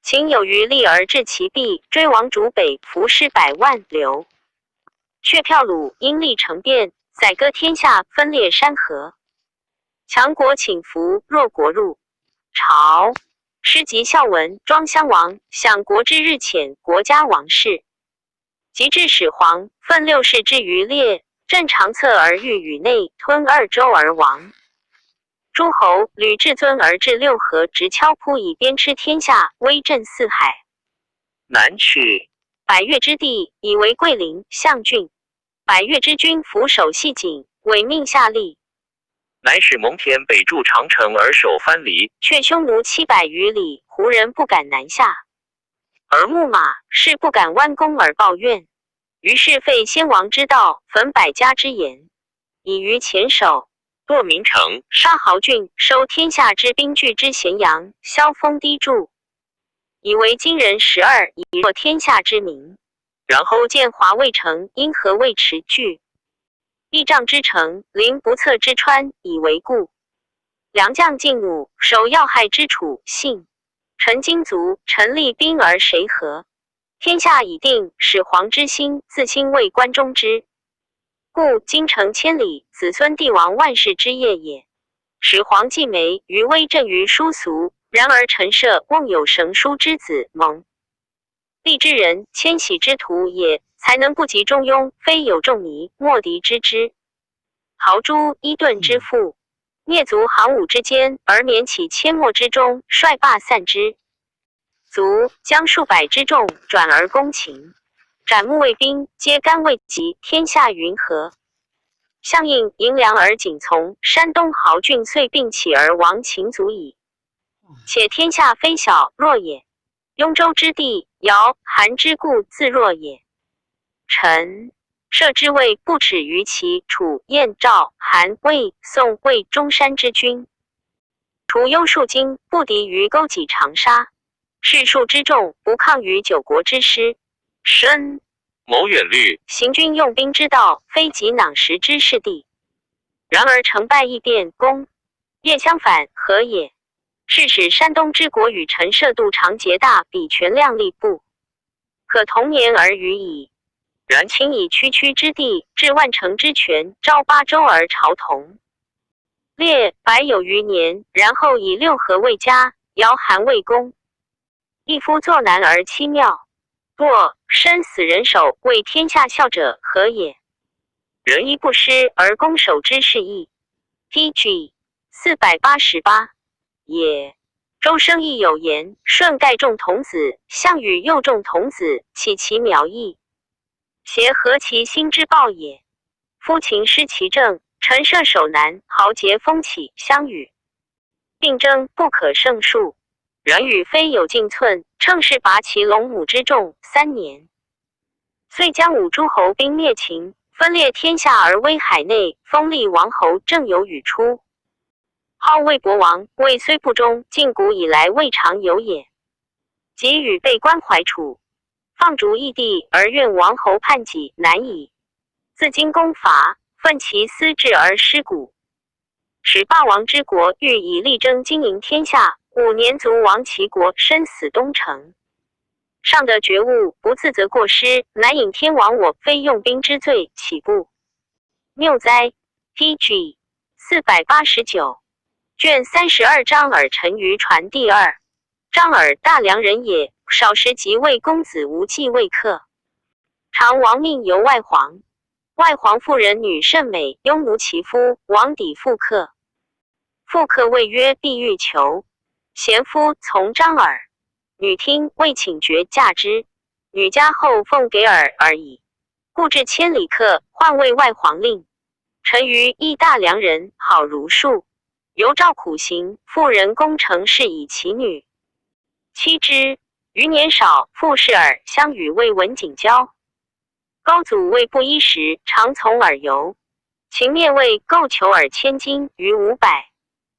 秦有余力而治其弊，追王逐北，伏尸100万流。血票虏，因利成变，宰割天下，分裂山河。强国请服，弱国入朝。诗集孝文，庄襄王，享国之日浅，国家王室。及至始皇，奋6世之余烈，镇长策而御宇内，吞2州而亡。诸侯吕至尊而至6合，直敲扑以鞭笞天下，威震4海。南去百越之地，以为桂林、象郡。百越之君俯首系颈，委命下吏。乃使蒙恬北筑长城而守藩篱，却匈奴700余里，胡人不敢南下。而牧马士不敢弯弓而抱怨。于是废先王之道，焚百家之言，以于前首。堕民城，杀豪俊，收天下之兵具之咸阳，削封低柱，以为今人12，以弱天下之民。然后建华渭城，因河渭池据益瘴之城，临不测之川，以为固。良将劲弩，守要害之处，信陈金卒，陈立兵而谁和？天下已定，始皇之心，自兴为关中之。故京城千里，子孙帝王万世之业也。始皇既没余威震于殊俗，然而陈涉瓮有绳书之子蒙立之人，迁徙之徒也，才能不及中庸，非有仲尼、莫敌之之。豪诛伊顿之父，灭族行伍之间，而免起阡陌之中，率罢散之。卒将数百之众，转而攻秦。斩木卫兵，皆甘未及，天下云何？相应迎凉而谨从，山东豪俊遂并起而亡秦族矣。且天下非小弱也。雍州之地，尧韩之故自弱也。陈涉之位不耻于齐、楚、燕、赵、韩、魏、宋、魏中山之君。除幽数经，不敌于勾稽长沙。士数之众，不抗于9国之师。申谋远虑，行军用兵之道，非及囊实之势地。然而成败易变，攻业相反，何也？是使山东之国与陈涉度长节大，比权量力不可同年而语矣。然秦以区区之地，置万城之权，招8州而朝同，列100有余年，然后以6合为家，尧韩魏公。一夫作难而妻妙，若身死人手，为天下笑者何也？人一不失而攻守之势异。PG 488也。周生亦有言：舜盖仲童子，项羽又仲童子，岂其苗裔？邪合其心之暴也。夫秦失其政，陈涉守难，豪杰风起，相与并争，不可胜数。然与非有进寸，乘势拔其龙母之众3年，遂将5诸侯兵灭秦，分裂天下而威海内，封立王侯，正有语出。号魏博王，魏虽不忠，晋古以来未尝有也。及与被关怀楚，放逐异地，而愿王侯叛己，难矣。自今攻伐，奋其私志而失古，使霸王之国欲以力争经营天下，5年卒亡其国，身死东城。上得觉悟，不自责过失，乃引天亡我，非用兵之罪，岂不谬哉？ PG 489卷32张耳陈于传第2。张耳大梁人也，少时即为公子无忌未克。常亡命由外皇。外皇妇人女甚美，庸奴其夫，王抵复克。复克谓曰：必欲求。贤夫从张耳。女听，未请绝，嫁之。女家后奉给耳而已。故至千里客，换为外皇令。陈于亦大梁人，好儒术。由赵苦行，妇人攻城市以其女妻之。余年少，父侍耳，相与为文景交。高祖为不衣时，常从耳游。秦灭魏，购求耳千金于500。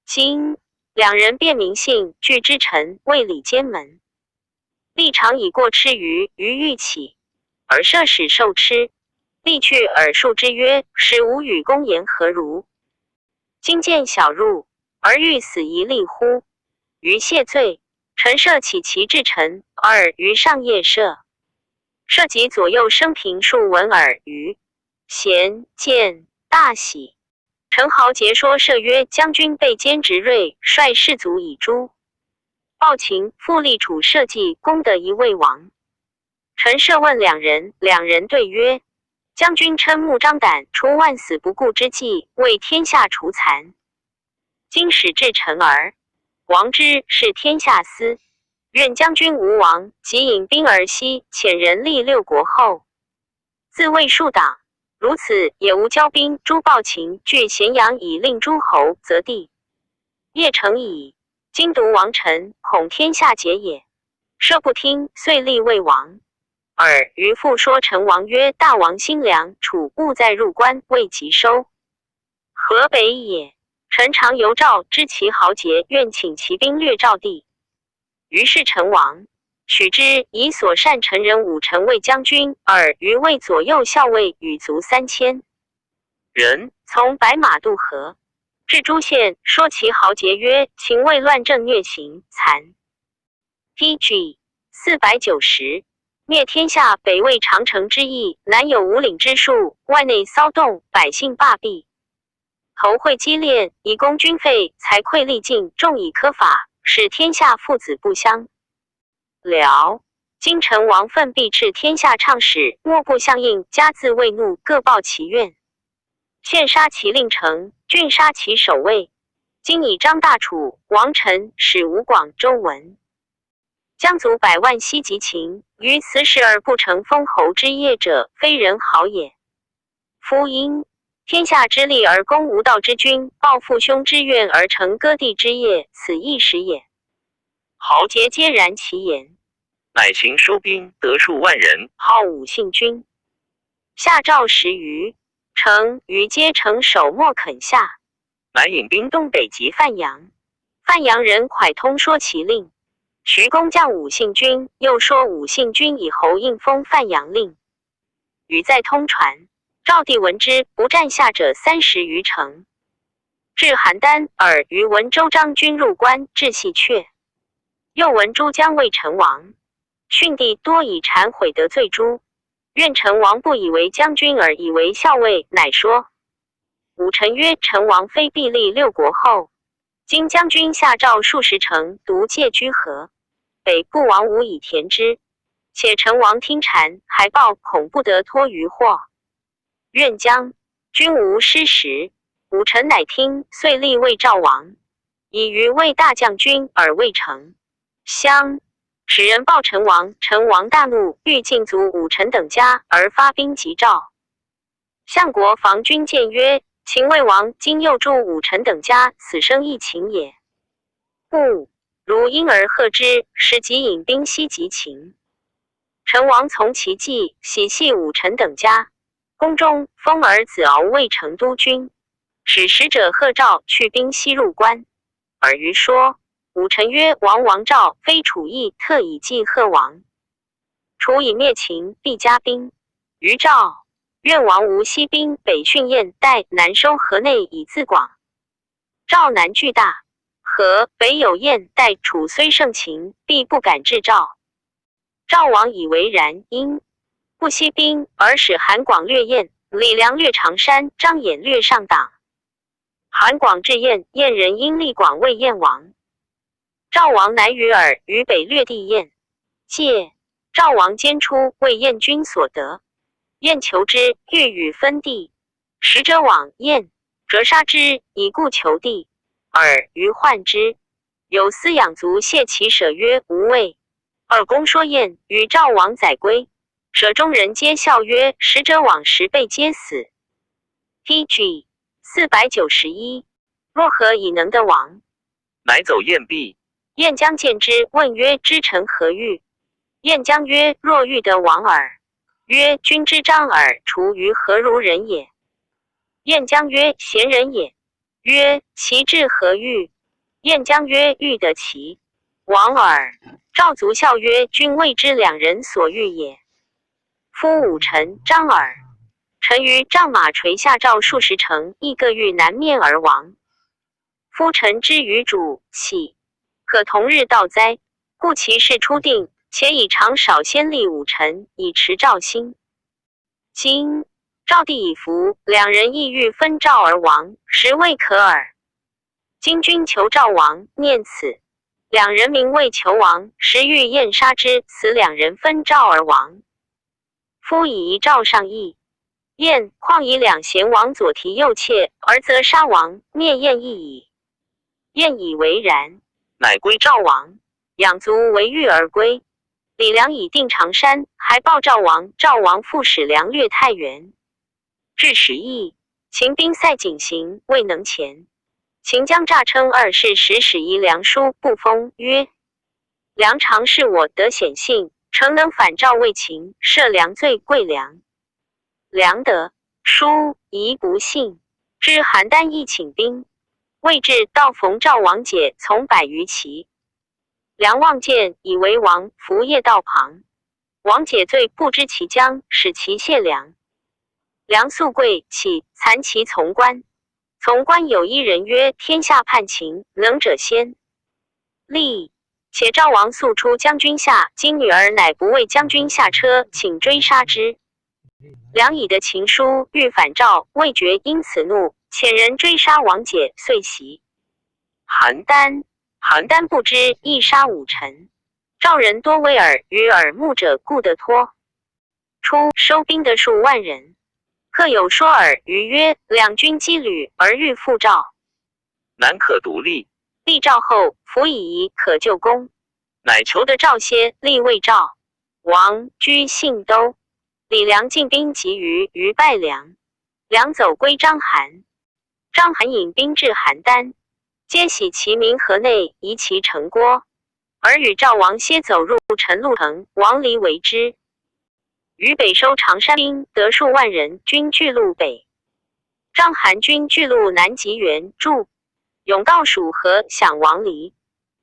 今两人变名姓，俱之臣，为礼监门。历常以过吃鱼，鱼欲起，而射使受吃。历去耳数之曰：使吾与公言何如？今见小入，而欲死一粒乎？余谢罪。陈涉起其至臣耳于上夜射，涉及左右生平数闻耳于贤见大喜。陈豪杰说射曰：将军被监执锐，率士卒以诛。暴秦复立处社稷，功德一魏王。陈涉问两人，两人对曰：将军称目张胆，出万死不顾之计，为天下除残。今使至臣儿，王之是天下司，愿将军无王，即引兵而西，遣人立六国后，自魏数党。如此也无交兵诛暴秦，据咸阳以令诸侯，则地业成矣。今独王臣，恐天下结也。涉不听，遂立魏王。尔于复说陈王曰：大王心良，楚勿再入关，未及收河北也。陈常由赵知其豪杰，愿请其兵略赵地。于是陈王许之，以所善陈人5成为将军，尔于魏左右校尉与卒3000人，从白马渡河，至诸县，说其豪杰曰：秦魏乱政虐刑残。PG 490，灭天下，北魏长城之役，南有五岭之术，外内骚动，百姓罢弊，投会激烈，以供军费，财匮力尽，众以苛法，使天下父子不相辽。今陈王奋必斥天下倡使，莫不相应，加自魏怒，各报其怨。县杀其令丞，郡杀其守卫。今以张大楚、王臣使吴广州闻，将卒100万西及秦，于此时而不成封侯之业者，非人好也。夫因天下之利而攻无道之君，报父兄之怨而成割地之业，此亦实也。豪杰皆然其言。乃行收兵，得数万人，号武信军。下诏10余，城余皆城守莫肯下。乃引兵东北及范阳。范阳人蒯通说其令。徐公将武信军，又说武信军以侯应封范阳令。余在通传，赵帝闻之，不战下者30余城。至邯郸，尔余闻周章军入关，至细阙。又闻诸将为陈王，训帝多以谗毁得罪诛。愿陈王不以为将军，而以为校尉，乃说。武臣曰：陈王非必立六国后，今将军下诏数十城，独借居河北，不王无以填之。且陈王听谗，还报，恐不得脱于祸。愿将军无失时。武臣乃听，遂立魏赵王，以于魏大将军，而未成。相使人报陈王，陈王大怒，欲尽族武臣等家，而发兵击赵。相国防军谏曰：秦魏王今又助武臣等家，此生亦秦也。不如因而贺之，使即引兵西击秦。陈王从其计，喜系武臣等家。宫中封儿子敖为成都军，使使者贺赵去兵西入关。尔余说。武臣曰：王赵非楚邑，特以祭贺王。楚以灭秦，必加兵。于赵，愿王无西兵，北训燕代，南收河内以自广。赵南巨大，河北有燕代，楚虽胜秦，必不敢制赵。赵王以为然，因不西兵，而使韩广略燕，李良略常山，张衍略上党。韩广至燕，燕人因立广为燕王。赵王乃与尔于北略地燕，借赵王兼出，为燕军所得。燕求之，欲与分地，使者往燕，折杀之，以故求地。尔于患之，有司养卒谢其舍曰：无畏。尔公说燕，与赵王载归。舍中人皆笑曰：使者往时被皆死。PG 491，若何以能得王？乃走燕壁。燕将见之，问曰：知臣何欲？燕将曰：若欲得王耳。曰：君之张耳，处于何如人也？燕将曰：贤人也。曰：其志何欲？燕将曰：欲得其王耳。赵卒笑曰：君谓之两人所欲也。夫武臣张耳，臣于帐马垂下赵数十城，亦各欲南面而亡。夫臣之于主，岂可同日道哉？故其事初定，且以长少先立武臣，以持赵兴。今赵地已服，两人意欲分赵而亡，实未可耳。今君求赵王，念此，两人名为求亡，实欲燕杀之，此两人分赵而亡。夫以一赵上义，燕况以两贤王左提右挈，而则杀王，灭燕亦矣。燕以为然，乃归赵王养卒为豫而归。李良以定长山，还报赵王。赵王复使良略太原，至10邑。秦兵塞井行，未能前。秦将诈称二世时使夷良书不封，曰：良常视我得显信，诚能反赵为秦，赦良罪贵良。良得书，夷不信。知邯郸亦请兵，未至，道逢赵王解从100余骑。良望见，以为王，伏谒道旁。王解罪，不知其将，使其谢良。良素贵，起残其从官。从官有一人曰：天下叛秦，能者先立。且赵王素出将军下，今女儿乃不为将军下车，请追杀之。良以得秦书，欲反赵，未决，因此怒，遣人追杀王解，遂袭邯郸不知，亦杀5臣。赵人多为耳，与耳目者故得脱。初，收兵得数万人。客有说耳于曰：两军击旅，而欲复赵，南可独立。立赵后，服以夷，可救功。乃求得赵歇，立魏赵王，居信都。李良进兵急于败良，良走归章邯。章邯引兵至邯郸，皆喜其民河内，夷其城郭，而与赵王歇走入陈鹿城，王离为之。于北收长山兵，得数万人，军据路北。章邯军据路南及原，驻永告蜀河，享王离。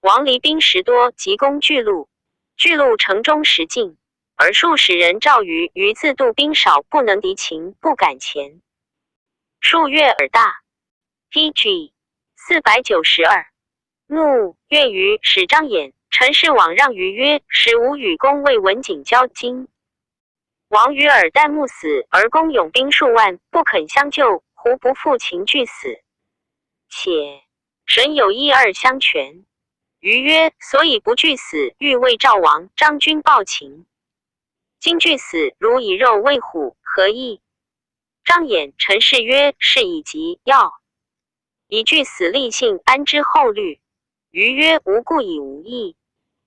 王离兵10多，急攻巨鹿。巨鹿城中食尽，而数使人赵于自度兵少，不能敌秦，不敢前。数月而大。PG 492。怒，越于使张衍、陈氏往让于曰：使吾与公魏文景交金。王与尔旦暮死，而公勇兵数万，不肯相救，胡不复秦俱死？且神有1、2相权。余曰：所以不惧死，欲为赵王、张君报秦。今惧死，如以肉喂虎，何益？张衍、陈氏曰：是以急要，以惧死立信，安之后虑。余曰：无故以无益。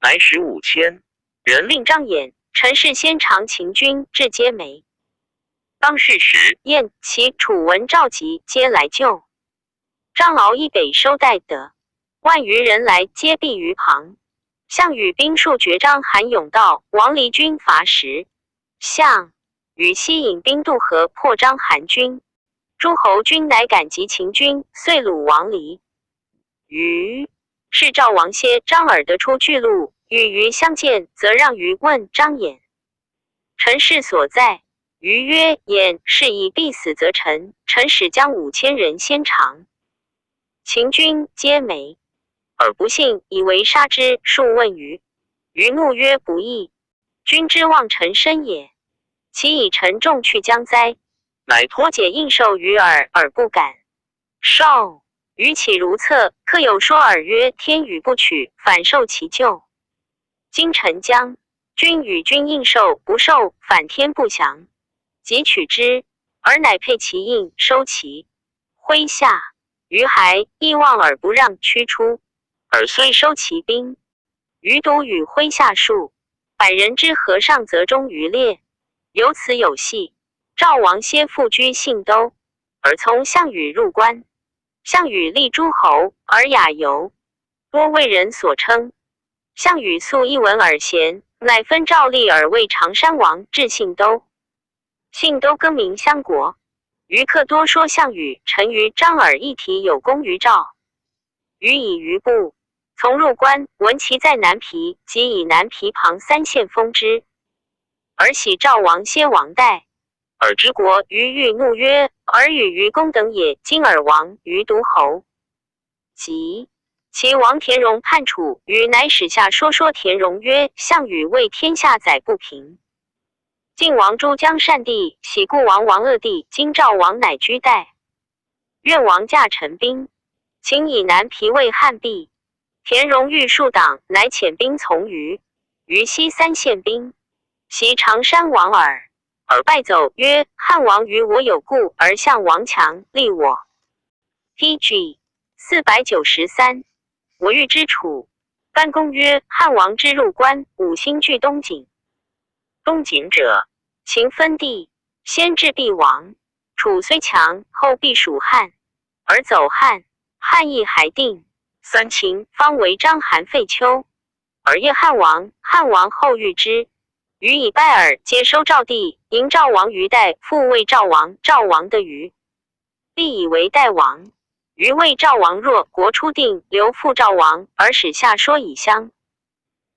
乃使5000人令张衍、陈氏先尝秦军，至皆没。当是时，燕、齐、楚闻赵急，皆来救。张敖以北收待得万余人来，皆避于旁。项羽兵数绝章邯甬道，王离军伐时。项羽西引兵渡河，破章邯军。诸侯军乃赶及秦军，遂虏王离。余是赵王歇、张耳得出巨鹿，与余相见，则让余问张衍、陈氏所在。余曰：衍是以必死则陈，陈使将5000人先尝。秦军皆没，而不信，以为杀之。数问余，余怒曰：不义，君之望陈身也。其以陈众去将哉？乃托解应受于耳，而不敢受。余岂如厕？客有说耳曰：天与不取，反受其咎。今臣将君与君应受，不受，反天不降。即取之，而乃配其印，收其麾下。余还亦望而不让，驱出。尔虽收其兵，余独与麾下数100人之河上，则终于列。由此有戏。赵王歇复居信都，而从项羽入关。项羽立诸侯，而雅游，多为人所称。项羽素一闻而贤，乃分赵立而为长山王，至信都。信都更名相国。余客多说项羽、陈余、张耳一体有功于赵。余以余部从入关，闻其在南皮，即以南皮旁3县封之。而喜赵王歇王代。尔之国，余欲怒曰：尔与于公等也。今尔王于独侯，即其王田荣叛楚于乃使下说田荣曰：项羽为天下载不平。晋王诸将善地，喜故王王恶地，今赵王乃居代。愿王驾陈兵，请以南皮为汉壁。田荣欲数党，乃遣兵从虞。虞西3县兵，袭常山王耳。尔败走曰：汉王于我有故，而项王强，立我。PG 493。我欲之楚。班公曰：汉王之入关，五星据东井。东井者，秦分地，先至必亡。楚虽强，后必属汉。而走汉，汉亦还定。三秦方为章邯废丘，而业汉王，汉王后遇之。虞以拜耳，皆收赵地，迎赵王于代，复为赵王。赵王的虞，立以为代王。虞为赵王弱，国初定，留复赵王，而使下说以相。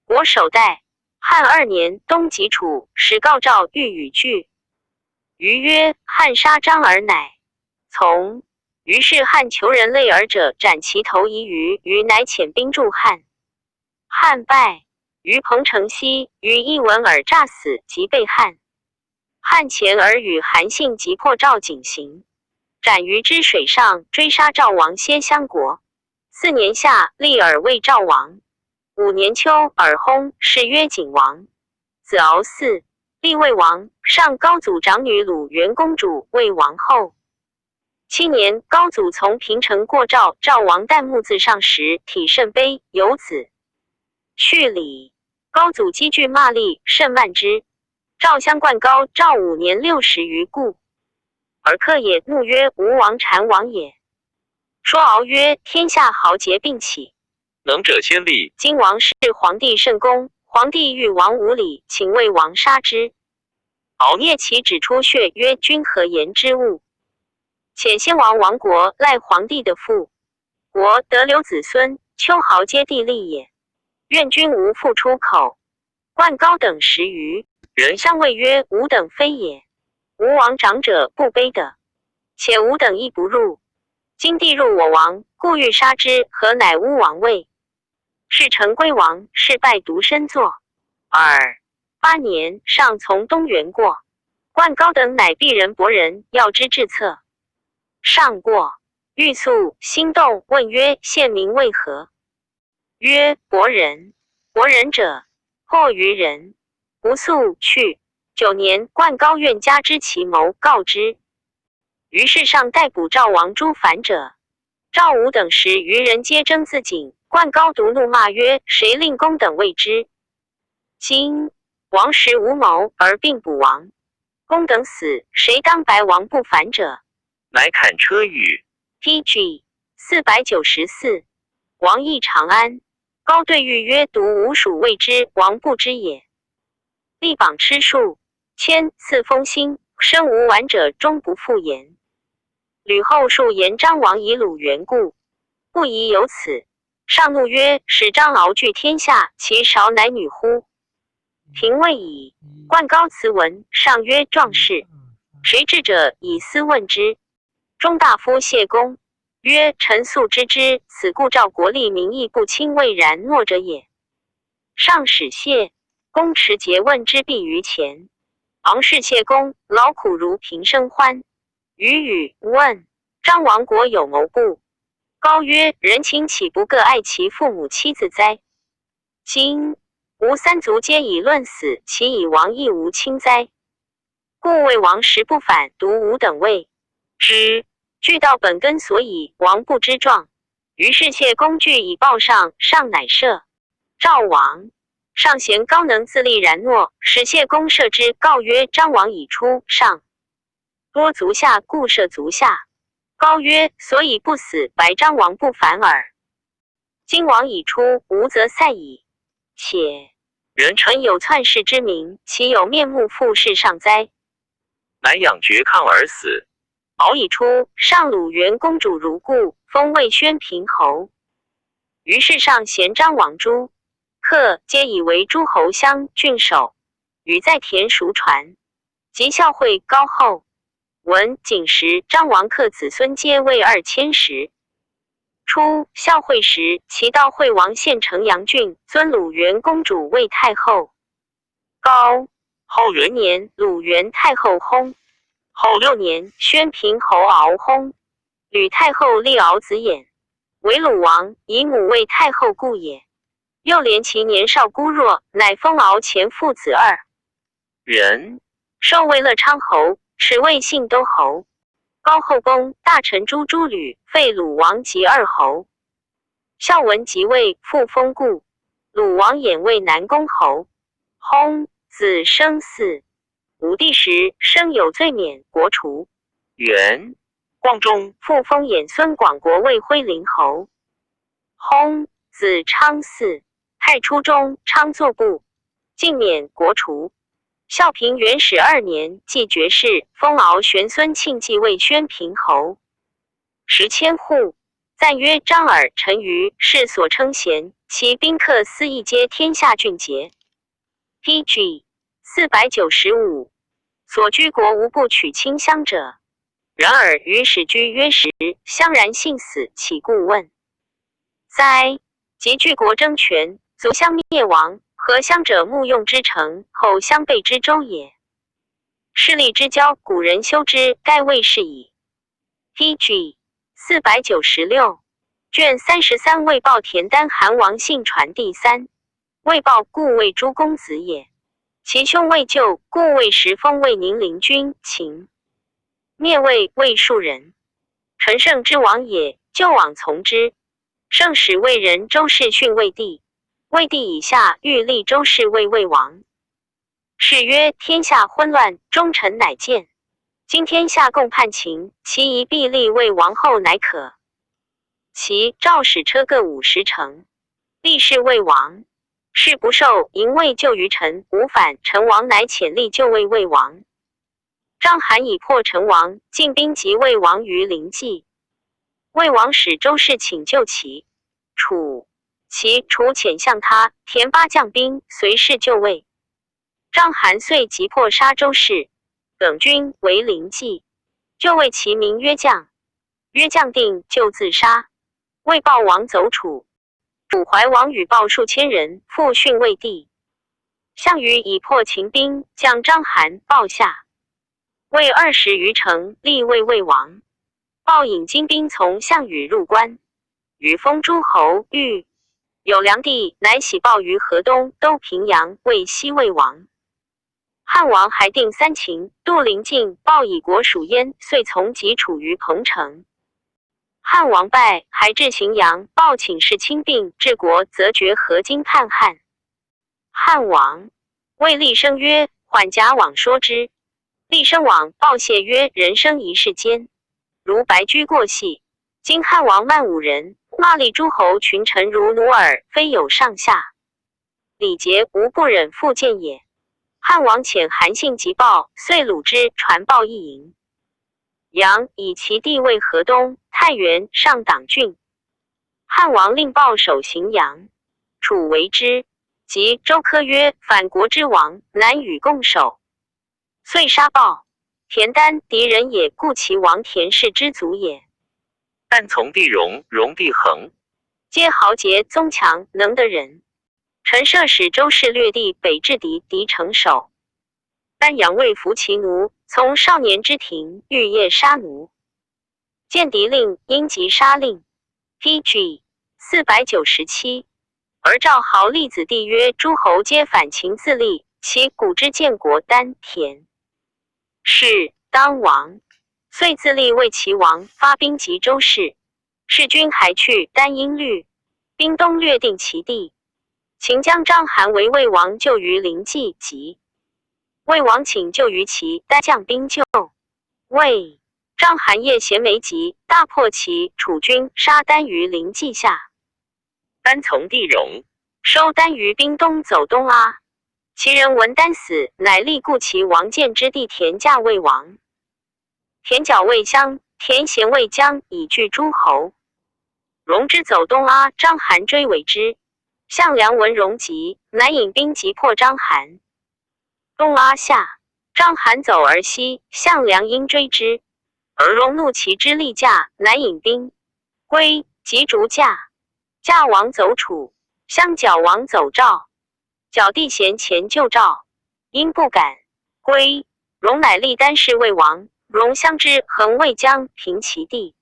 国守代。汉2年，东及楚，使告赵欲与拒。虞曰：汉杀张而乃从。于是汉求人类耳者，斩其头以虞。虞乃遣兵助汉。汉败，虞彭城西。虞一闻而诈死，即被汉。汉前而与韩信急破赵景行，斩虞之水上，追杀赵王歇襄国。4年夏，立尔为赵王。5年秋，尔薨，谥曰景王。子敖嗣，立魏王。上高祖长女鲁元公主为王后。7年，高祖从平城过赵，赵王旦木字上时，体甚卑，有子续礼。高祖积聚骂力，甚慢之。赵相冠高，赵5年60余故。而客也，怒曰：吴王谗王也。说敖曰：天下豪杰并起，能者先立。今王是皇帝甚恭，皇帝欲王无礼，请魏王杀之。敖聂其指出血曰：君何言之物？且先王亡国，赖皇帝的父，国得留子孙，秋毫皆地利也。愿君无复出口。冠高等10余人相谓曰：吾等非也。吴王长者不卑的，且吾等亦不入。今帝入我王，故欲杀之，何乃乌王位？是成归王，是败独身坐。8年，上从东原过。冠高等乃鄙人伯人，要之至侧。上过，欲肃，心动，问曰：县民为何？曰：伯人。伯人者，或于人。不肃去。9年，冠高愿加之其谋，告之。于是上逮捕赵王诸反者。赵武等10余人皆争自警。冠高独怒骂曰：谁令公等为之？今王时无谋，而并捕王。公等死，谁当白王不反者？乃砍车舆。PG 494。王诣长安。高对谕曰：独吾属谓之，王不知也。立榜吃数，迁赐封心，身无完者终不复言。吕后数言张王以鲁元故，不疑有此。上怒曰：使张敖据天下，其少乃女乎？廷尉矣。冠高辞文，上曰：壮士。谁智者？以思问之。中大夫谢公曰：臣素知之，此故赵国立民意不亲，未然诺者也。上使谢公持节问之，必于前。昂视谢公，劳苦如平生欢。语问张王国有谋不？高曰：人情岂不各爱其父母妻子哉？今吾3族皆以论死，其以王亦无亲哉？故魏王时不反，独吾等位之。据道本根所以，王不知状。于是谢公据以报上，上乃赦。赵王上贤高能自立然诺，使谢公赦之。告曰：张王已出。上多足下，故赦足下。高曰：所以不死，白张王不反耳。今王已出，吾则塞矣。且人臣有篡世之名，其有面目复世上哉？乃仰绝抗而死。敖已出，上鲁元公主如故，封魏宣平侯。于是上贤张王诸客，皆以为诸侯乡郡守，与在田熟传。及孝惠高后，文景时张王客子孙皆为2000石。初，孝惠时，齐悼惠王献城阳郡，尊鲁元公主为太后。高后元年，鲁元太后薨。后6年，宣平侯敖薨。吕太后立敖子衍为鲁王，以母为太后故也。又怜其年少孤弱，乃封敖前父子2人，授为乐昌侯，始为信都侯。高后宫大臣朱吕废鲁王及2侯。孝文即位，复封故。鲁王衍为南宫侯。薨，子生嗣。武帝时，生有罪免，国除。元光中复封衍孙广国为徽陵侯。薨，子昌嗣。太初中，昌作部，晋免，国除。孝平元始2年，继爵士，封敖玄孙庆继为宣平侯。时千户，赞曰：张耳、陈馀是所称贤，其宾客司一皆天下俊杰。PG 495，所居国无不取卿相者。然而于始居约时，相然幸死，岂故问？哉！及据国争权，族相灭亡，何乡者慕用之城，后相备之州也。势力之交，古人修之，盖谓是矣。PG 496，卷33魏豹田丹韩王信传第3。魏豹故谓诸公子也，其兄未就，故谓时封为宁陵君，秦。灭魏，魏庶人。陈胜之王也，就往从之。胜使魏人周氏训魏帝，魏帝以下欲立周氏为魏王。是曰：天下昏乱，忠臣乃见。今天下共叛秦，其一必立魏王后乃可。其赵使车各50乘，立是魏王。事不受，迎魏就于陈，无反，陈王乃遣立就魏魏王。章邯以破陈王，进兵及魏王于临济。魏王使周氏请救齐，楚遣向他，田巴将兵随氏就魏。章邯遂急迫杀周氏，耿军为临济，就魏其名曰将。曰将定，就自杀。魏豹王走楚，楚怀王与豹数千人，复训魏帝。项羽以破秦兵，将章邯、豹下。魏20余城，立魏魏王。豹引精兵从项羽入关，羽封诸侯，豫有梁地，乃徙豹于河东，都平阳，为西魏王。汉王还定3秦，渡临晋，豹以国属燕，遂从及处于彭城。汉王败，还至荥阳，豹请示亲病，治国，则决河津叛汉。汉王谓厉声曰：缓甲往说之。厉声往，豹谢曰：人生一世间，如白驹过隙。今汉王慢5人，骂立诸侯群臣如奴耳，非有上下礼节，无不忍复见也。汉王遣韩信及豹，遂虏之，传豹一营。杨以其地位河东、太原、上党郡。汉王令豹守荥阳，楚为之。及周科曰：反国之王，难与共守。遂杀豹。田丹敌人也，故其王田氏之族也。但从帝荣，荣帝恒，皆豪杰宗强，能得人。陈涉使周氏略地，北至敌城守。丹阳未服其奴，从少年之庭，日夜杀奴。见敌令，因即杀令。PG 497，而赵豪立子弟曰：诸侯皆反秦自立，其古之建国，丹田是当王，遂自立为齐王，发兵及周氏。士军还去，丹因虑，兵东略定其地。秦将章邯为魏王，就于临济，及魏王请救于齐，丹将兵救魏。章邯夜衔枚疾，大破齐楚军，杀丹于临济下。丹从帝荣，收丹于兵东，走东阿。其人闻丹死，乃立故齐王建之弟田驾魏王。田角魏襄，田贤魏姜，以拒诸侯。荣之走东阿，章邯追围之。项梁闻荣急，乃引兵击破章邯。东阿下，章邯走而西，项梁因追之，而荣怒其之力驾，乃引兵归。即逐驾。驾王走楚，相角王走赵。角弟贤前救赵，因不敢归。荣乃立丹氏魏王，荣相之恒魏将平其地。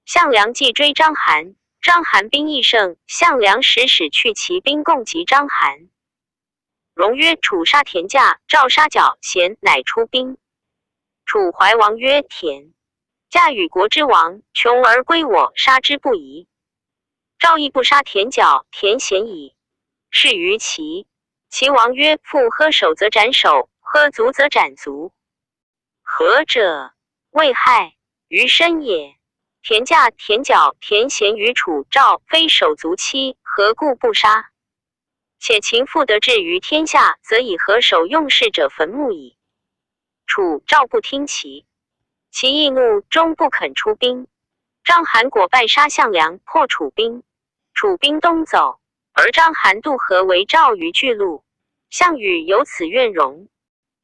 项梁既追章邯，章邯兵益盛，项梁使去其兵共击章邯。荣曰：楚杀田驾，赵杀角贤，乃出兵。楚怀王曰：田驾与国之王，穷而归我，杀之不疑。赵亦不杀田角，田贤矣。是于齐。齐王曰：夫喝手则斩手，喝足则斩足。何者？未害于身也。田驾、田角、田贤于楚、赵，非手足妻，何故不杀？且秦复得志于天下，则以何手用事者坟墓矣。楚、赵不听齐，齐易怒，终不肯出兵。章邯果败杀项梁，破楚兵。楚兵东走，而章邯渡河为赵于巨鹿。项羽由此怨容。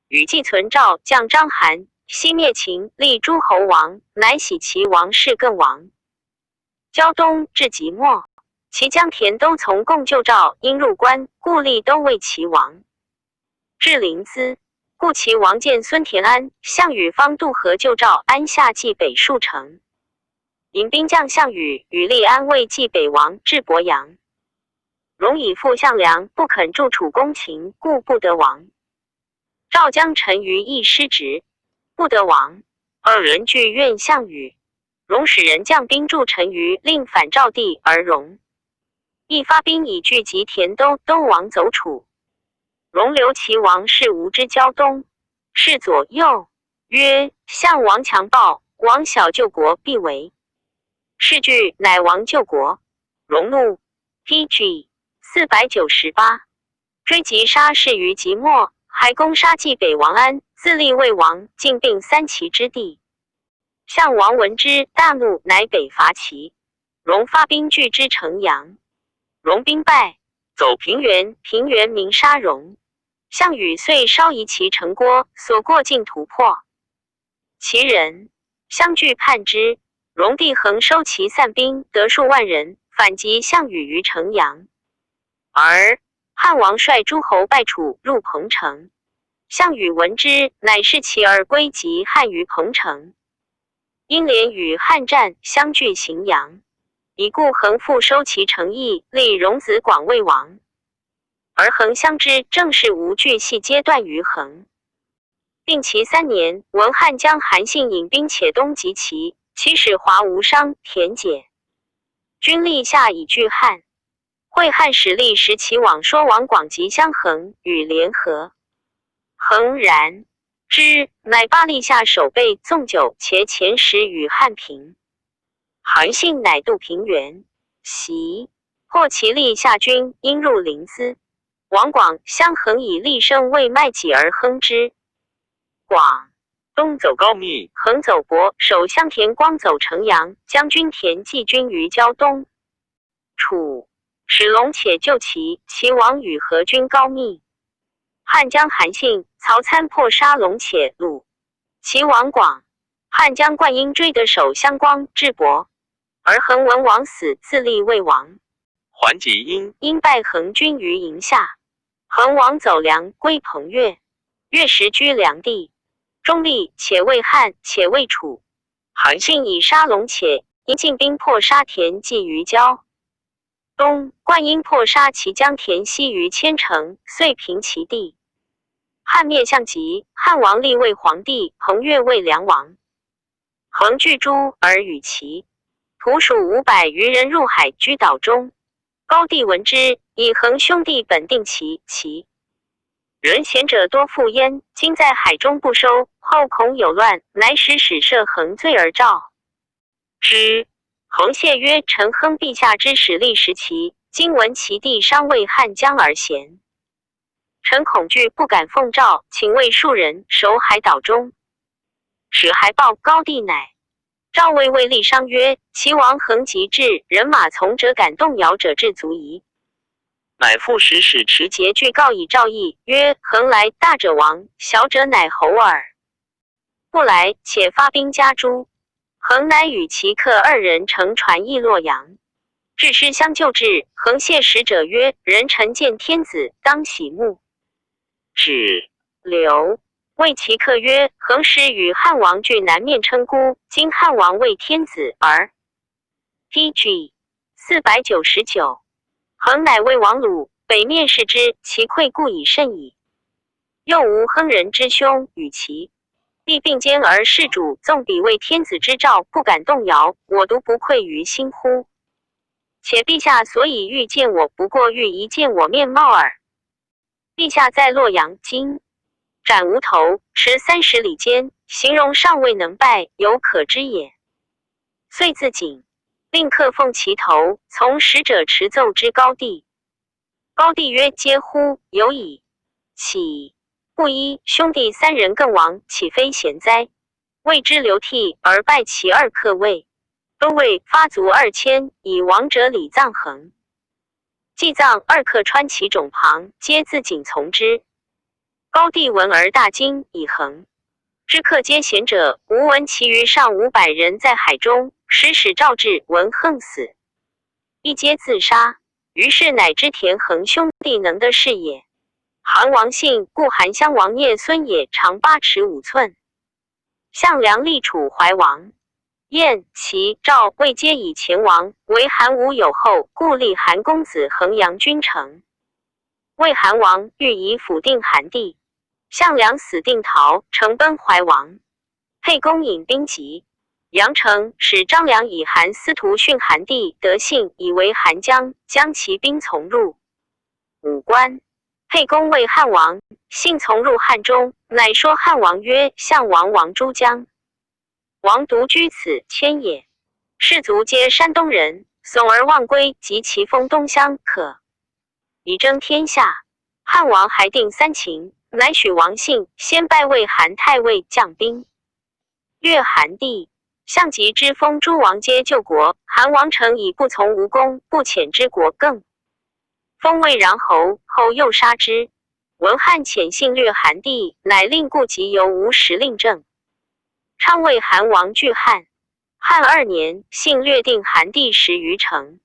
羽既存赵，降章邯，西灭秦，立诸侯王，乃喜齐王室更亡。胶东至即墨，齐将田都从共救赵，因入关，故立都为齐王。至临淄，故齐王见孙田安，项羽方渡河救赵，安下冀北数城。引兵将项羽与立安为冀北王，至鄱阳。荣以父项梁不肯助楚攻秦，故不得王。赵将陈于一失职，不得王。二人俱怨项羽。荣使人将兵助陈于，令反赵地而荣。亦发兵以拒击田都，都王走楚。荣留齐王室吴之胶东，是左右曰：项王强暴，王小救国必为。是惧，乃王救国。荣怒 ，PG 498，追击杀士于即墨，还攻杀冀北王安，自立魏王，尽并三齐之地。项王闻之，大怒，乃北伐齐。荣发兵拒之城阳，荣兵败，走平原，平原民杀荣。项羽遂烧夷其城郭，所过尽突破。齐人相拒叛之。荣帝恒收其散兵，得数万人，反击项羽于城阳。而汉王率诸侯败楚，入彭城。项羽闻之，乃视其而归及汉于彭城。因连与汉战，相拒荥阳。以故恒复收其城邑，立荣子广为王。而恒相知，正是无惧系皆断于恒。并其3年，文汉将韩信引兵且东击齐。其使华无伤、田解，军立下以拒汉。会汉使立时齐往说王广及相衡与联合。恒然之，乃罢立下守备纵酒，且遣使与汉平。韩信乃渡平原，袭破其立下军，因入临淄。王广、相衡以立胜为麦己而亨之。广东走高密，横走亳，守相田光走城阳，将军田季军于胶东。楚使龙且救齐，齐王与何军高密。汉将韩信、曹参破杀龙且鲁，齐王广。汉将灌婴追得守相光至亳，而恒闻王死，自立魏王。还击因败恒军于营下。恒王走梁，归彭越，越时居梁地。中立，且为汉，且为楚。韩信以杀龙且，因进兵破杀田季于胶东。灌婴破杀其将田西于千城，遂平其地。汉灭项籍，汉王立为皇帝，彭越为梁王。恒拒诸而与齐。徒属500余人入海，居岛中。高帝闻之，以恒兄弟本定齐。人贤者多负焉，今在海中不收，后恐有乱，乃使使射恒罪而召之。恒谢曰：臣亨陛下之使立时齐，今闻其地尚未汉江而咸，臣恐惧，不敢奉诏，请为数人守海岛中。使还报高帝，乃赵魏魏立商曰：齐王恒极至，人马从者敢动摇者至足矣。乃复使持节具告以赵义曰：恒来，大者王，小者乃侯耳。不来，且发兵加诛。恒乃与其客二人乘船诣洛阳，至师相救至，恒谢使者曰：“人臣见天子，当喜目。”至，刘谓其客曰：“恒师与汉王俱南面称孤，今汉王为天子而。”PG 499，恒乃谓王鲁，北面视之，其愧故已甚矣。又无亨人之兄，与其弟并肩而事主，纵彼为天子之诏，不敢动摇，我独不愧于心乎？且陛下所以欲见我，不过欲一见我面貌耳。陛下在洛阳今斩无头，持30里间，形容尚未能拜，犹可知也。遂自警，令客奉其头，从使者持奏之高帝。高帝曰：“嗟乎！有矣。岂不依兄弟3人更亡，岂非贤哉？”谓之流涕而拜其2客位。都尉发卒2000，以亡者礼葬恒。祭葬2客穿其冢旁，皆自警从之。高帝闻而大惊，以恒之客皆贤者，吾闻其余上500人在海中，使诏至，闻横死，一皆自杀。于是乃知田恒兄弟能的是也。韩王信，故韩襄王聂孙也，长8尺5寸。项梁立楚怀王。燕、齐、赵、魏皆以前王，为韩武有后，故立韩公子衡阳君臣。魏韩王欲以辅定韩地，项梁死定陶，乘奔怀王。沛公引兵急，阳城使张良以韩司徒训韩地，得信以为韩将，将其兵从入。武关，沛公谓汉王，信从入汉中，乃说汉王曰：“项王王诸将。王独居此谦也。士卒皆山东人，悚而忘归，及其封东乡，可以争天下。”汉王还定3秦，乃许王信先拜为韩太尉，将兵略韩地。项籍之封诸王皆救国，韩王诚以不从无功，不遣之国，更封为穰侯，后又杀之。文汉遣信略韩地，乃令顾及由无时令政。昌为韩王拒汉。汉2年，信略定韩地10余城。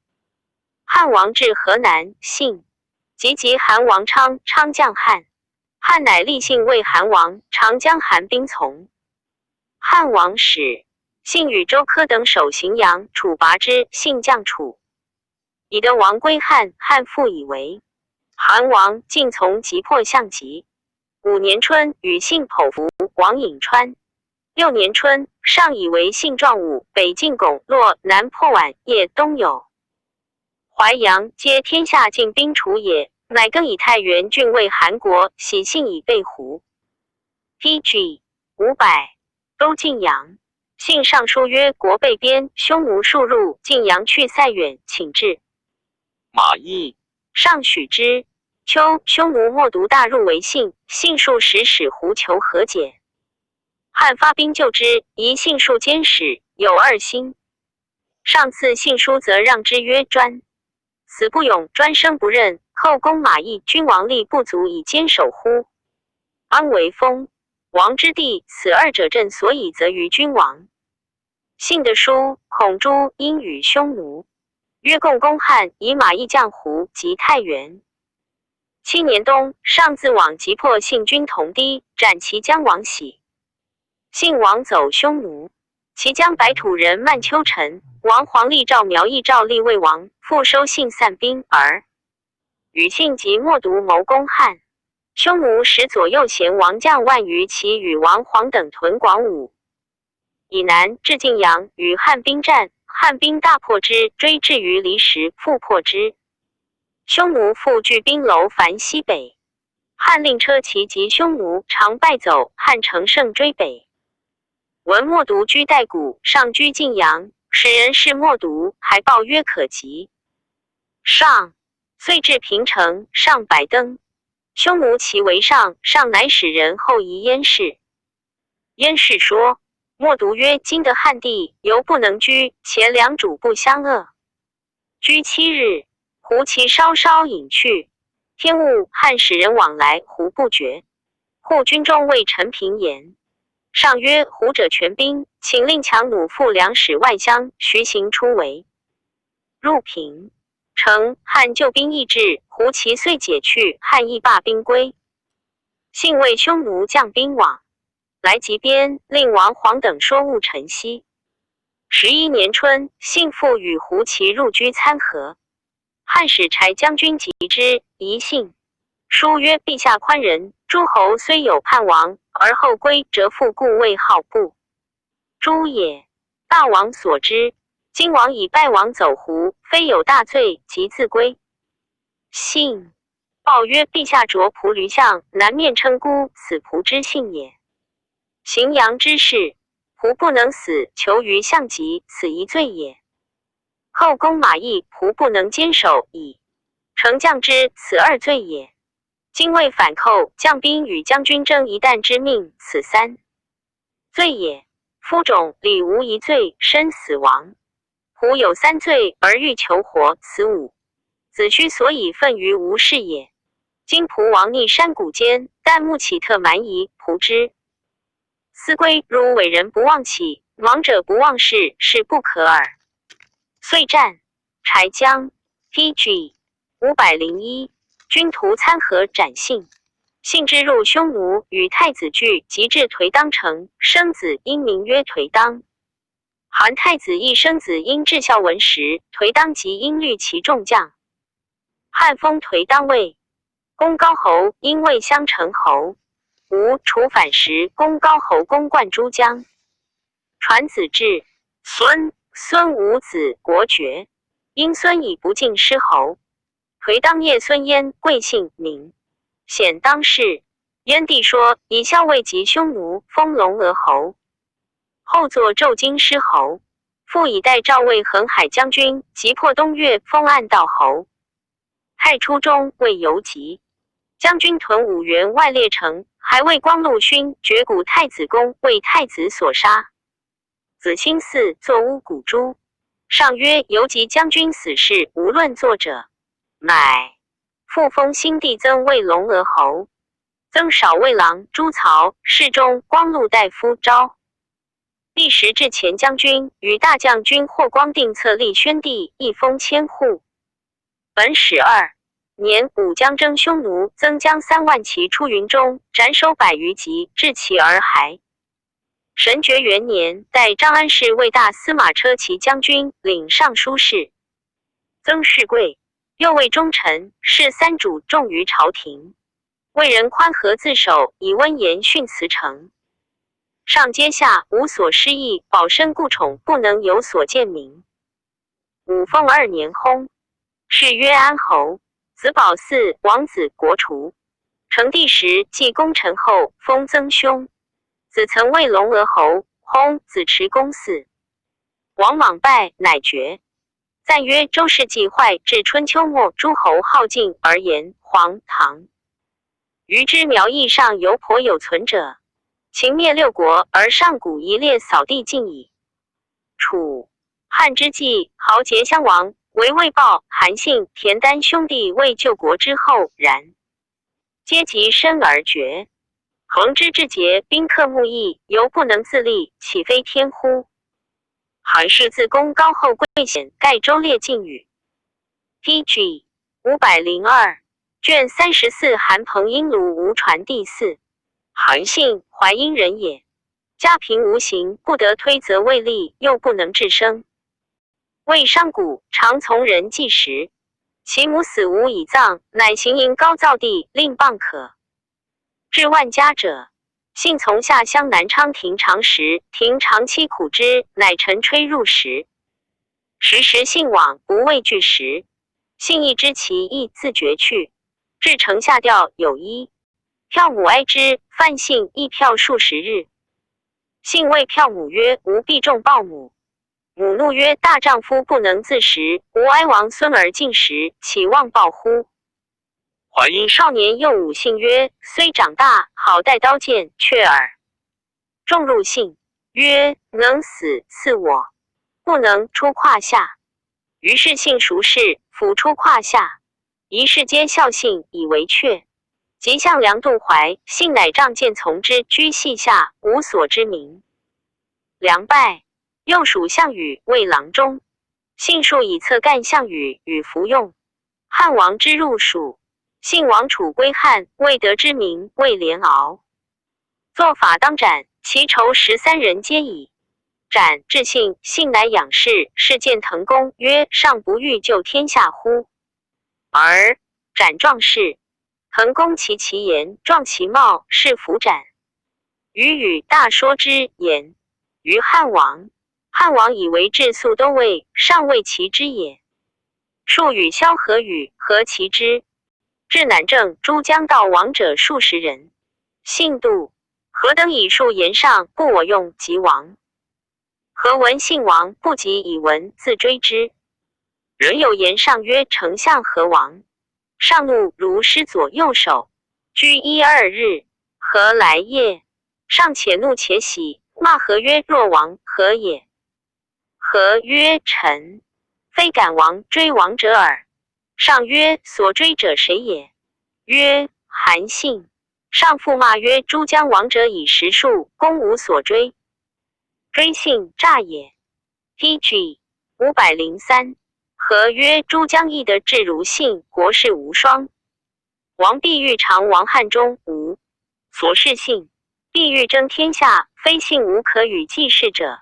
汉王至河南，信及韩王昌，昌将汉。汉乃立信为韩王，常将韩兵从。汉王使信与周柯等守荥阳，楚拔之，信将楚。以得王归汉，汉复以为。韩王竟从，急迫项籍。5年春，与信剖服王颍川。6年春，上以为信壮武，北进巩洛，南破宛叶，东有淮阳，皆天下尽兵楚也。乃更以太原郡为韩国，喜信以备胡。PG 500，都晋阳。信上书曰：“国被边，匈奴数入，晋阳去塞远，请至。”马邑。上许之。秋，匈奴冒毒大入为信，信数使胡求和解。汉发兵救之，疑信数监使有2心。上赐信书，则让之曰：“专死不勇，专生不任。寇攻马邑，君王力不足以坚守乎？安为封王之地，此2者朕所以责于君王。”信的书，恐诸因与匈奴约共攻汉，以马邑降胡及太原。7年冬，上自往击破信军同堤，斩其将王喜。信王走匈奴，其将白土人曼丘臣，王黄立诏苗裔诏立魏王，复收信散兵，而与信及默毒谋攻汉。匈奴使左右贤王将万余，其与王黄等屯广武以南，至晋阳，与汉兵战，汉兵大破之，追至于离石，复破之。匈奴复据兵楼樊西北，汉令车骑及匈奴，常败走，汉乘胜追北。闻默毒居代谷，上居晋阳，使人视默毒，还报曰可及。上遂至平城，上百登。匈奴骑为上，上乃使人后移燕氏。燕氏说，默毒曰：“今得汉地，犹不能居，且两主不相恶。居7日，胡骑稍稍隐去，天雾，汉使人往来，胡不绝。护军中谓陈平言。上曰：胡者全兵，请令强弩副粮使外乡，徐行出围。入平城，汉救兵易至，胡骑遂解去，汉亦罢兵归。幸谓匈奴将兵往，来及边，令王黄等说务陈豨。11年春，幸父与胡骑入居参合。汉使柴将军及之，疑信。书曰：陛下宽仁，诸侯虽有叛亡，而后归，则复故谓号不诛也。大王所知，今王以败亡走胡，非有大罪，即自归。信报曰：陛下着仆驴相，南面称孤，此仆之幸也。荥阳之事，仆不能死，求于相疾，此一罪也。后宫马邑，仆不能坚守，以丞将之，此二罪也。今为反寇，将兵与将军争一旦之命，此三罪也。夫种礼无一罪，身死亡。仆有三罪而欲求活，此五。子虚所以愤于无事也。今仆亡逆山谷间，旦暮起特蛮夷，仆之思归，如伟人不忘起，亡者不忘事，是不可耳。遂战柴江 PG 501，军徒参合斩信。信之入匈奴，与太子聚，及至颓当城，生子因名曰颓当。韩太子亦生子因至孝文时，颓当即因虑其众将。汉封颓当尉，公高侯，因为襄城侯。吴楚反时，公高侯公冠诸将。传子至孙无子国爵，因孙以不敬师侯。颓当业孙焉，贵姓名，显当世。燕帝说，以校尉及匈奴，封龙娥侯。后作纣京师侯。复以代赵魏横海将军，击破东越，封暗道侯。太初中为游击，将军屯5员外列城，还为光禄勋绝谷太子宫，为太子所杀。子兴嗣作巫蛊诛。上曰：游击将军死事，无论作者。乃复封新帝曾为龙娥侯，曾少尉郎朱曹，侍中光禄大夫昭。第10至前将军，与大将军霍光定策立宣帝，一封千户。本始2年，武将征匈奴，曾将3万骑出云中，斩首100余级，至其而还。神爵元年，代张安氏为大司马车骑将军，领尚书事。曾士贵，又为忠臣，是三主重于朝廷。为人宽和自守，以温言训辞成。上阶下无所失意，保身故宠，不能有所见明。武凤2年薨，谥曰安侯。子保嗣王子国除。成帝时，继功臣后，封曾兄。子曾为龙娥侯，薨，子持公嗣。王莽败，乃绝。赞曰：周世纪坏，至春秋末，诸侯好尽而言黄唐。余之苗裔上犹颇有存者。秦灭6国，而上古一列扫地尽矣。楚汉之际，豪杰相亡，唯魏豹、韩信、田丹兄弟为救国之后，然皆及身而绝。恒之至节，宾客慕义，犹不能自立，岂非天乎？韩氏自公高后贵显，盖周列晋语。PG 502卷34韩彭英卢吴传第4。韩信，淮阴人也。家贫无行，不得推责未立，又不能治生。魏商贾常从人祭食，其母死无以葬，乃行营高造地，令蚌可。至万家者，信从下乡南昌亭长食，亭长期苦之，乃晨吹入食。时信往，不畏惧食。信亦知其意，自绝去。至城下吊有一。票母哀之，犯信亦票数10日。信谓票母曰：吾必重报母。母怒曰：大丈夫不能自食，吾哀王孙而进食，岂忘报乎？淮阴少年又武信曰：虽长大，好带刀剑，却耳。众入信，曰：能死赐我，不能出胯下。于是信熟视，抚出胯下。一世皆效信，以为阙。即向梁度怀，幸乃仗剑从之，居隙下，无所知名。梁败，又属项羽为郎中，幸数以策干项羽与服用。汉王之入蜀，幸王楚归汉，未得之名，为连敖。作法当斩，其仇13人皆矣。斩至幸，幸乃仰视，是见滕公曰：“尚不欲救天下乎？”而斩壮士，滕公其其言，壮其貌，是弗斩。余与大说之言于汉王，汉王以为至宿都尉，尚未其之也。数与萧何与何其之。至南郑，诸将道王者数十人，信度何等以数言上，不我用即亡。何闻信王，不及以闻，自追之。人有言上曰：“丞相何王？”上怒，如失左右手，居1、2日。何来也？上且怒且喜，骂何曰：“若王何也？”何曰：“臣非敢王追王者耳。”上曰：“所追者谁也？”曰：“韩信。”上复骂曰：“诸将王者以10数，公无所追。追信诈也。” PG 503。何曰：“诸将亦得志如信，国士无双。王必欲长王汉中，无所是信，必欲争天下，非信无可与继世者。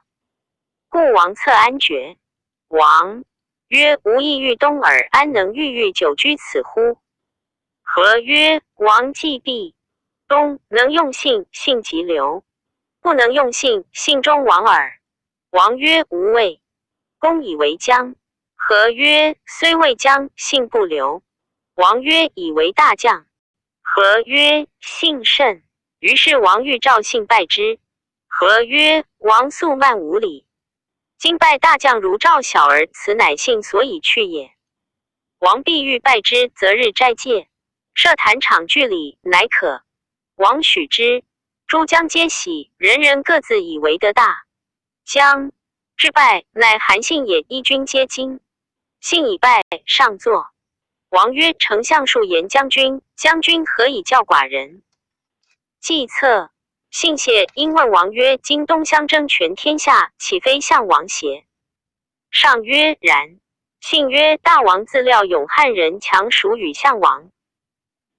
故王策安决。”王曰：“吾亦欲东耳，安能郁久居此乎？”何曰：“王既必东，能用信，信即留；不能用信，信终亡耳。”王曰：“无畏。”公以为将。何曰：“虽未将，信不留。”王曰：“以为大将。”何曰：“信甚。”于是王欲召信拜之。何曰：“王素慢无礼，今拜大将如召小儿，此乃信所以去也。”王必欲拜之，择日斋戒，设坛场据礼，乃可。王许之，诸将皆喜，人人各自以为得大。将至拜，乃韩信也，一军皆惊。信以拜，上坐。王曰：“丞相数言将军，将军何以教寡人？”计策。信谢，因问王曰：“今东乡争全天下，岂非项王邪？”上曰：“然。”信曰：“大王自料永汉人强属与项王。”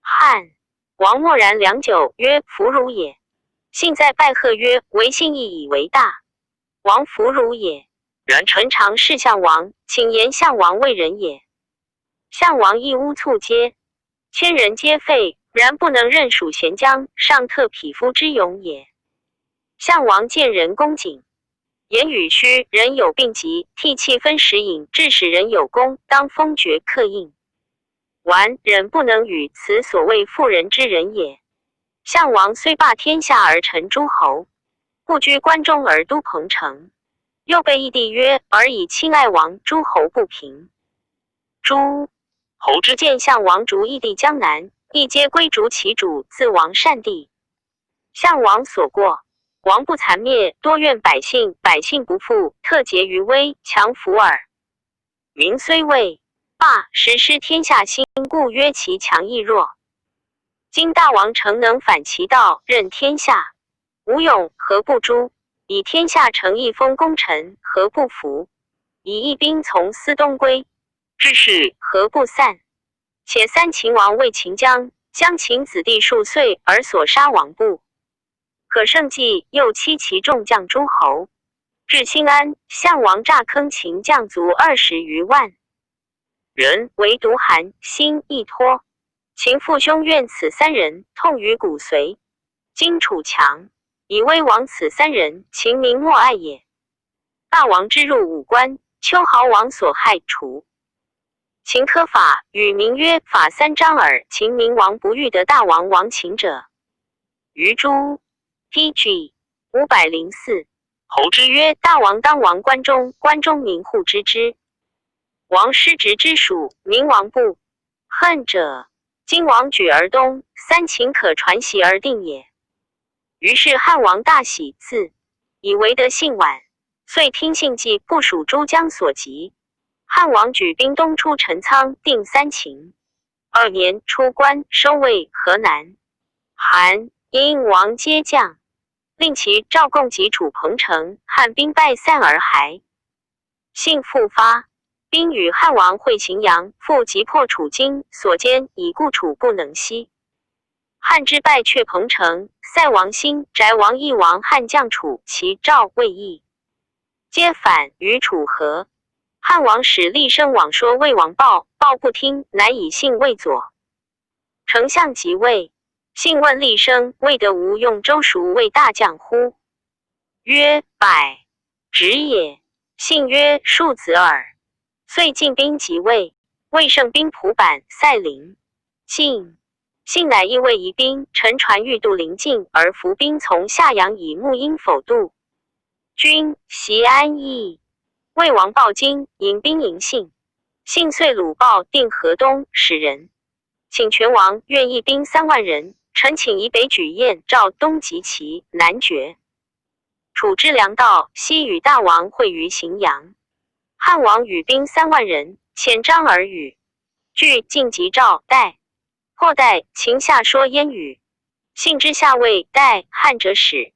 汉王默然良久，曰：“弗如也。”信在拜贺曰：“唯信亦以为大。”王弗如也。然臣常侍项王，请言项王为人也。项王一屋促接，千人皆废，然不能任属贤将，上特匹夫之勇也。项王见人恭谨，言语虚，人有病疾，涕泣分食饮，致使人有功，当封爵克印。完忍不能与，此所谓妇人之仁也。项王虽霸天下而臣诸侯，不居关中而都彭城。又被义帝曰：“尔以亲爱王，诸侯不平。”诸侯之见项王逐义帝江南，亦皆归逐其主，自王善地。项王所过，王不残灭，多怨百姓，百姓不复，特结于威，强服耳。民虽未霸，实失天下心，故曰其强亦弱。今大王诚能反其道，任天下，吴勇何不诛？以天下成一封功臣，何不服？以一兵从司东归，志士何不散？且三秦王为秦将，将秦子弟数岁而所杀王部，可胜计，又欺其众将诸侯。至新安，项王诈坑秦将卒20余万人，唯独韩、辛、一托。秦父兄怨此3人，痛于骨髓。今楚强，以威王此3人，秦民莫爱也。大王之入武关，丘豪王所害除。秦科法，与名曰法3章耳。秦明王不欲得大王亡秦者。于诸 PG 504。侯之曰：“大王当亡关中，关中民护之之。王失职之属，民王不恨者，今王举而东，三秦可传习而定也。”于是汉王大喜，自以为得信晚，遂听信计，部署诸将所及。汉王举兵东出陈仓，定三秦。2年出关，收魏河南。韩、殷王皆降，令其赵共及楚彭城，汉兵败散而还。幸复发，兵与汉王会荥阳，复击破楚京，所坚以故楚不能西。汉之败却彭城，塞王兴、翟王义王汉将楚、齐、赵、魏义，皆反与楚和。汉王使厉声往说魏王报，报不听，乃以信魏左。丞相即位，信问厉声：魏得无用周蜀为大将乎？曰：百，止也。信曰：庶子耳。遂进兵即位，魏胜兵蒲坂、塞陵。信乃意魏夷兵，乘船欲渡临晋，而伏兵从下阳以牧阴否渡。君袭安邑。魏王报京，引兵迎信。信遂鲁报定河东，使人请全王愿义兵3万人，臣请以北举燕、赵、东击齐、南绝。楚之粮道，西与大王会于荥阳。汉王与兵3万人，遣张耳语。据晋及赵、代，或代秦下说燕语。信之下谓代汉者使，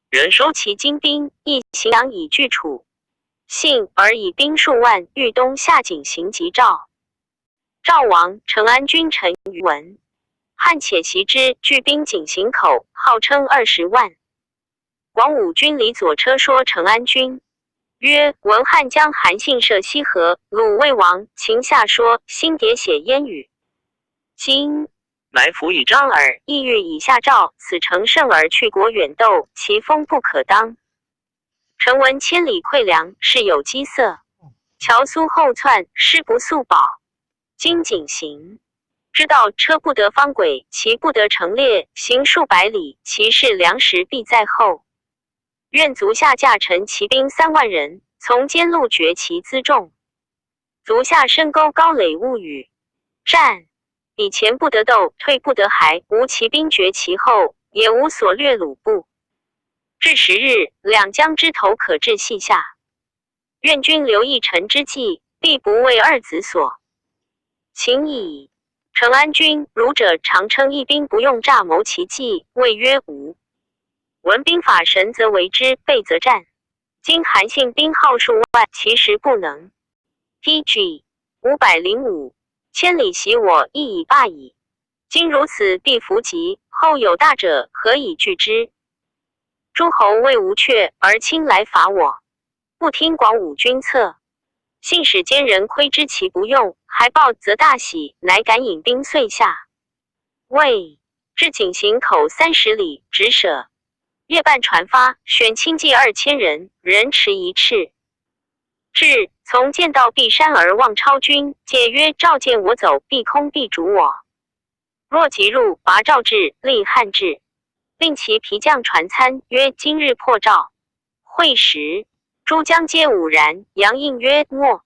人收其精兵，亦荥阳以拒楚。信而以兵数万豫东下井行及赵。赵王成安君陈于文，汉且袭之，聚兵井行口，号称20万。广武军李左车说成安君，曰：闻汉将韩信涉西河，鲁魏王秦下说新迭写燕语。今埋伏以张耳意欲以下赵，此诚胜而去国远斗，其风不可当。臣闻千里馈粮，是有饥色；乔苏后窜，师不速饱。今景行，知道车不得方轨，骑不得成列，行数百里，其势粮食必在后。愿足下驾陈骑兵3万人，从坚路绝其辎重。足下深沟高垒勿与战，比前不得斗，退不得还，无骑兵绝其后，也无所掠鲁部。至10日，两江之头可至隙下。愿君留意臣之计，必不为2子所请矣。成安君儒者常称一兵不用诈谋其计，谓曰无。闻兵法神则为之，备则战。今韩信兵号数万，其实不能。PG 505，千里袭我，亦已罢矣。今如此，必伏击，后有大者，何以拒之？诸侯为无却而亲来伐我，不听广武君策。信使奸人窥知其不用，还报则大喜，乃敢引兵遂下。魏至井行口30里，止舍。夜半传发，选轻骑2000人，人持1赤。至，从剑到碧山而望超军，解曰：赵见我走，必空必逐我。若即入，拔赵至，立汉至。令其皮将传参，曰：今日破赵。会时，诸将皆兀然。杨应曰：莫。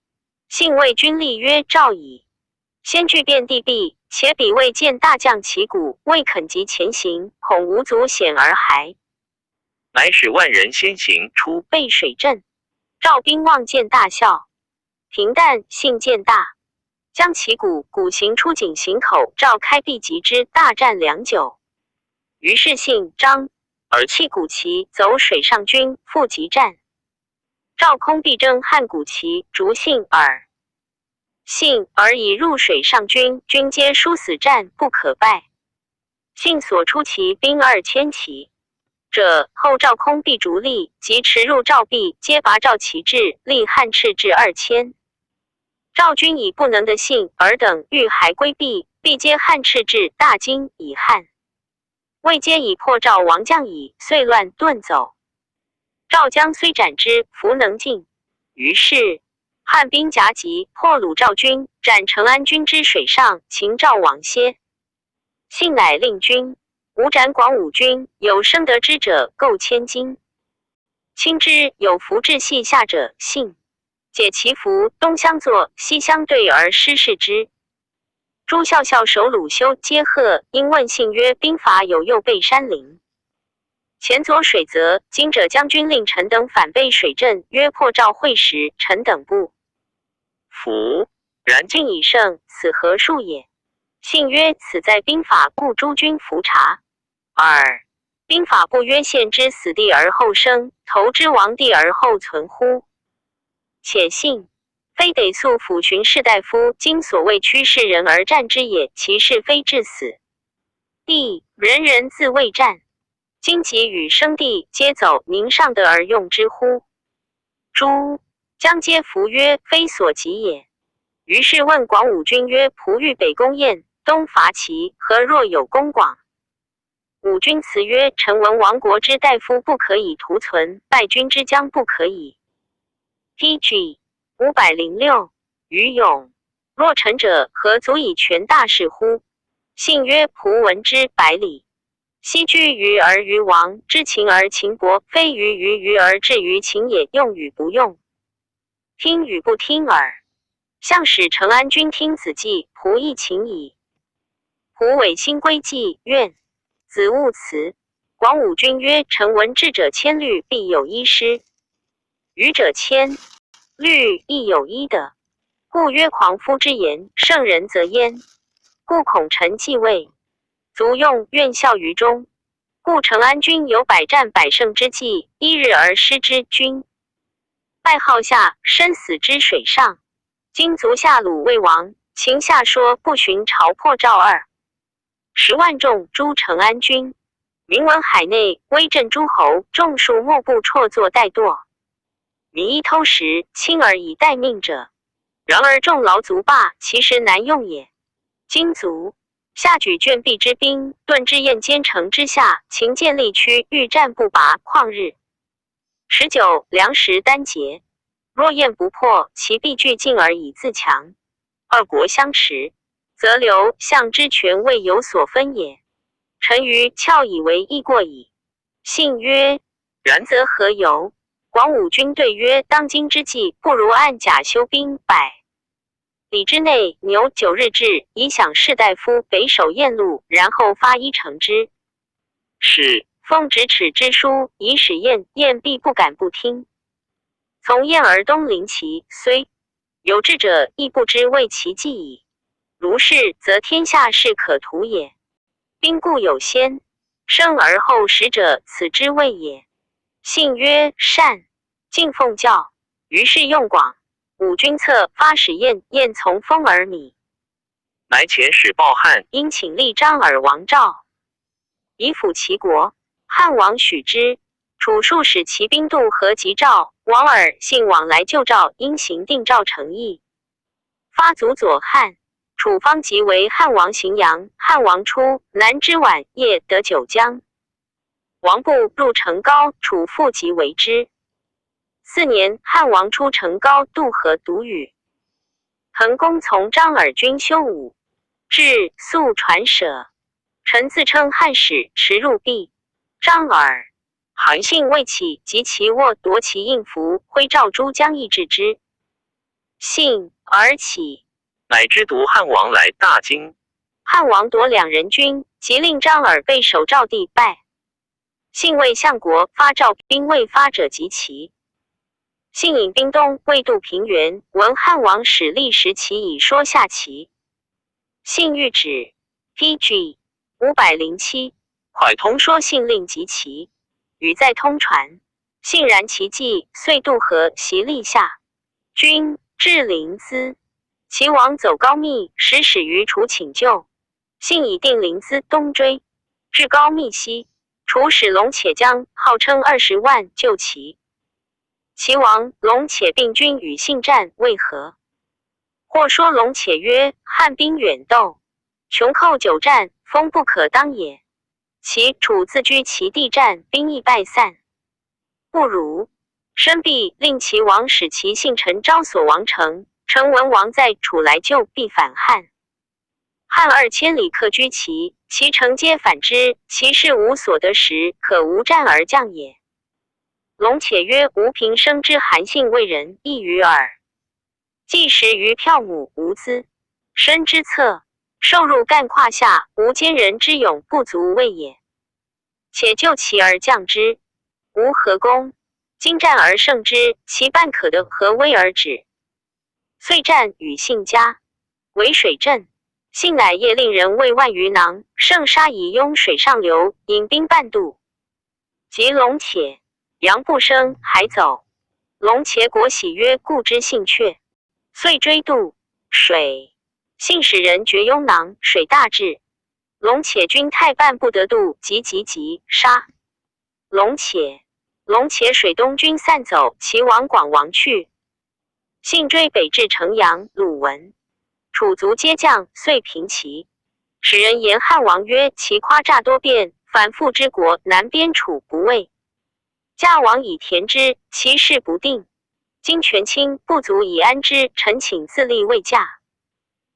信谓军吏曰：赵矣。先据遍地壁，且彼未见大将旗鼓，未肯急前行，恐无足险而还。乃使万人先行出备水阵。赵兵望见大笑。平淡，信见大，将旗鼓行出井行口，赵开壁击之，大战良久。于是信、张而弃鼓旗，走水上军，复急战。赵空必争汉鼓旗，逐信而以入水上军，军皆殊死战，不可败。信所出骑兵2000骑者，后赵空必逐立，即驰入赵壁，皆拔赵旗帜，立汉赤至2000。赵军以不能得信而等欲还归避，必皆汉赤至，大惊以汉。魏皆以破赵王将矣，遂乱遁走。赵将虽斩之，弗能进。于是汉兵夹击，破虏赵军，斩成安军之水上，擒赵王歇。信乃令军无斩广武军，有生得之者购千金。亲之有服至隙下者，信解其服，东相坐，西相对而失事之。诸校校首鲁修皆贺，因问信曰：兵法有右背山陵，前左水泽，今者将军令臣等反背水阵，约破赵会时，臣等不服。然今已胜，此何数也？信曰：此在兵法，故诸君服察。二、兵法不曰献之死地而后生，投之亡地而后存乎？且信非得速抚寻士大夫，今所谓趋士人而战之也，其是非至死。地人人自卫战，今己与生地皆走，宁尚得而用之乎？诸将皆服曰：非所及也。于是问广武君曰：仆欲北攻燕，东伐齐，何若有攻广？武君辞曰：臣闻亡国之大夫不可以图存，败军之将不可以。PG 506于勇，若臣者，何足以全大事乎？信曰：仆闻之百里。昔居于而于王，知秦而秦国，非于而至于秦也，用与不用，听与不听耳。向使成安君听子计，仆亦秦矣。仆违心归计，怨。子勿辞。广武君曰：臣闻智者千虑，必有一失；愚者千虑，亦有一得。故曰狂夫之言，圣人则焉。故恐臣继位，卒用愿效于中。故成安君有百战百胜之计，一日而失之。君败号下，身死之水上。今卒下鲁魏王，秦下说不寻朝破赵二10万众诛成安君。名闻海内，威震诸侯，众数莫不辍作怠惰。民一偷食，轻而以待命者。然而众劳卒罢，其实难用也。今卒下举卷壁之兵，顿至燕兼城之下，秦建立区，欲战不拔，旷日。19粮食单竭，若燕不破，其必俱进而以自强。二国相持，则刘项之权位有所分也。臣于翘以为亦过矣。信曰：然则何由？广武君对曰：当今之计，不如按甲修兵100里之内，牛9日至，以享士大夫北守燕路，然后发一城之。是奉咫尺之书，以使燕必不敢不听。从燕而东临齐，虽有志者，亦不知为其计矣。如是，则天下事可图也。兵固有先，生而后食者，此之谓也。信曰：善。敬奉教。于是用广。武君策发使燕，燕从风而靡。来遣使报汉，因请立张耳王赵，以辅齐国。汉王许之。楚数使骑兵渡河击赵，王耳信往来救赵，因行定赵成邑。发卒左汉。楚方即为汉王荥阳。汉王初，南之宛夜得九江。王部入成皋，楚复即为之。4年，汉王出成皋，渡河独语。滕公从张耳军修武，至速传舍。臣自称汉使，驰入壁。张耳韩信未起，及其卧，夺其印符，挥赵诸将议制之。信而起，乃知独汉王来大惊。汉王夺2人军，即令张耳备守赵地，败。信谓相国，发赵兵未发者及其。信引兵东，未渡平原，闻汉王使立时齐以说下齐。信谕旨。PG 507蒯通说信令及齐，语在通传。信然其计，遂渡河袭立下。军至临淄，齐王走高密，使于楚请救。信以定临淄，东追，至高密西，楚使龙且将，号称20万救齐。齐王龙且并军与信战，为何？或说龙且曰：汉兵远斗，穷寇久战，风不可当也。其楚自居其地战，兵亦败散。不如申必令齐王使其信臣招所王城，臣闻王在楚来救，必反汉。汉2000里客居齐，其城皆反之，其士无所得时，可无战而降也。龙且曰：吾平生之韩信为人，异于耳。既食于票亩，无资身之策，受入干胯下，无坚人之勇，不足畏也。且救齐而降之，无何功；今战而胜之，其半可得何威而止？遂战与信家，为水镇。幸乃夜令人为万余囊，盛沙以拥水上流，引兵半渡。及龙且，羊不生，还走。龙且果喜曰：故之幸却。遂追渡水，幸使人绝拥囊，水大至。龙且军太半不得渡，急杀。龙且水东军散走，其往广王去。幸追北至城阳、鲁文，楚族皆降，遂平齐。使人言汉王曰：其夸诈多变，反复之国，南边楚不畏。驾王以田之，其事不定。今权倾，不足以安之，臣请自立未驾。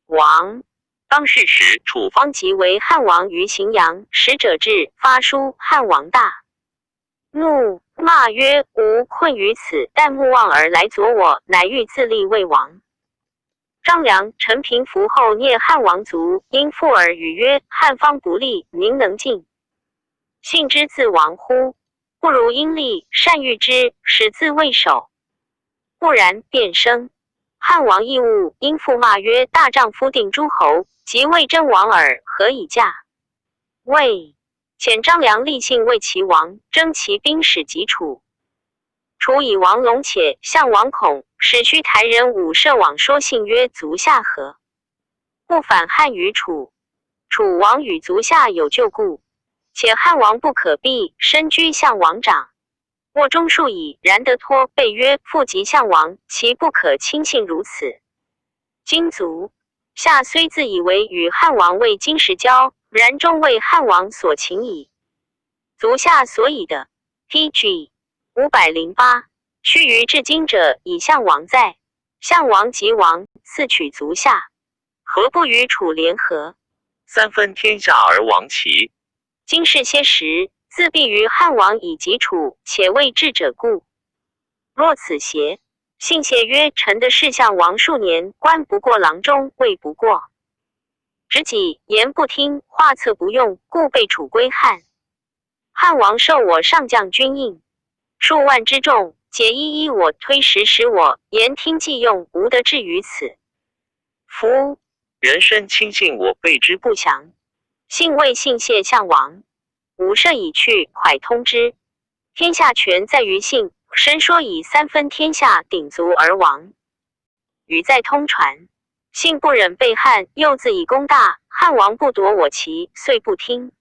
王当是时，楚方即为汉王于荥阳，使者至，发书，汉王大怒，骂曰：吾困于此，但目望而来佐我，乃欲自立为王。张良、陈平服后蹑汉王族，因附耳语曰：汉方不利，宁能进？信之自亡乎？不如因利，善御之，使自卫守。不然，便生。汉王义务，因父骂曰：大丈夫定诸侯，即魏真王耳，何以驾？魏遣张良立信为其王，征其兵使击楚。楚以王龙且向王恐，使须台人武射往说信曰：足下何？不反汉于楚。楚王与足下有旧故，且汉王不可避，身居相王长。握中数矣，然得脱备曰：父及相王，其不可轻信如此。今足下虽自以为与汉王为金石交，然终为汉王所擒矣。足下所以的 PG 508，须臾至今者，以相王在。相王即王，赐取足下，何不与楚联合？三分天下而亡齐。今是些时，自必于汉王以及楚，且未至者故。若此邪？信谢曰：臣的事相王数年，官不过郎中，位不过。执己言不听，画策不用，故被楚归汉。汉王授我上将军印，数万之众，皆一我推使我，言听计用，无得至于此。夫人身轻信我，备之不详。信谓信谢相王。吾设已去，蒯通之。天下权在于信，身说以三分天下鼎足而亡。语在通传，信不忍被汉，又自以功大，汉王不夺我旗，遂不听。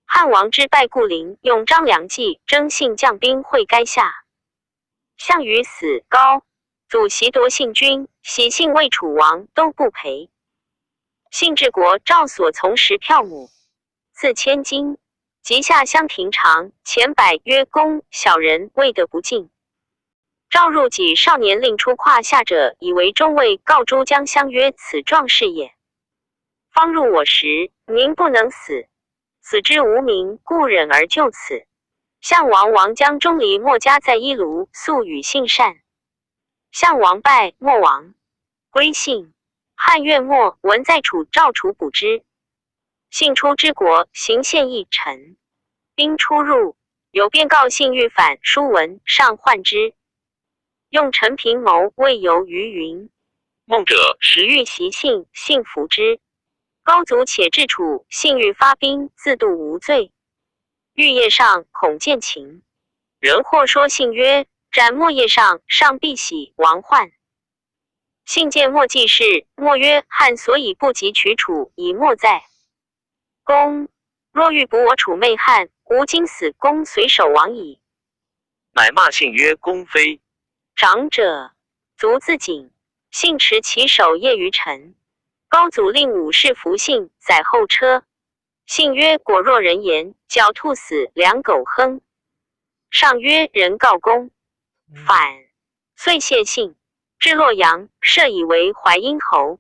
汉王之败故陵，用张良计征信将兵会垓下。项羽死，高祖袭夺信君，喜信为楚王，都不赔。信治国，赵所从10票亩，赐千金。及下乡亭长，前百曰公，小人未得不敬。赵入己少年令出胯下者，以为中尉，告诸将相曰：此壮士也。方入我时，宁不能死？死之无名，故忍而就此。项王王将钟离莫家在伊卢，素与信善。项王败，莫亡，归信。汉月末，文在楚，赵楚捕之。信出之国，行献议臣。兵出入，有便告信欲反，书文上患之。用陈平谋，未游于云。梦者时欲袭信，信服之。高祖且至楚，信欲发兵，自度无罪。欲夜上，恐见秦。人或说信曰：斩莫夜上，上必喜，王患。信见莫记事，莫曰：汉所以不及取楚，以莫在。公若欲捕我楚媚汉，吾今死，公随守亡矣。乃骂信曰：公非。长者卒自警，信持其首夜于臣。高祖令武士服信，载后车。信曰：果若人言，狡兔死，良狗亨。上曰：人告公。反，遂谢信。至洛阳，设以为淮阴侯。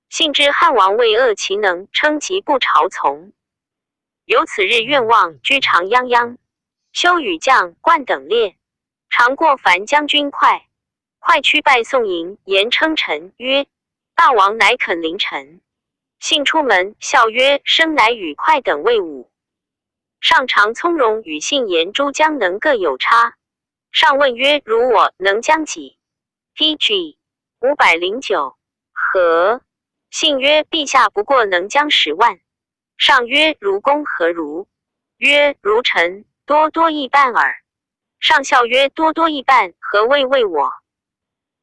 信知汉王为恶其能，称疾不朝从。由此日愿望，居长泱泱。修与将冠等列，常过樊将军快趋拜宋营，言称臣曰：大王乃肯临臣。信出门，笑曰：生乃与快等为伍。上常从容与信言诸将能各有差。上问曰：如我能将几？PG 509。何？信曰：陛下不过能将10万。上曰：如公何如？曰：如臣多多益半耳。上笑曰：多多益半，何谓为我？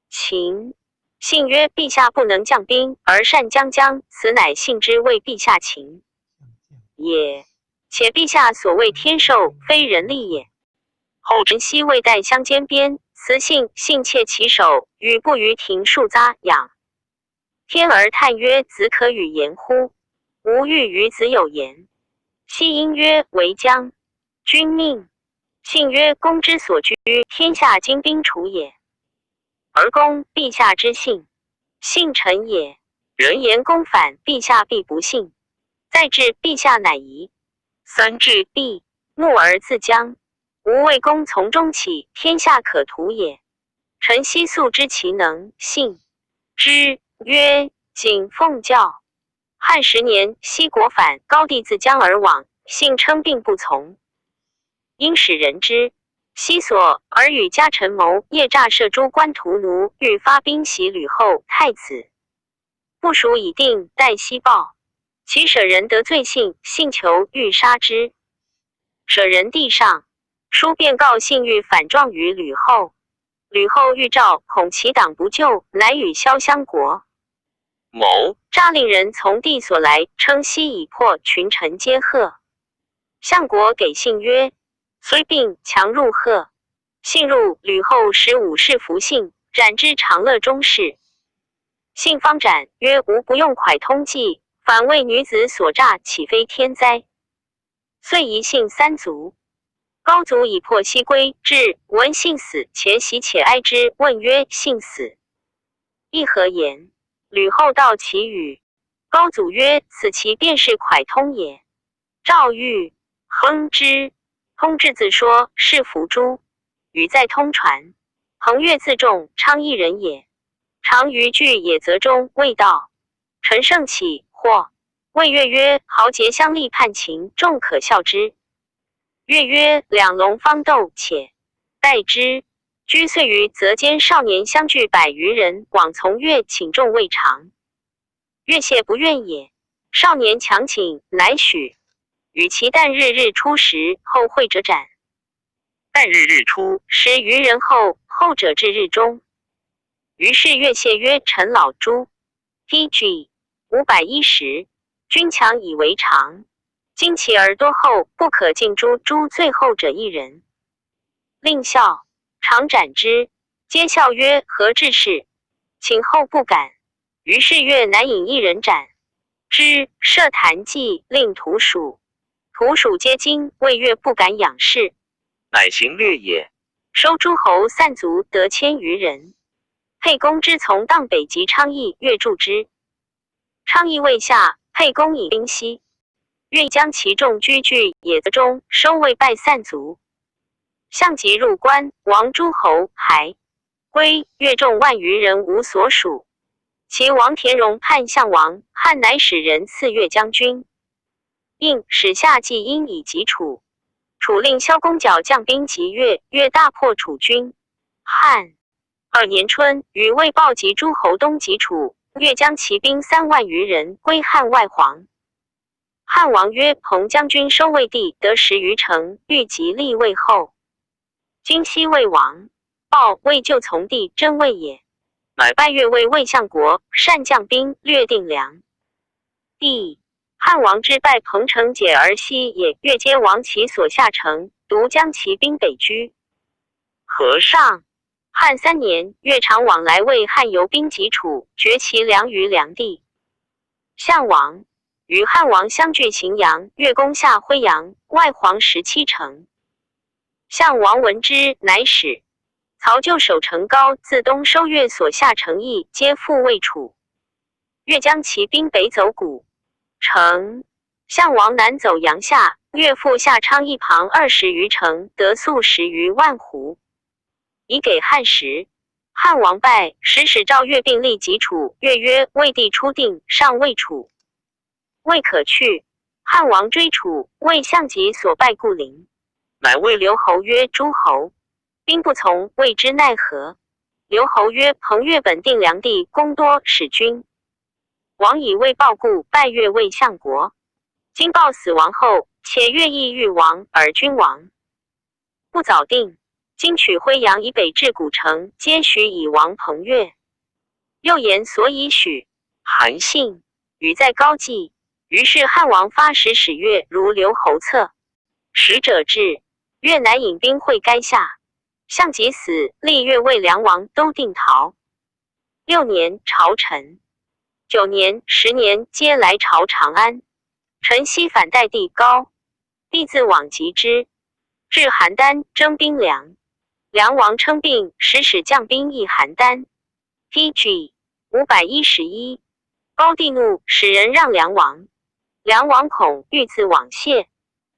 秦。信曰：陛下不能将兵而善将将，此乃信之为陛下秦也。且陛下所谓天授，非人力也。后臣昔未代相兼边，辞信窃其手，与不于庭树匝养。天儿叹曰：子可与言乎？吾欲与子有言。昔因曰：为将君命。信曰：公之所居，天下精兵处也。而公陛下之信，信臣也。人言公反，陛下必不信。再至，陛下乃疑。3至，必怒而自将。吾为公从中起，天下可图也。臣昔素知其能，信之。曰：谨奉教。汉10年，西国反，高帝自将而往，信称病不从。因使人之西所，而与家臣谋，夜诈射诸官屠奴，欲发兵袭吕后太子。部署已定，待西报。其舍人得罪信求欲杀之。舍人地上书便告信欲反状于吕后。吕后欲召，恐其党不救，乃与萧相国谋，诈令人从地所来，称西已破，群臣皆贺。相国给信曰：虽病，强入贺。信入，吕后使武士服信，斩之长乐中室。信方斩，曰：吾不用蒯通计，反为女子所诈，岂非天灾？遂疑信3族。高祖已破西归，至闻信死，且喜且哀之，问曰：信死亦何言？吕后道其语。高祖曰：此其便是蒯通也。赵欲亨之。通至自说是伏诛，语在通传。彭越自重，昌邑人也。常于居野泽中，未到。陈胜起，或谓越曰：豪杰相立叛秦，众可笑之。越曰：两龙方斗，且待之。居遂于泽间少年相聚100余人，往从越，请众未尝。越谢不愿也。少年强请，乃许。与其旦日出时，后会者斩。旦日出10余人后，后者至日中。于是越谢曰：臣老诛。PG 510，君强以为常。今其而多后，不可尽诛最后者1人。令笑，常斩之。皆笑曰：何至是？请后不敢。于是越乃引1人斩之，设坛祭，令徒属。徒属皆惊，谓越不敢仰视，乃行略也。收诸侯散卒得1000余人。沛公之从荡北及昌邑，越助之。昌邑未下，沛公以兵西。越将其众居野泽中，收魏败散卒。项籍入关，亡诸侯，还归。越众万余人无所属。其王田荣叛项王，汉乃使人赐越将军。应使下季因以击楚。楚令萧公角将兵击越，越大破楚军。汉2年春，与魏报及诸侯东击楚，越将骑兵3万余人归汉外黄。汉王曰：彭将军收魏地得10余城，欲即立魏后。今西魏王，报魏就从地征魏也。乃拜越为魏相国，善将兵，略定梁。帝汉王之败彭城解而西也，越皆亡其所下城，独将其兵北居。和上汉3年，越常往来为汉游兵击楚，绝其粮于梁地。项王与汉王相距荥阳，越攻下辉阳，外黄17城。项王闻之，乃使曹就守城高，自东收越所下城邑，皆复魏楚。越将其兵北走谷城。项王南走阳夏，越复下昌邑旁20余城，得粟10余万斛，以给汉时。汉王败，使赵越并立击楚。越曰：魏地初定，尚未楚，未可去。汉王追楚，魏项籍所败故陵。乃谓刘侯曰：诸侯兵不从，谓之奈何？刘侯曰：彭越本定梁地，功多，使君王以为报故，拜越魏相国。今报死亡后，且越亦欲亡而君王不早定，今取徽阳以北至古城，皆许以王彭越。又言所以许，韩信语在高季。于是汉王发使使越如留侯策，使者至，越乃引兵会垓下。项籍死，立越魏梁王都定陶。6年，朝臣。9年、10年，皆来朝长安。臣西反代帝高，帝自往击之。至邯郸，征兵梁。梁王称病，使将兵诣邯郸。TG 511。高帝怒，使人让梁王。梁王恐欲自往谢，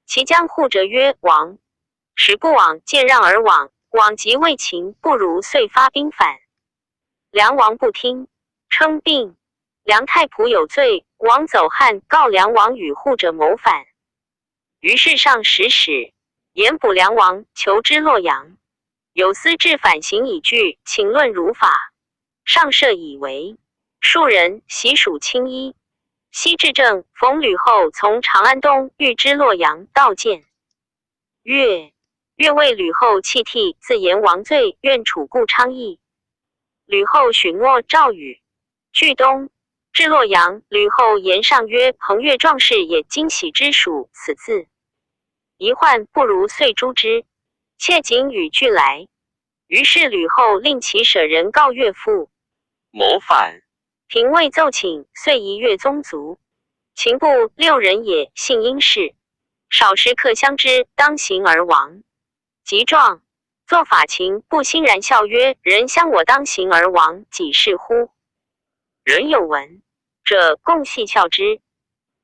其将护者曰：“王使不往，见让而往，往即未秦，不如遂发兵反。”梁王不听，称病。梁太仆有罪，王走汉告梁王与护者谋反。于是上使严捕梁王，囚之洛阳。有司至反行以具，请论如法。上赦以为。数人习属青衣。西至正，逢吕后从长安东御之洛阳道见。越为吕后弃替，自言王罪，愿处故昌邑。吕后许诺诏语。据东至洛阳，吕后言上曰：“彭越壮士也，今喜之属，此字一患，不如遂诛之。妾谨与俱来。”于是吕后令其舍人告岳父谋反。廷尉奏请，遂移越宗族。秦部6人也，姓殷氏。少时客相知，当行而亡。及状，作法秦部欣然笑曰：“人相我当行而亡，几是乎？”人有闻者，共戏笑之。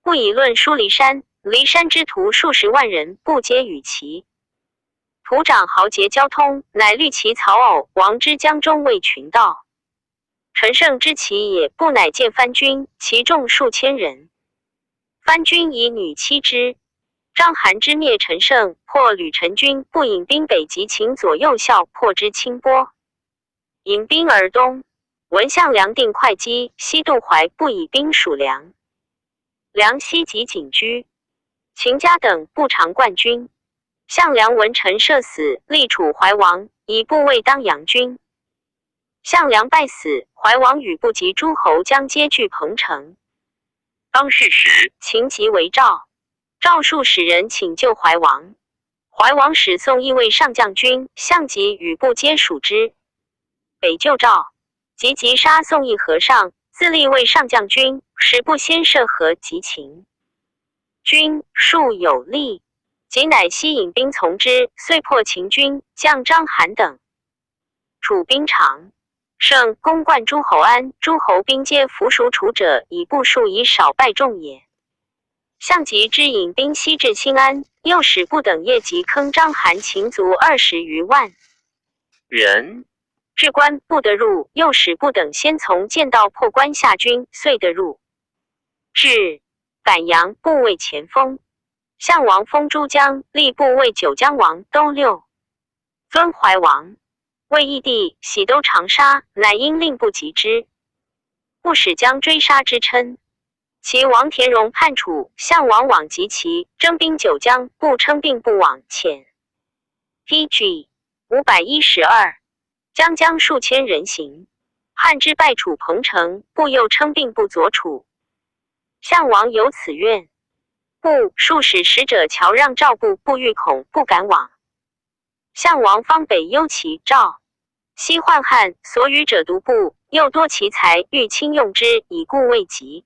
不以论书骊山，骊山之徒数十万人，不皆与齐。徒长豪杰交通，乃虑其曹偶王之江中为群盗。陈胜之骑也，不乃见藩军，其众数千人。藩军以女妻之。章邯之灭陈胜，破吕陈军，不引兵北及秦左右校，破之清波。引兵而东，闻项梁定会稽，西渡淮，不以兵属梁。梁西及景居，秦家等不常冠军。项梁闻陈涉死，立楚怀王，以部卫当阳君。项梁败死，怀王与部及诸侯将皆据彭城。当世时，秦即为赵，赵数使人请救怀王。怀王使宋义为上将军，项籍与部皆属之。北救赵，即杀宋义和尚，自立为上将军，使部先涉河及秦。军数有力，即乃西引兵从之，遂破秦军，将章邯等。楚兵长。胜攻冠诸侯安，诸侯兵皆服属楚者，以部数以少败众也。项籍之引兵西至新安，又使部等夜及坑章邯秦卒20余万人，至关不得入，又使部等先从剑道破关下军，遂得入。至赶阳，部为前锋。项王封诸将，立部为九江王，都六。尊怀王。魏义帝喜都长沙，乃因令不及之，不使将追杀之称。其王田荣叛楚，项王往及其，征兵九江，不称并不往遣。TG 512。将数千人行。汉之败楚彭城，不又称并不左楚。项王有此愿，不数使使者乔让赵部，不欲恐，不敢往。项王方北忧其赵。西患汉，所与者独部，又多其财，欲轻用之，以故未及。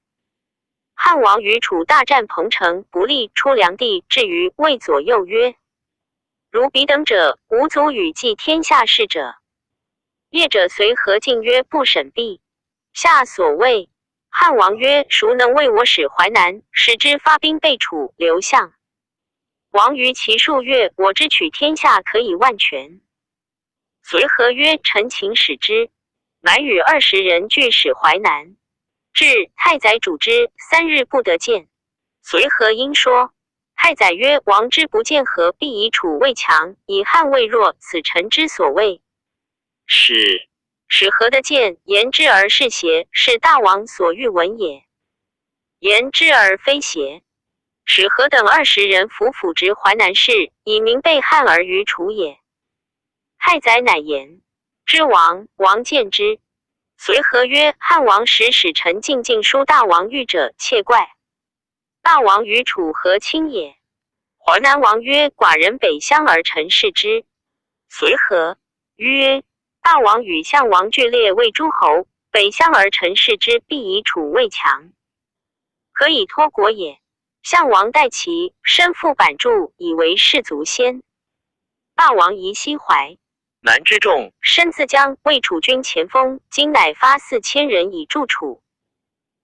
汉王与楚大战彭城，不利，出梁地，至于魏左右曰：“如彼等者，无足与继天下事者。”业者随何进曰：“不审毕。”下所谓。汉王曰：“孰能为我使淮南，使之发兵备楚，刘项？”王于其数月，我之取天下，可以万全。随和曰：“臣请使之。”乃与20人俱使淮南。至太宰主之3日不得见。随和因说。太宰曰：“王之不见何必以楚为强，以汉为弱，此臣之所谓。”使何得见，言之而是邪，是大王所欲闻也。言之而非邪。使何等20人服辅之淮南市，以明被汉而于楚也。太宰乃言之王，王见之，随和曰：汉王时使臣进晋书大王谕者，切怪。大王与楚何亲也？淮南王曰：寡人北乡而臣视之。随和曰：大王与项王俱列为诸侯，北乡而臣视之，必以楚为强，可以托国也。项王待其身负板柱，以为士卒先。大王疑西淮，南之众，身自将为楚军前锋，今乃发4000人以助楚。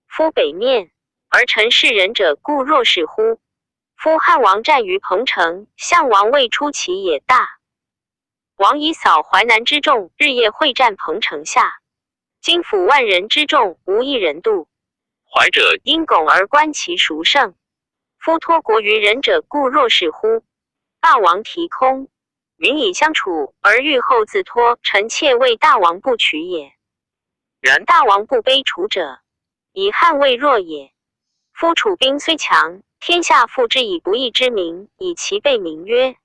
夫北面而臣视人者，故若是乎？夫汉王战于彭城，项王未出其也大。王以扫淮南之众，日夜会战彭城下。今府万人之众，无一人渡。怀者因拱而观其孰胜？夫托国于人者，故若是乎？大王提空，民以相处，而欲后自托，臣妾为大王不取也。然大王不卑楚者，以汉魏弱也。夫楚兵虽强，天下复之以不义之名，以其被名曰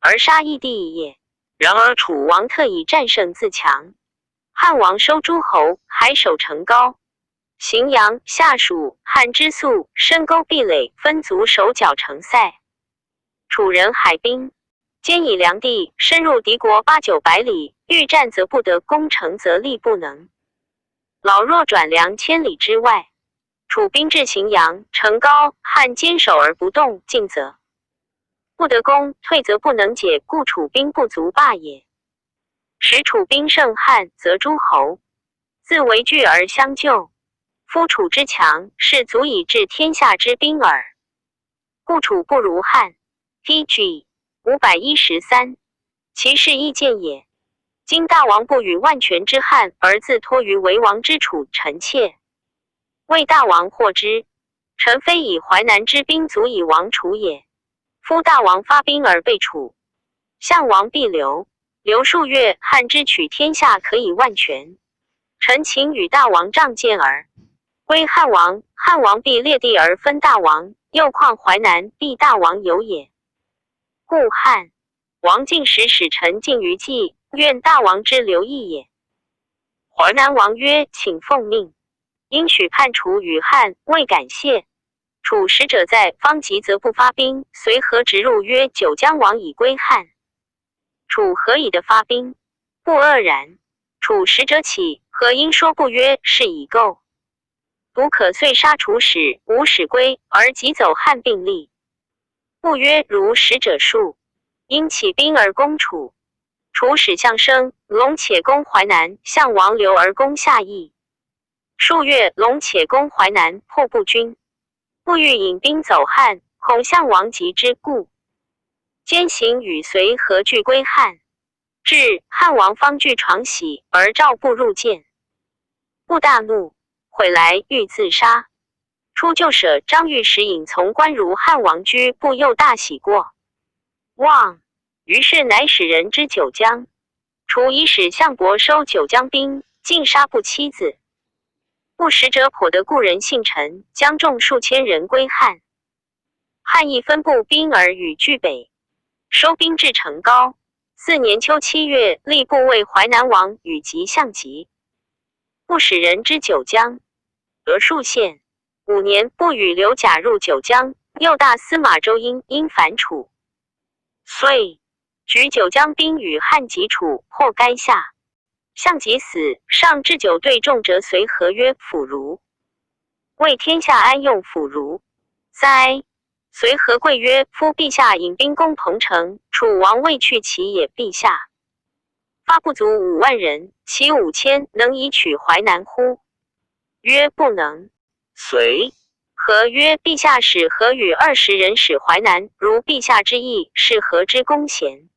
而杀义帝也。然而楚王特以战胜自强，汉王收诸侯，还守城高。荥阳、下属、汉之粟，深沟壁垒，分族守剿城塞。楚人海滨，兼以梁地，深入敌国800-900里，欲战则不得，攻城则力不能。老弱转粮千里之外。楚兵至荥阳，城高，汉坚守而不动，进则不得攻，退则不能解，故楚兵不足罢也。使楚兵胜汉，则诸侯自为惧而相救。夫楚之强，是足以治天下之兵耳。故楚不如汉。PG 513，其事亦见也。今大王不与万全之汉，而自托于为王之楚，臣妾为大王获之。臣非以淮南之兵足以亡楚也。夫大王发兵而被楚，项王必留，留数月，汉之取天下可以万全。臣请与大王仗剑而归汉王，汉王必列地而分大王，又况淮南，必大王有也。故汉王进时使臣进于冀，愿大王之留意也。淮南王曰：请奉命。因许叛楚与汉，未感谢。楚使者在，方急则不发兵，随和直入曰：九江王已归汉。楚何以得发兵？不愕然。楚使者起，何因说不曰：是已够。独可遂杀楚使，吴使归，而急走汉并立。不曰如使者数，因起兵而攻楚。楚使相生，龙且攻淮南，项王留而攻下邑。数月，龙且攻淮南，破不军。不欲引兵走汉，恐项王急之，故兼行与随和俱归汉。至汉王方据床喜，而召不入见。不大怒，悔来欲自杀。出就舍张御史引从官如汉王居，不又大喜过望。于是乃使人之九江。楚以使项伯收九江兵，尽杀不妻子。不使者颇得故人姓陈，将众数千人归汉。汉亦分部兵而与据北，收兵至城高。4年秋7月，吏部为淮南王与及项籍。不使人之九江，得数县。5年，不与刘贾入九江，右大司马周因反楚，遂举九江兵与汉及楚，破垓下。项籍死，上至9对众折随和曰：辅如为天下安用辅如哉？随和贵曰：夫陛下引兵攻彭城，楚王未去其也。陛下发不足5万人，其5000能以取淮南乎？曰：不能。随和曰：陛下使何与20人使淮南，如陛下之意，是何之功贤？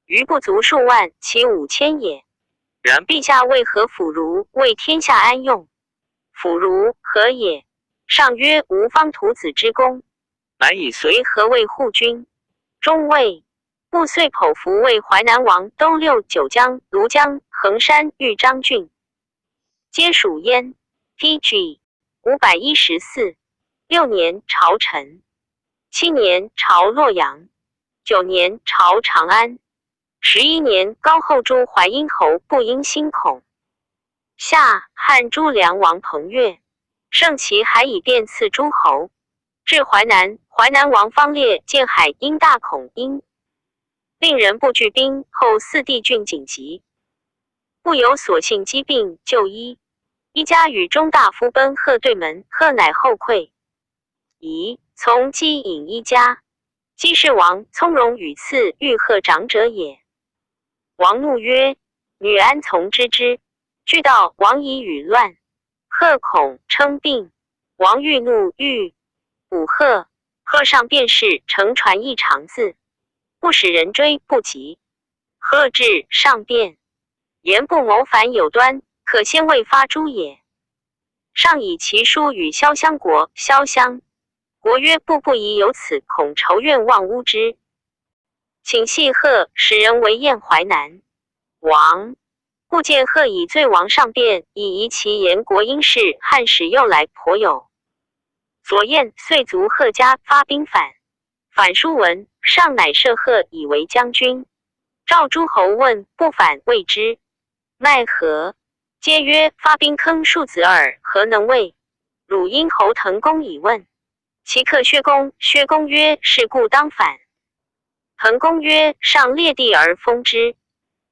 余不足数万，其5000也。然陛下为何辅如为天下安用？辅如何也？上曰：吴方土子之功。乃以随和为护军。中尉不遂剖服为淮南王，东六九江、庐江、衡山、豫章郡，皆属焉。PG 514。6年朝陈，7年朝洛阳，9年朝长安，11年高后诸淮阴侯不应心恐。夏汉诸梁王彭越盛其还以便赐诸侯，至淮南，淮南王方烈见海因大恐因，令人不拒兵后四地郡紧急，不有所幸疾病就医。一家与中大夫奔贺对门，贺乃后溃。宜从姬引一家，姬是王从容与赐欲贺长者也。王怒曰：女安从知之？惧道王以语乱，贺恐称病。王欲怒欲捕贺，贺上便是乘船一长字，不使人追不及。贺至上便，言不谋反有端，可先未发诛也。上以其书与潇湘国，潇湘国曰：步不宜有此，恐仇怨忘污之。请系贺，使人为宴淮南。王故见贺以罪王上便，以疑其言国因事，汉使又来颇有。左宴遂卒贺家，发兵反。反书文，上乃设贺以为将军。召诸侯问，不反谓之，奈何？皆曰：发兵坑庶子耳，何能为？汝因侯滕公以问。其克薛公，薛公曰：是故当反。滕公曰：上列地而封之，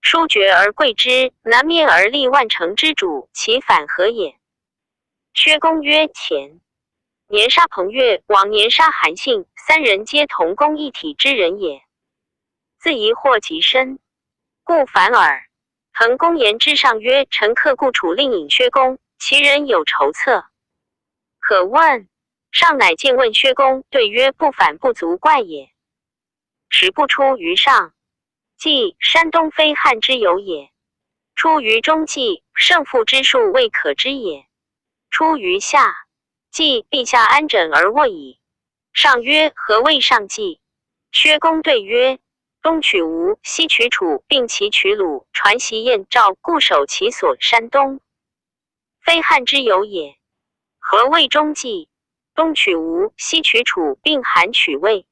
疏爵而贵之，南面而立万城之主，其反何也？薛公曰：前年杀彭越，往年杀韩信，三人皆同公一体之人也，自疑惑极深，故反耳。滕公言之上曰：臣克故处令尹薛公，其人有筹策，可问。上乃见问薛公，对曰：不反不足怪也。使不出于上，即山东非汉之有也；出于中计，胜负之术未可知也；出于下，即陛下安枕而卧矣。上曰：何谓上计？薛公对曰：东取吴，西取楚，并齐取鲁，传习燕赵，固守其所，山东非汉之有也。何谓中计？东取吴，西取楚，并韩取魏。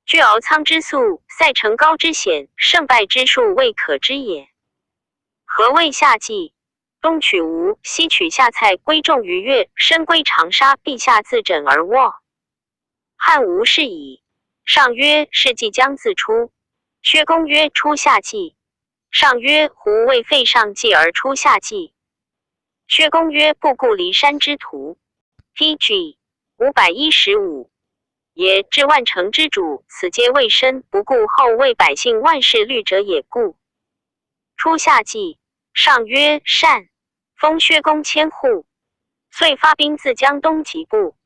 据敖仓之粟，塞成高之险，胜败之术未可知也。何谓下计？东取吴，西取下蔡，归众于越，深归长沙，陛下自枕而卧。汉无事矣。上曰：是计将自出。薛公曰：出下计。上曰：胡为废上计而出下计？薛公曰：不顾骊山之徒。PG 515。也至万城之主，此皆未申，不顾后为百姓万事虑者也故。出下计。上曰：善。封薛公千户，遂发兵自江东疾步，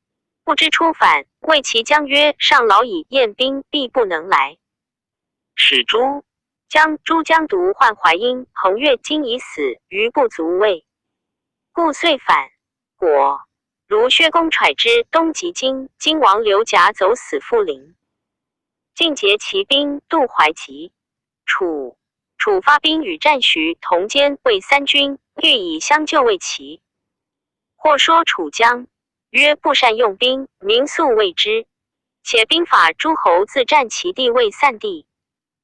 不知出反，谓其将曰：上老以宴兵，必不能来。使诸将独患淮阴，彭越今已死，余不足畏，故遂反。果如薛公揣之，东及荆，荆王刘贾走死复陵，尽结其兵，渡淮籍。楚发兵与战徐、同监魏三军，欲以相救魏齐。或说楚将曰：不善用兵，民素畏之。且兵法诸侯自占其地未散地，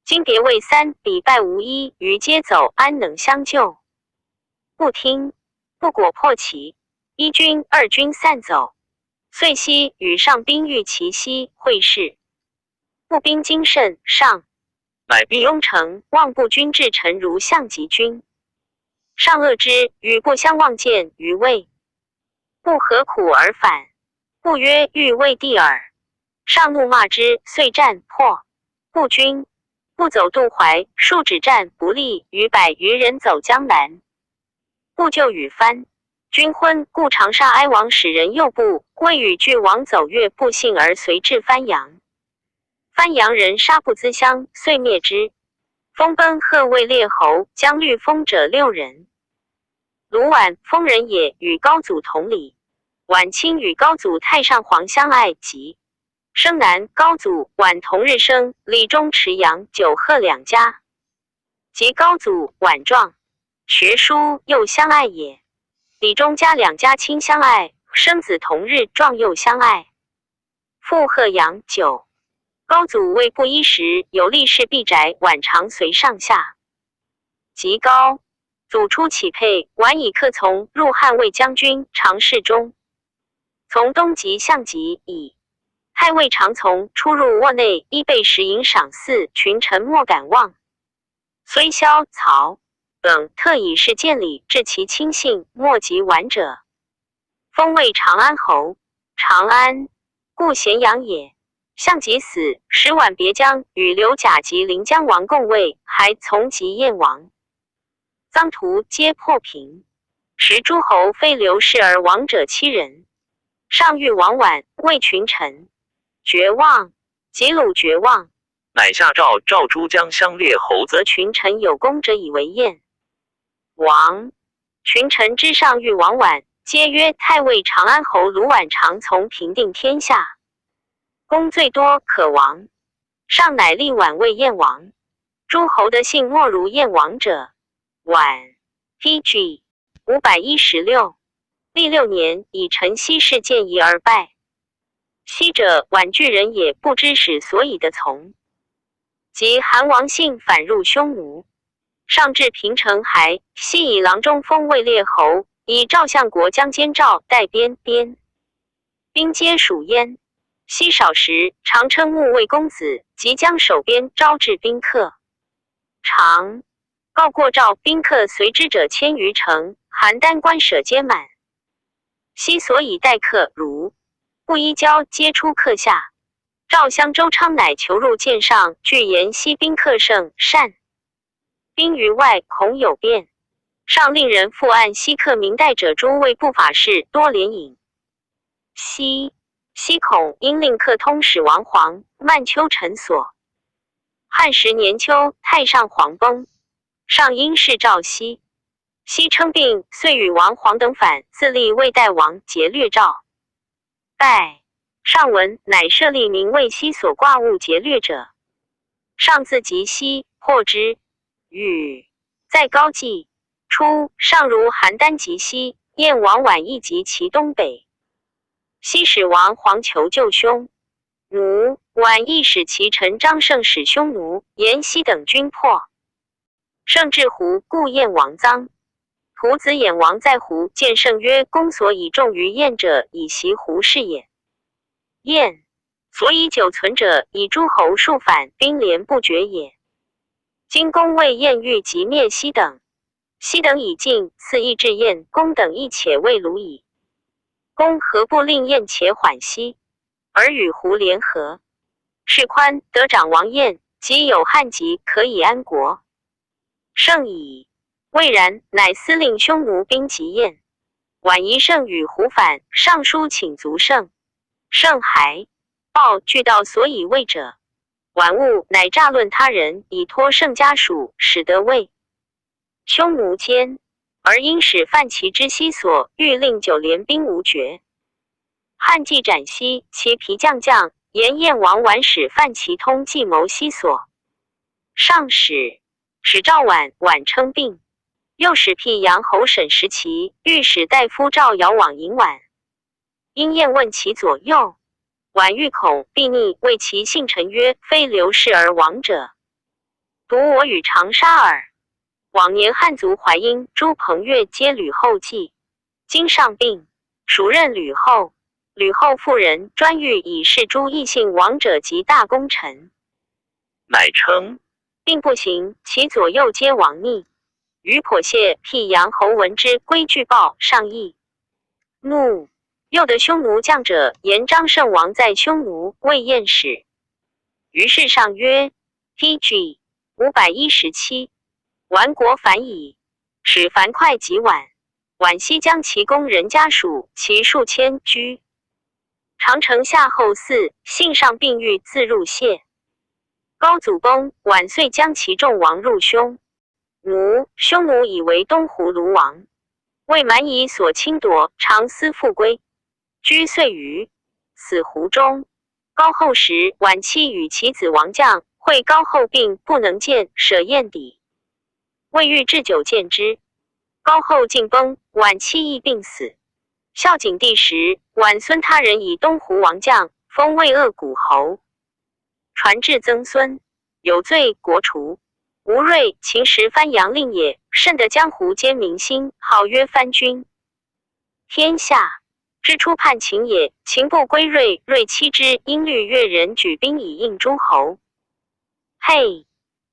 今别魏三，彼败无一，余皆走，安能相救？不听，不果破其一军二军散走。遂西与上兵遇其西会师，步兵精甚，上乃必雍城，望步军至陈如相及军。上恶之，与不相望见于魏，不何苦而反？不曰欲魏地耳。上怒骂之，遂战破。步军不走渡淮，数指战不利，余100余人走江南。不救与藩。军昏，故长沙哀王使人诱步，魏与巨王走越，不幸而随至番阳。番阳人杀不资乡，遂灭之。封奔贺为列侯，将律封者6人。卢绾封人也，与高祖同里。绾亲与高祖太上皇相爱，及生男，高祖绾同日生，李中持阳九贺2家。及高祖绾壮，学书又相爱也。李中家2家亲相爱，生子同日，壮幼相爱。父贺阳9。高祖为不衣时，有立侍婢宅，晚常随上下。及高祖出启配，晚以客从入汉卫将军常侍中。从东极向极矣。太尉常从出入卧内，衣被食饮赏祀，群臣莫敢忘。虽萧、曹等特以是见礼，治其亲信，莫及晚者。封为长安侯。长安，故咸阳也。项籍死，使晚别将与刘贾及临江王共位，还从及燕王。臧荼皆破平。时诸侯非刘氏而亡者7人。上谕王绾，谓群臣绝望，及鲁绝望，乃下诏召诸将相列侯，则群臣有功者以为宴。王群臣之上谕王绾，皆曰太尉长安侯卢绾常从平定天下，功最多，可王。上乃立绾为燕王。诸侯的姓莫如燕王者。绾 PG 516。历6年，以陈豨事见疑而败。豨者，宛具人也，不知始所以的从。及韩王信反入匈奴，上至平城还，豨以郎中封位列侯，以赵相国将监赵代边兵皆属焉。豨少时，常称穆魏公子，即将守边招致宾客。常告过赵，宾客随之者1000余乘，邯郸官舍皆满。豨所以待客，如不依交，皆出客下。赵襄周昌乃求入见上，具言豨宾客甚善，宾于外，恐有变。上令人复按豨客明代者诸位不法事多连引。豨恐因令客通使王黄、曼丘陈所。汉时年秋，太上皇崩，上因事召豨。豨称病，遂与王黄等反，自立魏代王，劫掠赵。拜上闻，乃设立名为豨所挂物劫掠者。上自及豨，破之。禹在高季初，上如邯郸及豨，燕王绾亦及其东北。豨使王黄求救匈奴，绾亦使其臣张胜使匈奴、延熙等军破。胜至胡，故燕王臧。胡子衍王在胡，见胜曰：公所以重于燕者，以袭胡氏也。燕所以久存者，以诸侯数反，兵连不绝也。今公谓燕欲及灭豨等，豨等已尽，赐邑至燕，公等亦且未鲁矣。公何不令燕且缓息，而与胡联合？事宽，得长王燕，即有汉籍，可以安国。胜矣。未然，乃司令匈奴兵及燕。绾疑胜与胡反，上书请卒胜。胜还报具到所以位者。绾误，乃诈论他人，以托胜家属，使得位。匈奴间，而因使犯其之豨所，欲令9连兵无决。汉既斩豨，其皮将言燕王绾使犯其通计谋豨所。上使赵绾，绾称病。又使辟阳侯沈时齐，御史大夫赵尧往迎绾。因燕问其左右，绾欲恐必逆，谓其姓陈曰：非刘氏而亡者，独我与长沙耳。往年汉族淮阴、诸彭越皆吕后继，今上病，属任吕后。吕后妇人专欲以示诸异姓亡者及大功臣，乃称并不行，其左右皆亡逆。于颇谢，辟阳侯闻之，归具报上议，怒。又得匈奴将者言张胜王在匈奴，谓燕使。于是上曰 PG 517，完国反矣。使樊哙及绾，绾西将其宫人家属，其数千居。长城夏后嗣，幸上病愈，自入谢。高祖崩，绾遂将其众王入匈奴，匈奴以为东胡卢王，为蛮夷所侵夺，常思复归，居岁余，死胡中。高后时，绾妻与其子王将会高后病，不能见，舍燕邸。未欲置酒见之，高后竟崩，绾妻亦病死。孝景帝时，晚孙他人以东湖王将，封魏鄂谷侯。传至曾孙，有罪，国除。吴芮，秦时藩阳令也，甚得江湖间民心，号曰藩君。天下之初叛秦也，秦不归芮，芮欺之，因律越人举兵以应诸侯。嘿，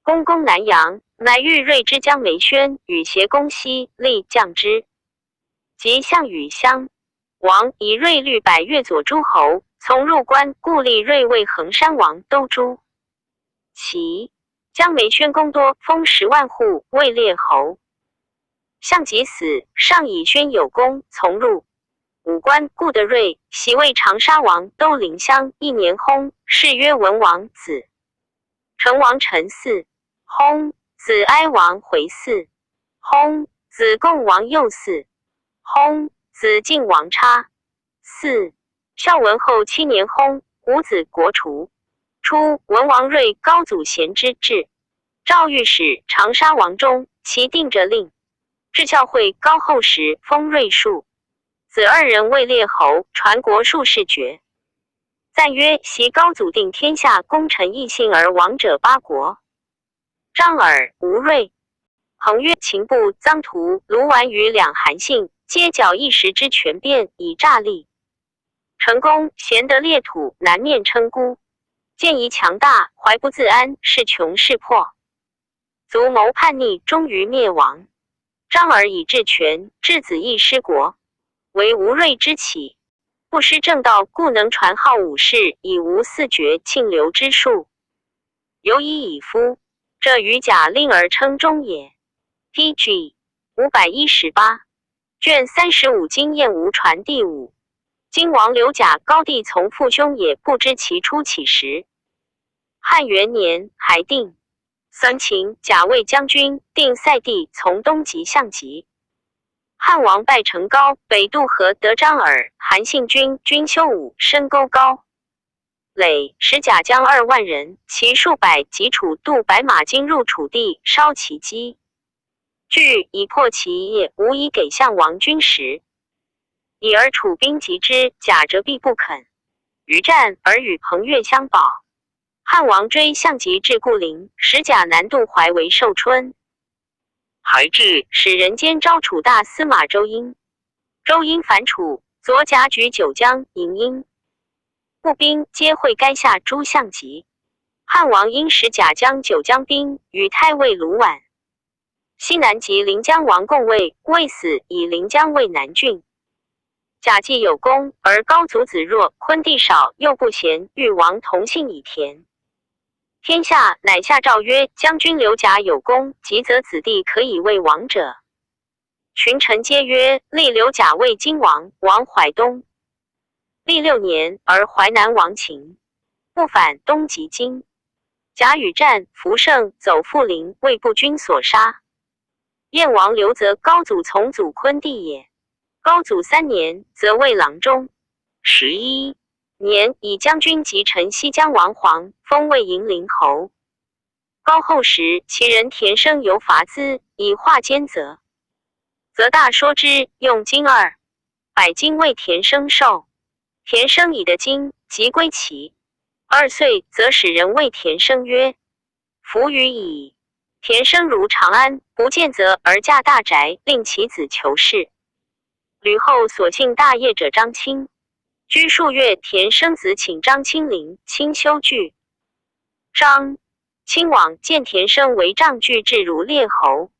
公攻南阳，乃欲芮之将梅轩，与协攻西，立将之。及项羽襄王，以芮律百越左诸侯，从入关，故立芮为衡山王，都诸。其将梅轩攻多，封10万户，为列侯。项籍死，上以宣有功，从入武关，故得芮，袭为长沙王，都临湘，1年薨，谥曰文王子。成王臣嗣，薨，子哀王回嗣，薨，子贡王右嗣，薨，子晋王差，嗣。孝文后7年薨，五子，国除。初，文王芮高祖贤之至，赵御史长沙王中，其定着令。至教会高后时，封芮数子2人为列侯，传国术士爵。赞曰：袭高祖定天下，功臣异姓而王者8国。张耳、吴芮。恒曰：秦部、臧荼、卢绾与两韩信，皆矫一时之权变，以诈立。成功，贤得列土，南面称孤。见夷强大，怀不自安，势穷势破，卒谋叛逆，终于灭亡。张耳以治权，质子义失国，为吴芮之起，不失正道，故能传号武士，以无四绝庆流之术。有以以夫，这于甲令而称忠也。PG 518卷35经验无传第5。今王刘贾高帝从父兄也，不知其初起时。汉元年，还定。孙秦，贾为将军，定塞地，从东及项籍。汉王拜成高，北渡河，得张耳、韩信军，军修武，深沟高垒，使贾将2万人，其数百，及楚渡白马津入楚地，烧其基，据以破其业，无以给项王军食。以而楚兵击之，贾折臂不肯，于战而与彭越相保。汉王追项籍至固陵，使贾南渡淮为寿春。还至，使人间招楚大司马周婴。周婴反楚，左甲举九江，迎婴。步兵皆会垓下诛项籍。汉王因使贾将九江兵与太尉卢绾。西南及临江王共卫，未死，以临江为南郡。贾既有功，而高祖子弱，昆地少，又不贤，欲王同姓以田。天下乃下诏曰：将军刘贾有功，即则子弟可以为王者。群臣皆曰：立刘贾为荆王，王淮东。历6年，而淮南王秦，不反，东及荆。贾与战，弗胜，走富临，为步军所杀。燕王刘则高祖从祖昆地也。高祖3年，则为郎中。11年，以将军及陈西江王黄，封为银陵侯。高后时，其人田生由伐资，以化奸则大说之，用金200金为田生授。田生以得金，即归齐。2岁，则使人谓田生曰：夫与矣。田生如长安，不见则而驾大宅，令其子求仕。吕后所幸大业者张清。居数月，田生子请张清陵，清修具。张清往见田生为丈具，至如列侯。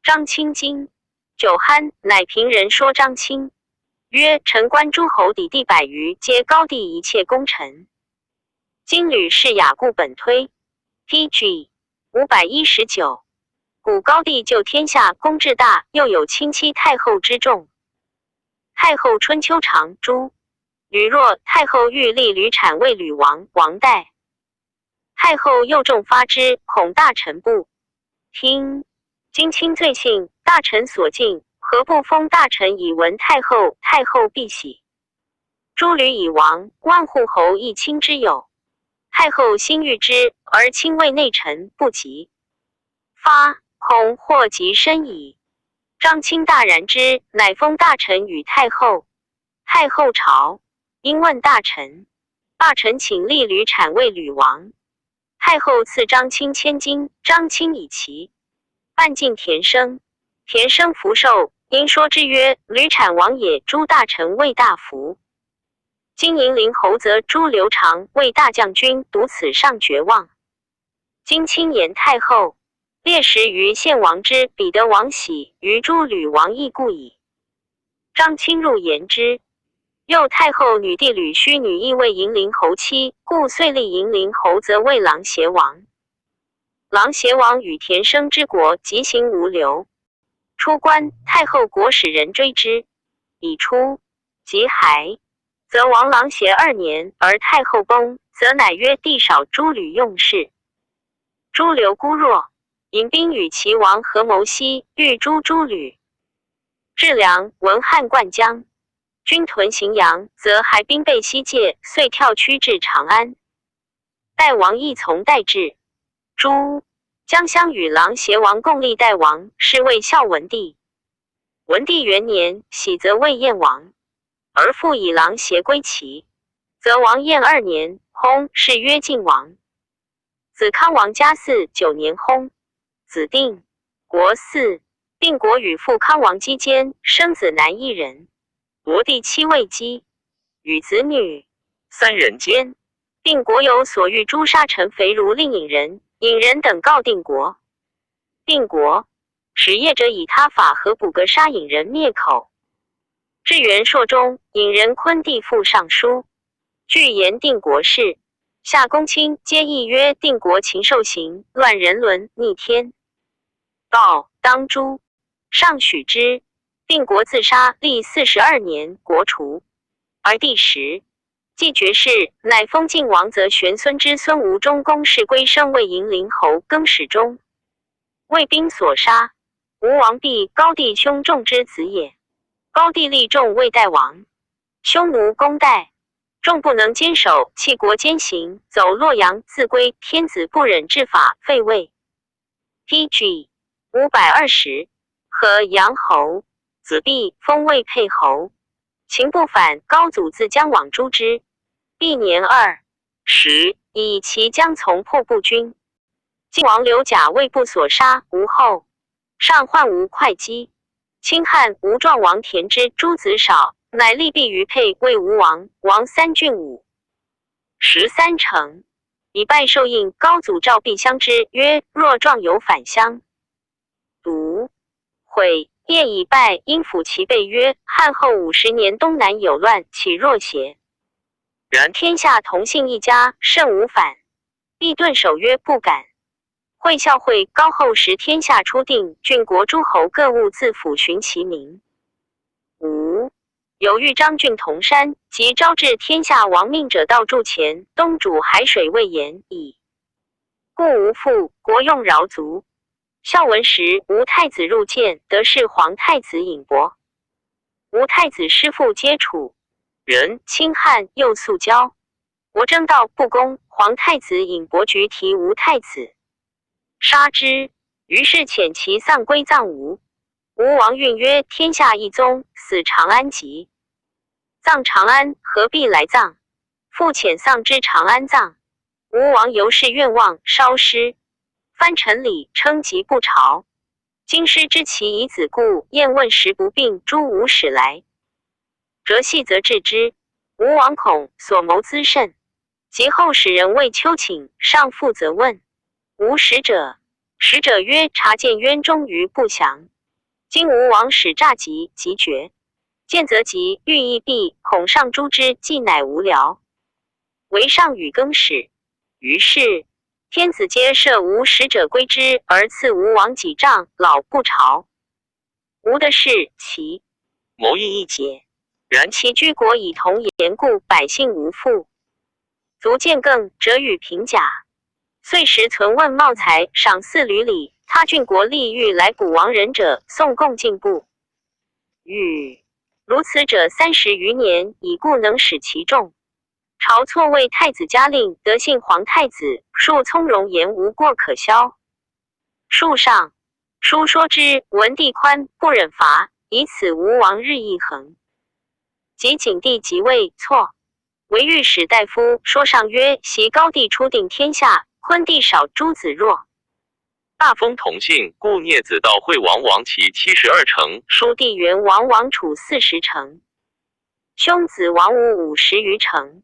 张清惊，酒酣，乃平人说张清曰：臣观诸侯抵地100余，皆高帝一切功臣。今吕氏雅故本推。PG 519古高帝救天下，功至大，又有亲戚太后之众。太后春秋长诛。吕若，太后欲立吕产为吕王，王代。太后又重发之，恐大臣不听。今卿罪幸，大臣所敬，何不封大臣以闻太后？太后必喜。诸吕以亡，万户侯亦卿之友。太后心欲之，而卿为内臣，不及发，恐祸及身矣。张卿大然之，乃封大臣与太后。太后朝，因问大臣，大臣请立吕产为吕王。太后赐张卿千金，张卿以其。半进田生，田生福寿，因说之曰：吕产王也。诸大臣为大夫。今银陵侯则朱刘长为大将军，独此上绝望。今卿言太后，列时于献王之，彼得王喜，于诸吕王亦故矣。张卿入言之。又太后女弟吕须女亦为银陵侯妻，故遂立银陵侯则为琅邪王。琅邪王与田生之国即行无留。出关，太后国使人追之，已出，及还，则亡琅邪2年，而太后崩，则乃曰地少诸吕用事。诸刘孤弱，引兵与齐王合谋西，欲诛诸吕。至梁，闻汉灌江，军屯荥阳，则还兵备西界，遂跳驱至长安。代王亦从代至。朱姜相与琅邪王共立代王，是为孝文帝。文帝元年，喜则为燕王，而复以琅邪归齐，则王燕2年，薨，是曰晋王。子康王嘉嗣9年薨，子定国嗣。定国与父康王姬坚，生子男1人。国第7位姬，与子女3人间。定国有所欲诛杀陈肥如令尹人，尹人等告定国。定国使业者以他法合捕革杀尹人灭口。至元朔中，尹人昆弟副尚书，据言定国事，下公卿皆议曰：定国禽兽行，乱人伦，逆天，告当诛。上许之。定国自杀，历42年，国除。而第10，既绝世，乃封晋王则玄孙之孙吴中公氏归生为银陵侯，更始中。魏兵所杀，吴王毕高帝兄仲之子也。高帝立仲为代王，匈奴攻代，仲不能坚守，弃国兼行，走洛阳，自归。天子不忍治法，废魏。PG 520，和阳侯。子毕封魏沛侯，秦不反，高祖自将往诛之。毕年2、10，以其将从破步军。晋王刘贾为部所杀，吴后。上患吴会稽。清汉吴壮王田之诸子少，乃立毕于沛为吴王，王3郡5。13城，以拜受印。高祖召毕相之，曰：若壮有返乡，独悔。业以拜，因抚其背曰：汉后50年，东南有乱，岂若邪？然天下同姓一家，甚无反。毕顿首曰：不敢。会孝会高后时，天下初定，郡国诸侯各务自抚寻其民。5. 有豫章郡铜山，即招致天下亡命者到筑前，东主海水未盐矣。故无父，国用饶足。孝文时，吴太子入见，得是皇太子尹伯。吴太子师父皆楚人，亲汉，又素交。国争道不公，皇太子尹伯局提吴太子，杀之。于是遣其丧归葬吴。吴王运曰：天下一宗，死长安疾。葬长安，何必来葬？复遣丧之长安葬。吴王由是愿望，烧尸。藩陈礼，称疾不朝。京师知其以子故，燕问时不病，诸吴使来，折系则治之。吴王恐所谋滋甚，及后使人为丘请，上复则问吴使者。使者曰：察见渊中于不祥。今吴王使诈疾，即绝。见则急，欲亦必，恐上诛之，既乃无聊。为上与更始。于是天子皆赦吴使者归之，而赐吴王几丈，老不朝。吴的事，其谋议一解。然其居国以同言故，百姓无复。足见更者与平甲。岁时存问茂才，赏4闾里。他郡国利欲来古亡人者，宋共进步。欲如此者30余年，已故能使其众。朝错为太子嘉令，得姓皇太子，庶从容言无过可消。数上书说之，文帝宽，不忍伐，以此吴王日益横。及景帝即位，错。为御史大夫，说上曰：袭高帝初定天下，昆帝少，诸子弱。大封同姓，故聂子道惠王王齐72城，叔弟元王王楚40城，兄子王武50余城。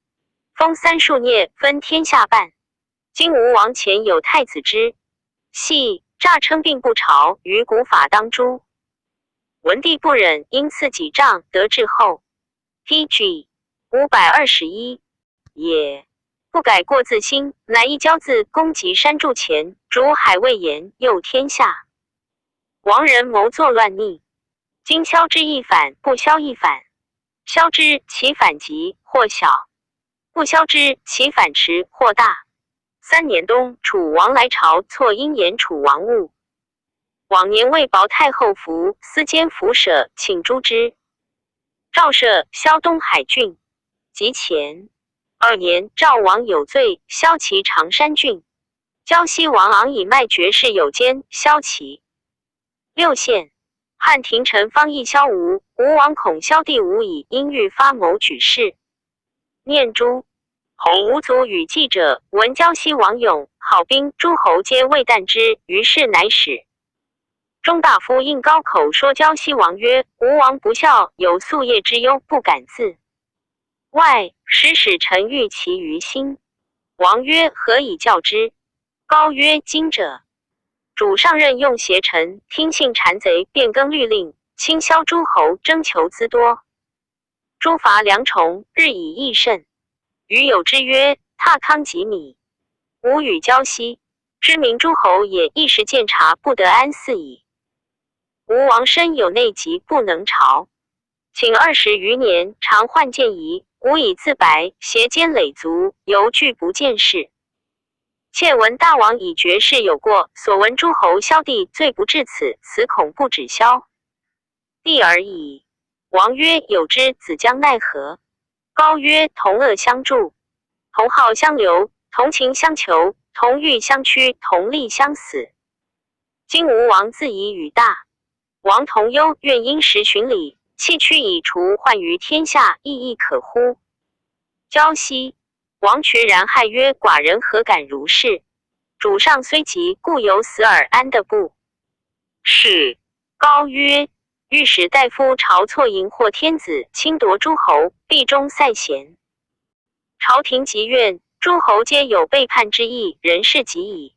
封三数聂，分天下半。今吴王前有太子之，系诈称并不朝，于古法当诛。文帝不忍，因赐己杖，得志后。PG 521也。不改过自新，乃一骄自攻击山筑前，逐海魏延，诱天下。王人谋作乱逆，今消之亦反，不消亦反。消之，其反急或小；不消之，其反迟或大。3年冬，楚王来朝，错因言楚王误。往年为保太后服，私奸服舍，请诛之。赵赦萧东海郡。及前2年，赵王有罪，萧其长山郡。胶西王昂以卖爵士有奸，萧其。6县，汉廷臣方议萧吴，吴王恐萧帝无以因欲发谋举事，念诸侯吴族与记者，闻胶西王勇，好兵，诸侯皆畏惮之，于是乃使中大夫应高口说胶西王曰：吴王不孝，有夙夜之忧，不敢自外，使臣欲其于心。王曰：何以教之？高曰：今者主上任用邪臣，听信谗贼，变更律令，轻削诸侯，征求资多，诸伐良虫，日以益甚。余有之曰：踏康及米，吾与胶西知名诸侯也，一时见察，不得安肆矣。吴王身有内疾，不能朝，请20余年，常患见疑，吾以自白，挟奸累足，犹惧不见事。窃闻大王以绝世有过，所闻诸侯萧帝罪不至此，此恐不止萧帝而已。王曰：有之，子将奈何？高曰：同恶相助，同好相留，同情相求，同欲相趋，同利相死。今吴王自以与大王同忧，愿因时循礼，弃屈以除患于天下，亦可乎？胶西王渠然骇曰：寡人何敢如是？主上虽急，故有死而安得不？是。高曰：御史大夫朝错淫惑天子，侵夺诸侯，必中塞贤。朝廷极怨，诸侯皆有背叛之意，人事极矣。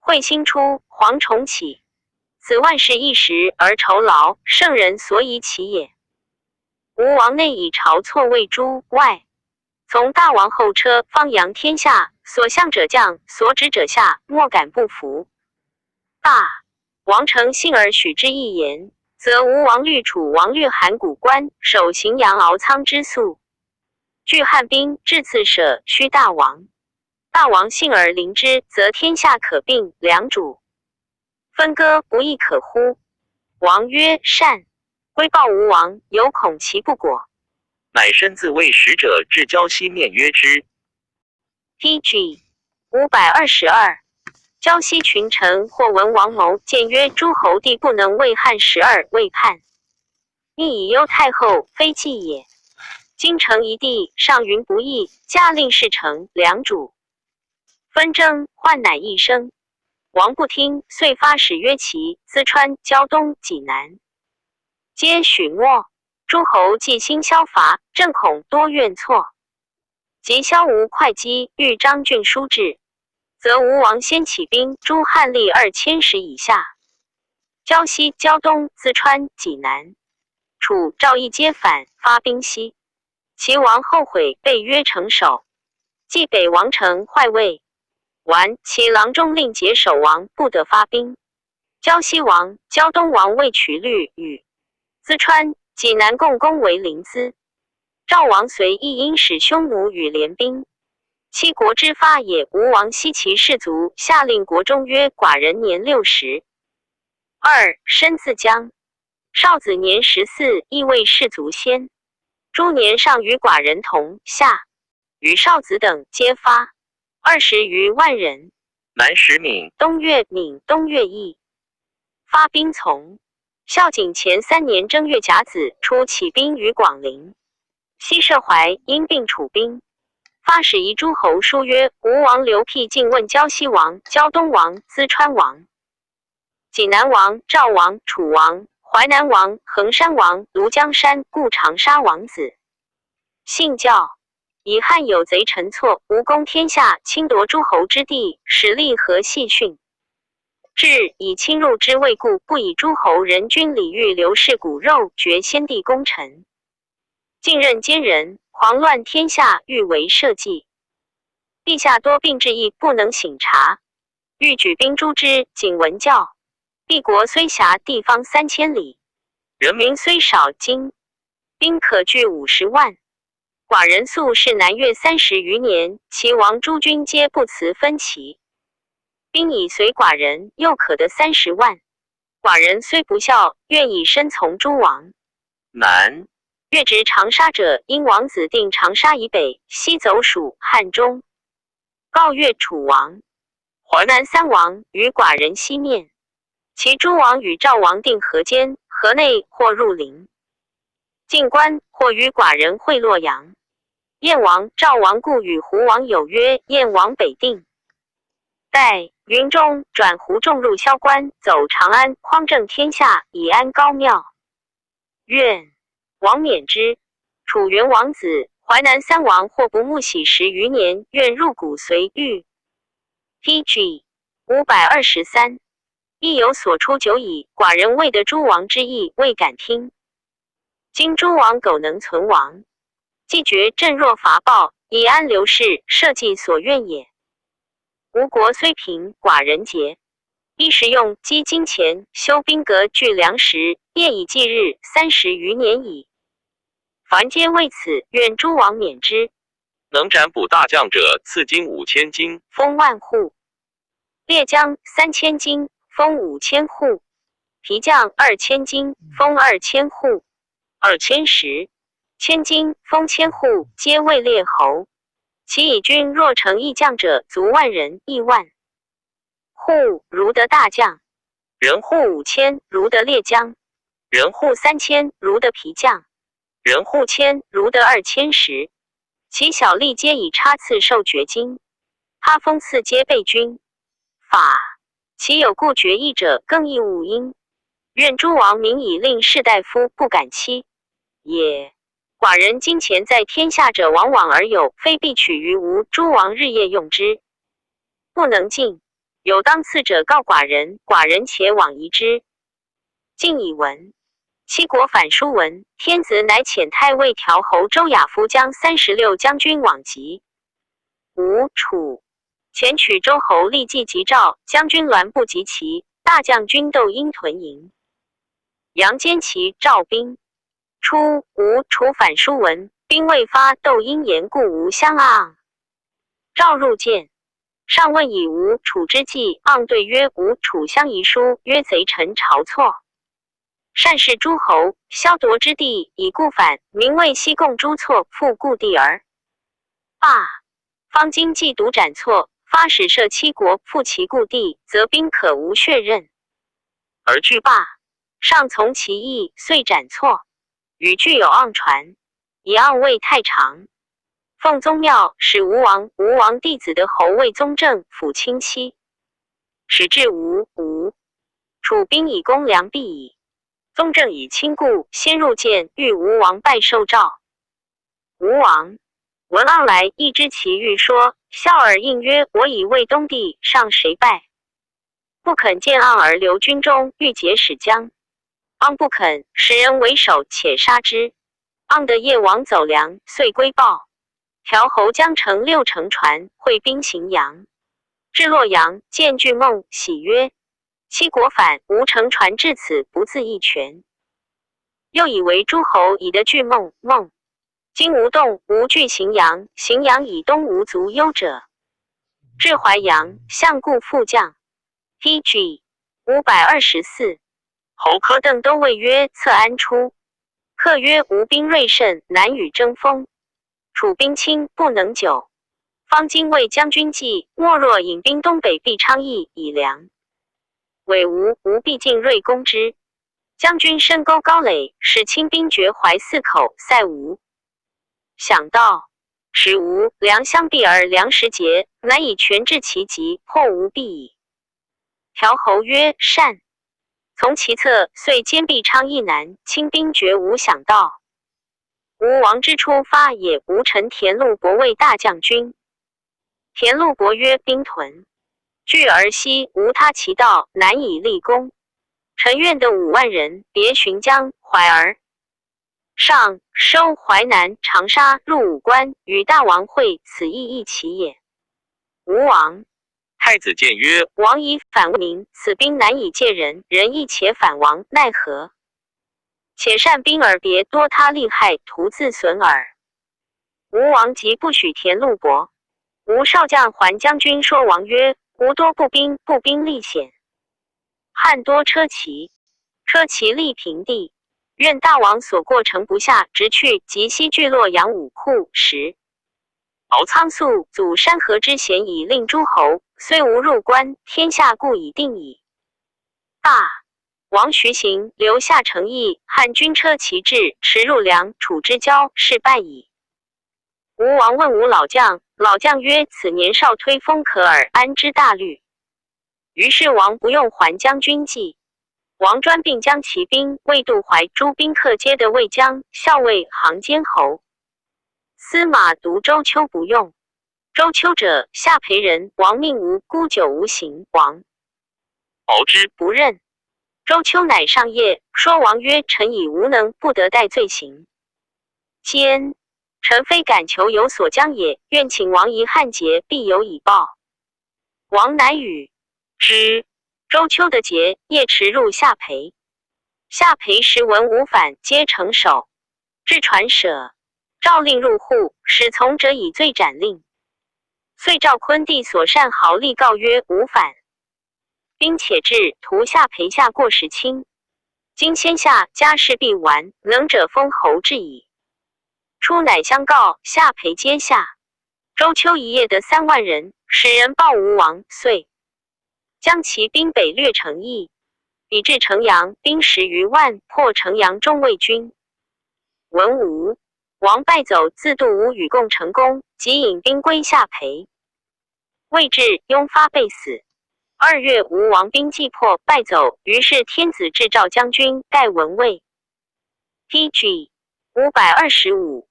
彗星出，蝗虫起，此万事一时而酬劳，圣人所以起也。吴王内以朝错为诸外，从大王后车，方扬天下，所向者降，所指者下，莫敢不服。大王诚信而许之一言，则吴王虑楚王略函谷关，守荥阳敖仓之粟，据汉兵，至次舍须大王。大王信而临之，则天下可并，良主分割，不亦可乎？王曰：善。归报吴王，犹恐其不果，乃身自谓使者至胶西面约之。PG 522胶西群臣或闻王谋，见曰：诸侯帝不能为汉12，未叛，亦以忧太后，非计也。今成一地，上云不义，下令事成，良主纷争，患乃一生。王不听，遂发使约齐、淄川、胶东、济南，皆许没。诸侯既兴萧伐，正恐多怨错。及萧吴会稽，豫章郡书至，则吴王先起兵诛汉吏2000石以下。胶西、胶东、淄川、济南、楚、赵亦皆反，发兵西。齐王后悔，被约成守。冀北王城坏魏，完，其郎中令节守王，不得发兵。胶西王、胶东王魏渠律与淄川、济南共攻为临淄。赵王随亦因使匈奴与联兵。七国之发也，吴王西其士卒，下令国中曰：寡人年60。2. 身自将，少子年14，亦为士卒先。诸年上与寡人同下，与少子等皆发20余万人。南使闽，东越闽，东越邑。发兵从。孝景前3年正月甲子初起兵于广陵。西涉淮，因病楚兵。发使遗诸侯书曰：吴王刘辟进问胶西王、胶东王、淄川王、济南王、赵王、楚王、淮南王、衡山王、庐江山、故长沙王子。信教以汉有贼陈错，吴攻天下，侵夺诸侯之地，实力和细训。至以侵入之未故，不以诸侯人君礼遇流士骨肉，绝先帝功臣。晋任奸人，狂乱天下，欲为社稷。陛下多病之意，不能省察，欲举兵诛之。仅闻教，敝国虽辖地方3000里，人民虽少，今兵可据50万。寡人素是南越30余年，齐王诸军皆不辞分歧。兵以随寡人，又可得30万。寡人虽不孝，愿以身从诸王。南越执长沙者，因王子定长沙以北，西走蜀、汉中。告越楚王、淮南3王与寡人西面。其诸王与赵王定河间，河内或入陵。晋官或与寡人会洛阳。燕王、赵王故与胡王有约，燕王北定。待云中转胡众入萧关，走长安，匡正天下，以安高庙。愿王免之。楚元王子、淮南3王或不慕喜10余年，愿入谷随遇。PG 523。亦有所出久矣，寡人未得诸王之意，未敢听。今诸王苟能存亡，既觉朕若伐暴，以安流士，社稷所愿也。吴国虽贫，寡人节。衣食用，积金钱，修兵革，聚粮食，夜以继日，30余年矣。凡皆为此，愿诸王免之。能斩捕大将者，赐金5000斤，封万户。列将3000斤，封5000户。皮将2000斤，封2000户。2000石，千金，封1000户，皆为列侯。其以军若成义将者，足万人，1万。户如得大将，人户5000，如得列将；人户3000，如得皮将；人户1000，如得2000石。其小吏皆以差次受爵金，他封赐皆备军。法其有故决议者，更亦勿因。愿诸王民以令士大夫不敢欺也。寡人金钱在天下者往往而有，非必取于吴。诸王日夜用之，不能尽。有当赐者告寡人，寡人且往疑之。晋以闻。七国反书闻，天子乃遣太尉调侯周亚夫将36将军往击。吴、楚遣取周侯立即急召，将军栾不及其，大将军窦婴屯营。杨坚齐赵兵。初，吴、楚反书闻，兵未发，窦婴言故吴相盎。赵入见，上问以吴、楚之计，盎对曰：吴、楚相遗书，曰贼臣晁错。善事诸侯，削夺之地，以故反，民谓西贡诸错，复故地而罢。方今既独斩错，发使摄七国，复其故地，则兵可无血刃，而惧罢。上从其意，遂斩错。与具有盎传，以盎位太长。奉宗庙，使吴王弟子的侯位宗正，辅亲戚。使至吴，楚兵以攻梁壁矣。宗正以亲故，先入见，欲吴王拜受诏。吴王闻盎来，亦知其欲说，笑而应曰：我以为东帝，上谁拜？不肯见盎而留军中，欲劫使将。盎不肯，使人为首，且杀之。盎得夜王走粮，遂归报。调侯将乘6乘船，会兵荥阳。至洛阳，见巨梦，喜曰：七国反，吾乘船至此，不自一全。又以为诸侯以得巨梦，今无动，无据荥阳，荥阳以东无足忧者。至淮阳，相故复将。PG 524。侯柯邓都谓曰：策安出。客曰：吴兵锐甚，难与争锋。楚兵轻，不能久。方今为将军计，莫若引兵东北避昌邑以粮。委吴必进锐攻之。将军深沟高垒，使清兵绝淮4口，塞吴。想到使吴粮相避而粮食竭，难以全制其急，破吴必矣。条侯曰：善。从其策，遂坚壁昌邑南，清兵绝无想到。吴王之初发也，吴臣田禄伯为大将军。田禄伯曰：兵屯，据而西无他其道，难以立功。臣愿得5万人，别寻江、淮儿。上收淮南、长沙，入武关，与大王会，此亦一其也。吴王。太子谏曰：王以反民，此兵难以借人，人亦且反王，奈何？且善兵而别多他利害，徒自损耳。吴王即不许田禄伯。吴少将还将军说王曰：吴多步兵，步兵力险。汉多车骑，车骑力平地。愿大王所过城不下，直去及西聚洛阳武库10。敖仓粟阻山河之险以令诸侯，虽无入关，天下故已定矣。大王徐行，留下城邑，汉军车骑至，驰入梁、楚之交，是败矣。吴王问吴老将，老将曰：此年少推风可耳，安知大虑？于是王不用还将军计。王专并将骑兵，为渡淮诸宾客皆得魏将、校尉、行监侯。司马独周丘不用。周丘者，下邳人，王命吴，孤久无行，王敖之不任。周丘乃上夜，说王曰：臣以无能，不得代罪行。兼臣非敢求有所将也，愿请王一汉节，必有以报。王乃与之。周丘的节，夜驰入下邳。下邳时闻吴反，皆成守。至传舍，诏令入户，使从者以罪斩令。遂召昆弟所善豪力告曰：吴反，兵且至，图下邳下过时轻。今先下家事必完，能者封侯至矣。初乃相告，下邳皆下。周丘一夜得3万人，使人报吴王，遂将其兵北掠成邑，以至城阳，兵10余万，破城阳中卫军。文吴王败走，自渡吴与共成功，即引兵归下邳。未至，雍发被死。2月，吴王兵既破，败走，于是天子制赵将军，盖文魏。TG 525。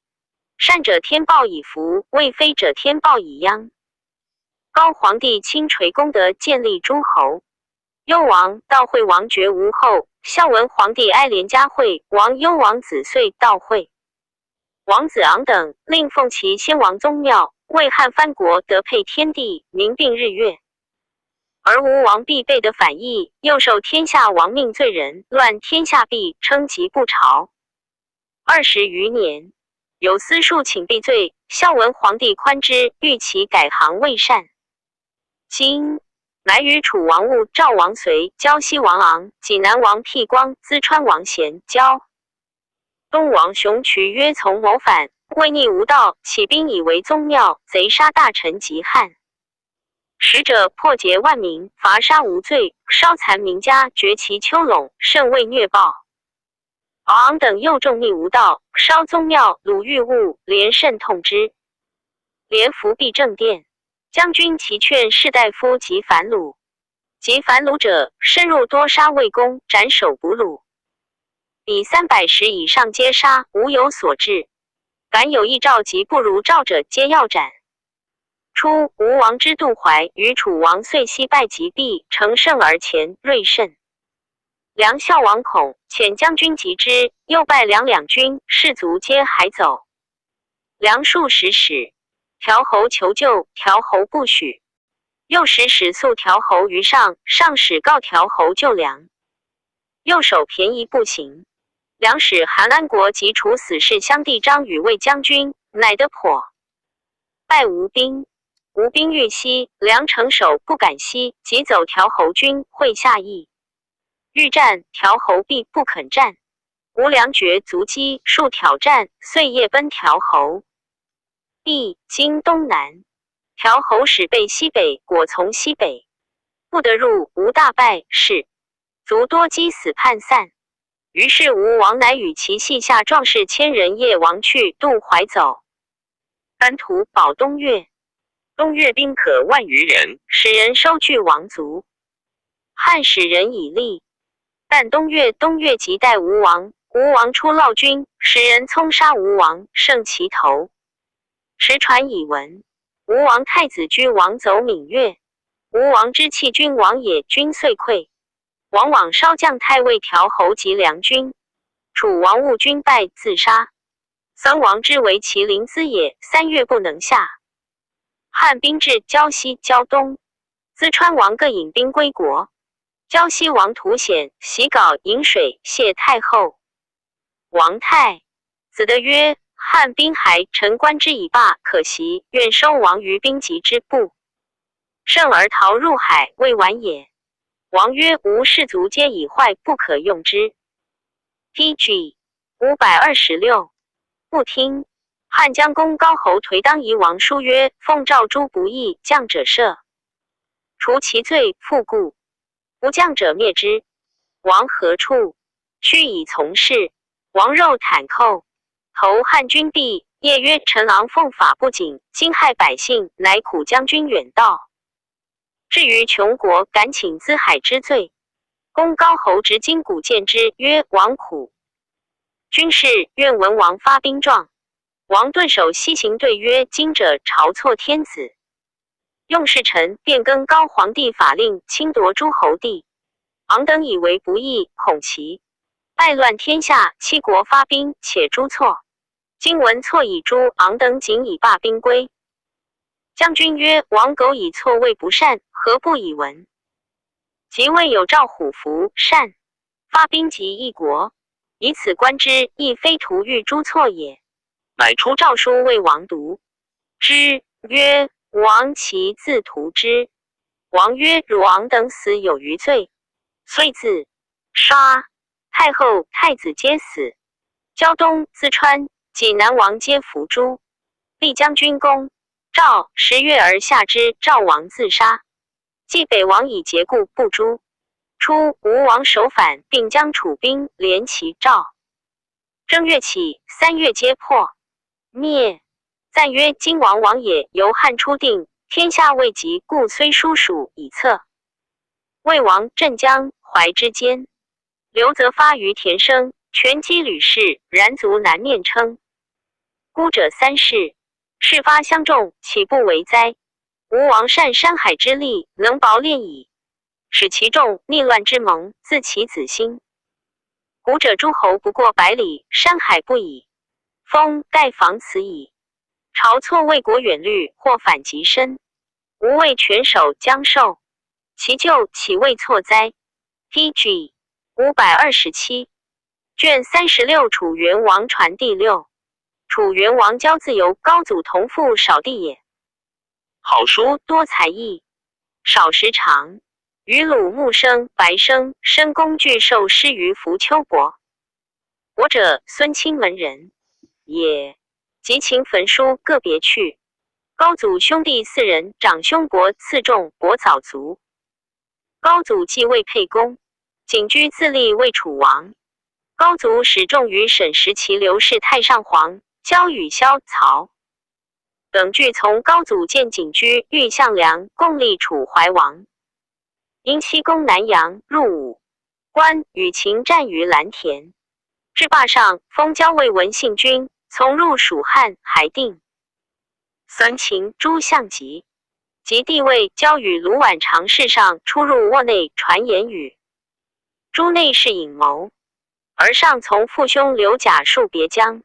善者天报以福，未非者天报以殃。高皇帝亲垂功德，建立诸侯。幽王悼惠王绝吴后，孝文皇帝哀怜嘉惠，王幽王子遂悼惠。王子昂等令奉其先王宗庙，为汉藩国得配天地，民并日月。而吴王必备的反义，又受天下亡命罪人，乱天下弊，称疾不朝。20余年，有司数请避罪，孝文皇帝宽之，欲其改行未善。今乃与楚王务、赵王随、胶西王昂、济南王辟光、淄川王贤交。东王熊渠约从谋反，为逆无道，起兵以为宗庙，贼杀大臣及汉。使者破劫万民，伐杀无罪，烧残民家，掘其丘垄，甚为虐暴。敖昂等又重逆无道，烧宗庙，掳玉物，连甚痛之。连伏避正殿。将军齐劝士大夫及反虏，及反虏者，深入多杀魏公，斩首捕虏。彼310以上皆杀，无有所至。凡有异诏及不如诏者，皆要斩。初，吴王之渡淮，与楚王遂西败及毕，乘胜而前，锐甚。梁孝王恐，遣将军击之，又败梁两军，士卒皆还走。梁数十使。条侯求救，条侯不许。右使使诉条侯于上，上使告条侯救梁。右手便宜不行。梁使韩安国及处死士相弟张与魏将军，乃得破。败吴兵，吴兵欲西，梁城守不敢西，即走条侯军，会下邑。欲战，条侯必不肯战。吴梁决足击，数挑战，遂夜奔条侯。毕经东南，条侯使背西北，果从西北。不得入吴大败是，卒多击死叛散。于是吴王乃与其系下壮士千人夜王去渡淮走。班图保东越，东越兵可万余人，使人收据王族。汉使人以立，但东越即代吴王，吴王出烙军，使人冲杀吴王，胜其头。时传以闻，吴王太子居王走闽越，吴王之弃君王也，君遂溃。王往烧将太尉调侯及梁军，楚王误军败自杀。僧王之为其临淄也，3月不能下。汉兵至胶西、胶东，淄川王各引兵归国。胶西王图显袭稿引水谢太后。王太子德曰：汉兵还陈官之以罢，可惜，愿收王于兵籍之部。胜而逃入海，未晚也。王曰：吾士卒皆已坏，不可用之。PG 526不听。汉将公高侯颓当夷王书曰：奉诏诛不义，将者赦，除其罪，复故。不将者灭之。王何处？须以从事。王肉袒寇，投汉军壁。夜曰：陈郎奉法不谨，惊害百姓，乃苦将军远道。至于穷国，敢请资海之罪。公高侯执金鼓见之，曰：王苦。军士愿闻王发兵状。王顿首西行对曰：今者朝错天子。用事臣变更高皇帝法令，侵夺诸侯地。昂等以为不义，恐其败乱天下，七国发兵，且诛错。今闻错已诛，昂等仅以罢兵归。将军曰：王苟以错谓不善，何不以闻？即未有赵虎符善，发兵及一国，以此观之，亦非图欲诛错也。乃出诏书为王读之，曰：王其自图之。王曰：汝昂等死有余罪，遂自杀。太后、太子皆死。胶东、淄川、济南王皆伏诛。立将军公赵10月而下之，赵王自杀。冀北王以节故不诛。初，吴王首反，并将楚兵连齐赵。正月起，3月皆破灭。赞曰：今王也，由汉初定，天下未及，故虽书属以策。魏王镇江、淮之间，刘则发于田生，权击吕氏，然卒南面称。孤者3世，事发相众，岂不为哉？吴王善山海之力，能薄练矣，使其众逆乱之盟，自其子心。古者诸侯不过100里，山海不矣，封盖防此矣。朝错魏国远虑，或反极深，吾谓全守将受，其咎岂未错哉？ PG 527卷36楚元王传第6。楚元王骄自由，高祖同父少弟也。好书多才艺，少时长。于鲁木生、白生，申公具受师于浮丘伯。伯者孙卿门人也。及秦焚书各别去。高祖兄弟4人，长兄伯次仲，伯早卒。高祖继位沛公，景居自立为楚王。高祖始重于沈时其刘氏太上皇，交与萧、曹等俱从高祖见景居，欲项梁，共立楚怀王。因西攻南阳，入武关，与秦战于蓝田。至霸上，封交为文信君，从入蜀汉，还定。孙秦诸项籍，及帝位，交与卢绾常侍上出入卧内，传言语。诸内侍隐谋，而上从父兄刘贾数别疆。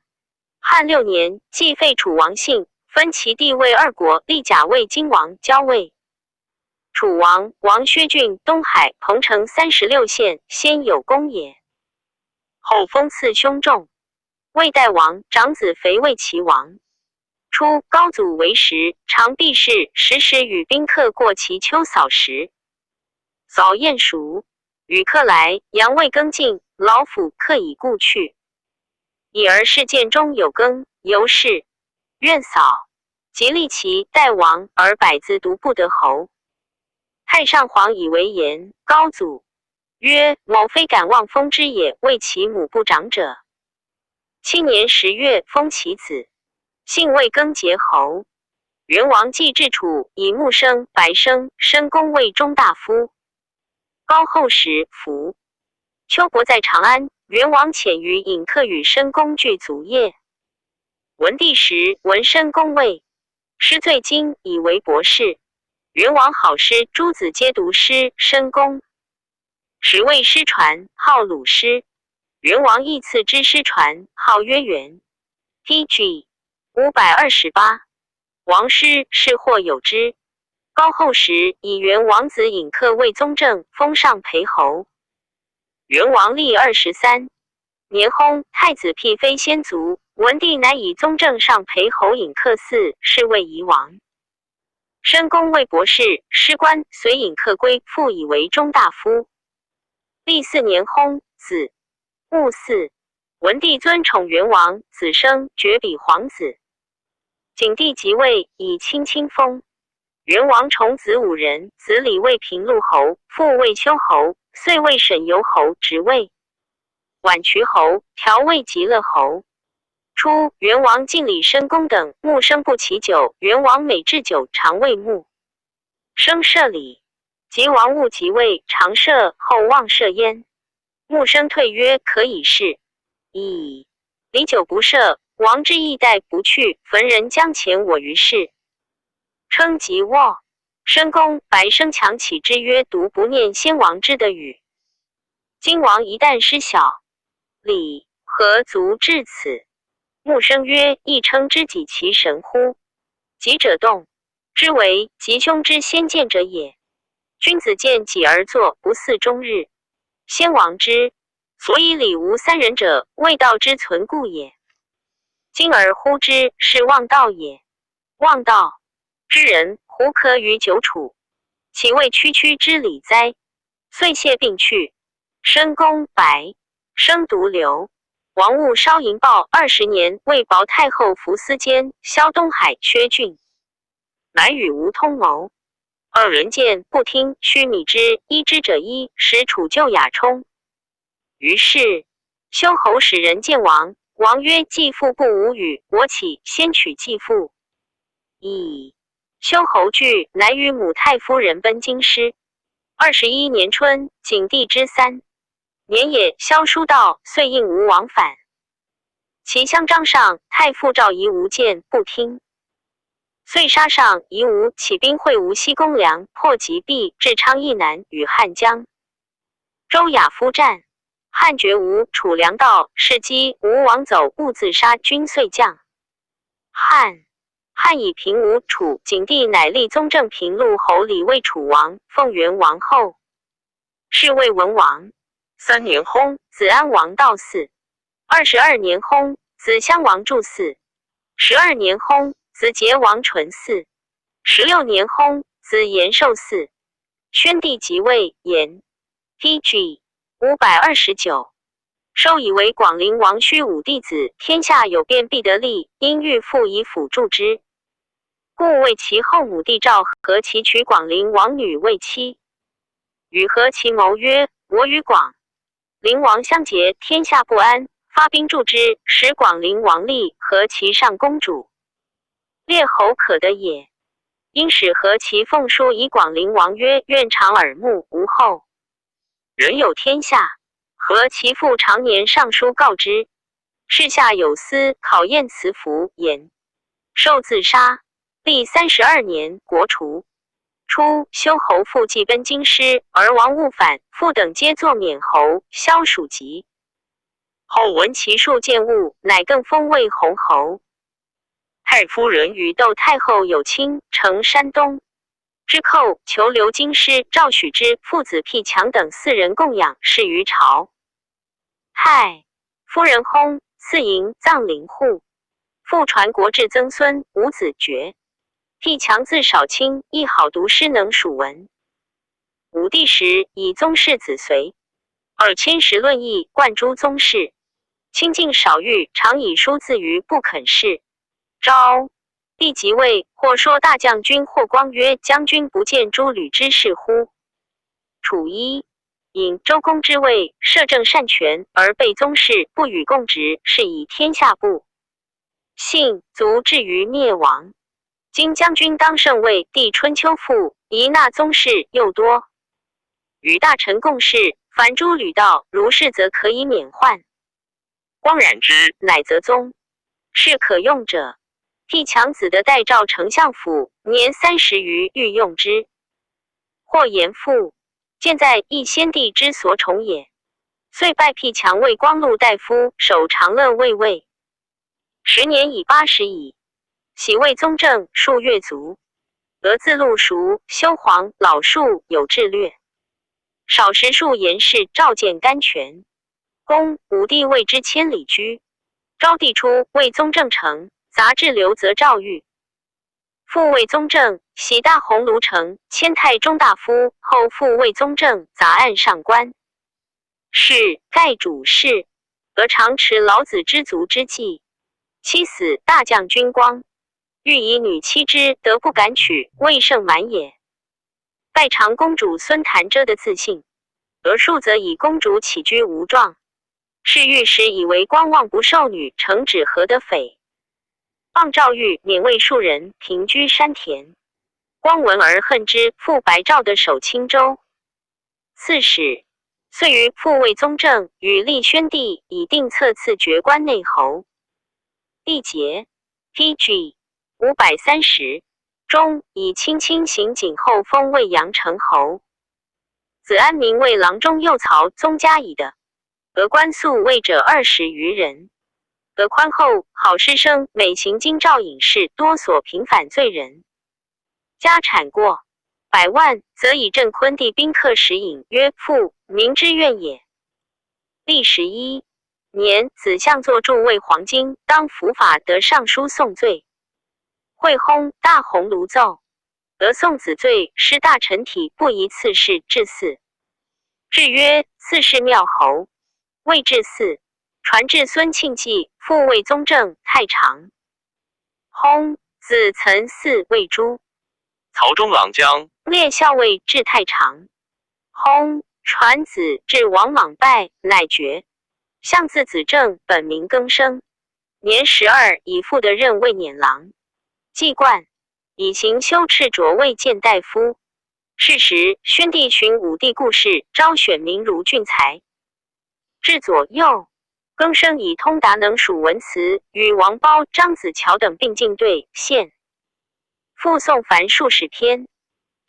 汉6年，既废楚王姓，分其地位2国，立贾为荆王，交位。楚王王薛郡东海彭城36县，先有功也。后封赐兄仲，魏代王，长子肥为齐王。初，高祖为时，常避世，时与宾客过其丘扫时，扫宴熟，与客来，阳未更尽，老府客已故去。已而事件中有羹，由是愿扫，即立其代王，而百字独不得侯。太上皇以为言，高祖曰：某非敢望封之也，为其母不长者。7年10月封其子，姓魏，更节侯。元王继至楚，以穆生、白生、申公为中大夫。高后时服。秋伯在长安，元王遣于尹客与申公俱卒业。文帝时，闻申公位，师最精，以为博士。元王好师，诸子皆读师申公。时谓师传，号鲁师。元王亦赐之师传，号曰元。T.G. 528。王师是或有之。高后时，以元王子尹客为宗正，封上裴侯。元王历23年薨，太子辟非先卒。文帝乃以宗正上裴侯尹客嗣，是谓夷王。申公为博士，师官，随尹客归，复以为中大夫。历4年薨，子戊嗣。文帝尊宠元王，子生，爵比皇子。景帝即位，以卿卿封。元王宠子5人，子李为平陆侯，父为丘侯，遂为沈游侯职位。宛渠侯，调为极乐侯。初，元王敬礼申公等，穆生不其酒，元王每置酒，常谓穆生赦礼。及王戊即位，常赦，后忘赦焉。穆生退曰：可以是。以礼酒不赦，王之意待不去，焚人将遣我于世。称即卧。申公、白生强起之曰：独不念先王之的语。今王一旦失小礼，何足至此？穆生曰：亦称之己其神乎？己者动，之为吉凶之先见者也。君子见己而作，不似终日。先王之所以礼无3人者，未道之存故也。今而呼之，是忘道也。忘道之人，胡可与久处？其谓区区之礼哉？遂谢并去。申公、白生独留。王戊烧银豹20年，为保太后服司监萧东海、薛俊，乃与吴通谋。2人见不听，须米之，依之者一，使楚救雅充。于是修侯使人见王，王曰：继父不无语，我岂先取继父？以修侯惧，乃与母太夫人奔京师。21年春，景帝之3年也，萧书道，遂应吴王反。其乡张上太傅赵夷吴见不听，遂杀上夷吴，起兵会吴西公梁，破吉壁，至昌邑南，与汉江周亚夫战。汉绝吴，楚粮道，是击吴王走，勿自杀，军遂降。汉以平吴，楚。景帝乃立宗正平陆侯李为楚王，奉元王后，是为文王。3年薨，子安王道嗣。22年薨，子襄王祝嗣。12年薨，子桀王纯嗣。16年薨，子延寿嗣。宣帝即位，延 T.G. 529。收以为广陵王须武弟子，天下有变必得利，因欲复以辅助之，故为其后母弟赵和其娶广陵王女为妻。与和其谋曰：我与广陵王相结，天下不安，发兵助之，使广陵王立和其上公主，列侯可得也。因使和其奉书以广陵王曰：愿长耳目，无后。人有天下。和其父常年上书告之，事下有司考验辞服，言受自杀。历32年，国除。初，修侯父继奔京师，而王戊反，父等皆作免侯，萧属籍。后闻其数见物，乃更封为弘侯。太夫人与窦太后有亲，承山东之寇，求留京师。赵许之父子辟强等4人供养，侍于朝。太夫人薨，赐营葬陵户。复传国至曾孙，无子爵。辟强字少卿，亦好读诗，能属文。武帝时，以宗室子随，2千石论议，贯诸宗室。清净少欲，常以书自娱，不肯事。昭帝即位，或说大将军，或光曰：将军不见诸吕之事乎？楚一引周公之位，摄政擅权，而被宗室不与共职，是以天下不幸，足至于灭亡。今将军当胜位，帝春秋赋，宜纳宗室又多，与大臣共事，凡诸吕道，如是则可以免患。光染之，乃则宗是可用者。替强子的代赵丞相府，年30余，欲用之，或言父见在义先帝之所宠也，遂拜辟强为光禄大夫，守长乐卫尉。10年已80矣。喜为宗正数月卒。俄自录熟修黄老树有志略，少时数言事召见甘泉。公武帝谓之千里居。昭帝初，为宗正成，杂志刘则诏谕。复为宗正，喜大鸿胪城，迁太中大夫，后复为宗正，杂案上官。是盖主事，而常持老子之族之计。妻死，大将军光，欲以女妻之，得不敢娶，未胜满也。拜长公主孙谭遮的自信，而数则以公主起居无状。是御史以为光望不受女，承旨何得匪。望诏谕免为庶人，平居山田。光闻而恨之，复白诏的守青州。刺史，遂于复位宗正，与立宣帝以定册赐爵关内侯。缔节 PG 530中，以卿卿行景后封为阳城侯。子安民为郎中右曹宗家以的。俄官宿位者20余人。俄宽厚，好师生，每行京兆尹事，多所平反罪人。家产过100万，则以镇昆地宾客食饮，曰父民之愿也。历11年，子相作著为黄巾，当伏法得上书送罪。会薨，大鸿胪奏，俄送子罪，失大臣体，不宜赐谥至嗣。制曰：赐谥庙侯。未至嗣，传至孙庆忌，复为宗正太常。薨，子岑嗣为诸。曹中郎将列校尉至太常。薨，传子至王莽拜，乃爵。相字子正，本名更生。年12，以父的任为辇郎。季冠，以行修赤卓为谏大夫。是时，宣帝寻武帝故事，招选名儒俊才。至左右，更生以通达能属文辞，与王褒、张子乔等并进对献。复诵凡数十篇。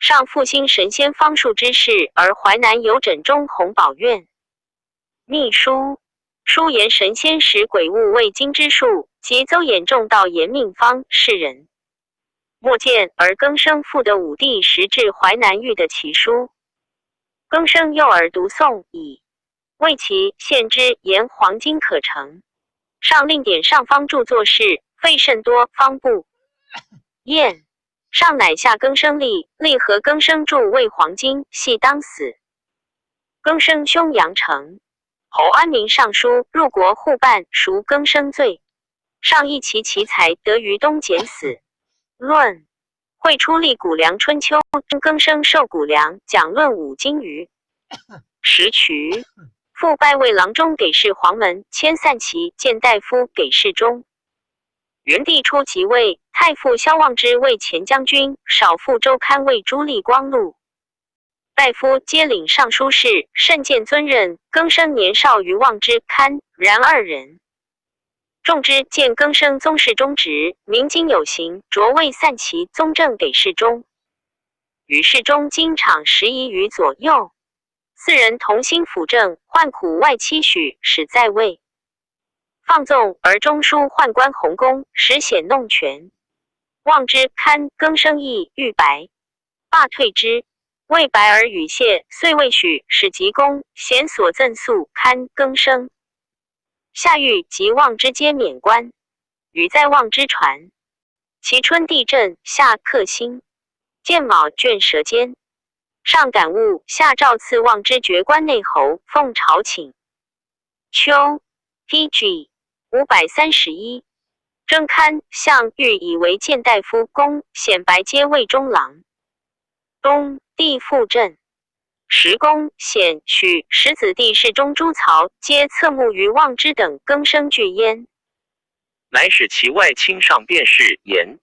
上复兴神仙方术之事，而淮南有枕中弘宝院。秘书书言神仙使鬼物为金之术，及邹衍众道言命方是人。莫见而更生复得武帝时至淮南遇的奇书。更生幼耳读诵矣。为其献之言黄金可成，上令典上方著作事，费甚多，方不厌。上乃下更生立和更生著为黄金，系当死。更生兄杨成侯安民上书，入国护办，赎更生罪。上议其才得于东减死。论会出立谷梁春秋，更生受谷梁，讲论5经余。时渠复拜为郎中给事黄门，迁散骑谏大夫给事中。元帝初即位，太傅萧望之为前将军，少傅周堪为诸立光禄。大夫皆领尚书事，甚见尊任。更生年少于望之、堪，然2人。众之见更生宗室中职，明经有行，着为散骑宗正给事中。与事中经场11余左右。4人同心辅政，患苦外期许，使在位。放纵而中书宦官弘公，实显弄权。望之、堪、更生议欲白，罢退之。为白而与谢，遂未许，使急公显所赠诉堪、更生。下狱及望之皆免官，与在望之传。其春地震，下克星，建卯卷舌尖。上感悟，下诏赐望之爵关内侯，奉朝请。秋 PG 531征堪向欲以为谏大夫，公显白皆魏中郎。东帝复镇，时公显许使子弟侍中朱曹，皆侧目于望之等更生惧焉。乃使其外卿上便是言。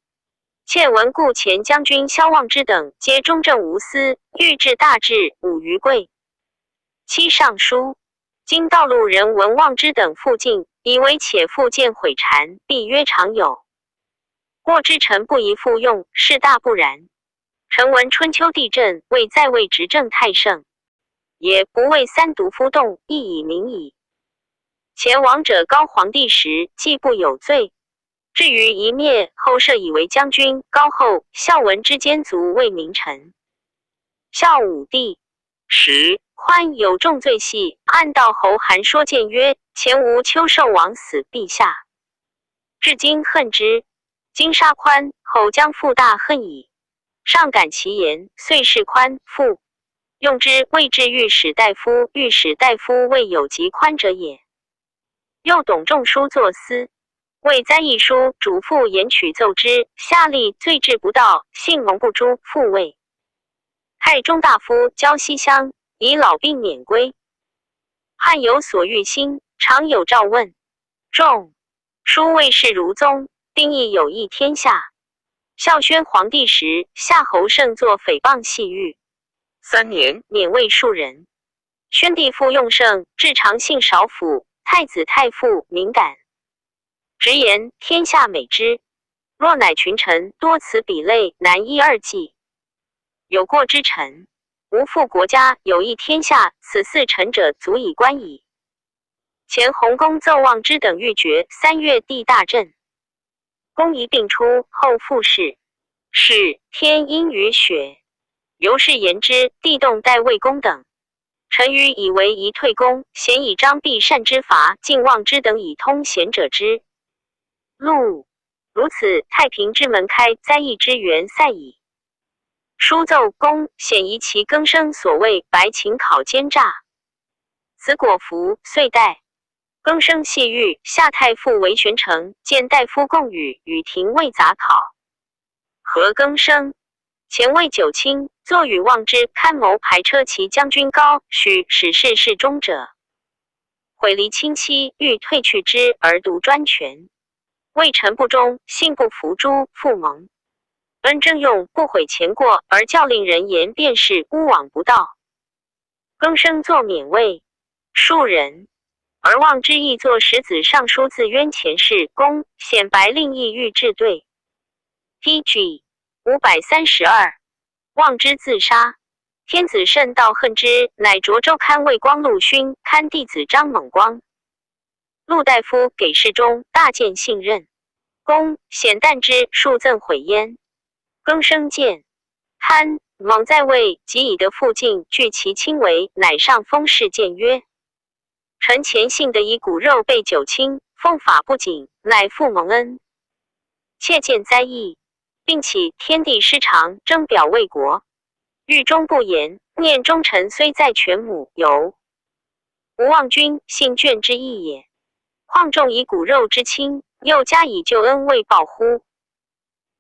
妾闻故前将军萧望之等，皆忠正无私，欲治大治5余贵。七上书，今道路人闻望之等附近，以为且复见毁谗，必曰常有。过之臣不宜复用，事大不然。臣闻春秋地震，为在位执政太盛，也不为三毒夫动，亦以明矣。前王者高皇帝时，既不有罪。至于一灭，后设以为将军，高后孝文之间族为名臣。孝武帝时，宽有重罪系，暗道侯韩说谏曰：前无秋寿王死陛下，至今恨之。今杀宽，后将复大恨矣。上感其言，遂释宽，复用之，谓至御史大夫。御史大夫谓有及宽者也。又董仲舒作司，为灾异书，主父言取奏之，下吏罪至不道，信蒙不诛，复位。太中大夫交西乡，以老病免归。汉有所欲心，常有诏问。仲舒谓世如宗，定义有益天下。孝宣皇帝时，夏侯胜作诽谤戏狱，3年，免位数人。宣帝复用胜，至长信少府，太子太傅敏感，直言天下美之，若乃群臣，多此比类，难一二计。有过之臣，无负国家，有益天下，此4臣者，足以观矣。前弘公奏望之等欲决，3月地大震。公一病出，后复逝。是天阴雨雪，由是言之，地动待魏公等。臣愚以为宜退公，咸以张必善之法，敬望之等以通贤者之路。如此，太平之门开，灾异之源塞矣。书奏公，显疑其更生所谓白秦考奸诈，此果服，遂代。更生系狱，夏太傅为玄成，见大夫共语，与廷尉杂考。何更生前为九卿，坐与望之堪谋排车骑将军高，许使事侍中者，毁离亲戚，欲退去之，而独专权。魏臣不忠，信不服诛，复蒙恩征用，不悔前过，而教令人言便是诬枉不道。更生作免位，庶人。而望之亦作使子上书自冤前事，公显白令意欲治对。T.G. 532，望之自杀。天子甚道恨之，乃着周刊魏光陆勋，刊弟子张猛光。陆大夫给事中，大见信任。公显惮之，数赠毁焉。更生见贪猛在位，即以得附近，据其亲为，乃上封事谏曰：臣前幸得以骨肉被九卿，奉法不谨，乃复蒙恩。切见灾异，并起天地失常，征表魏国。欲终不言，念忠臣虽在犬母，有无忘君信眷之意也。况重以骨肉之亲，又加以救恩未报乎？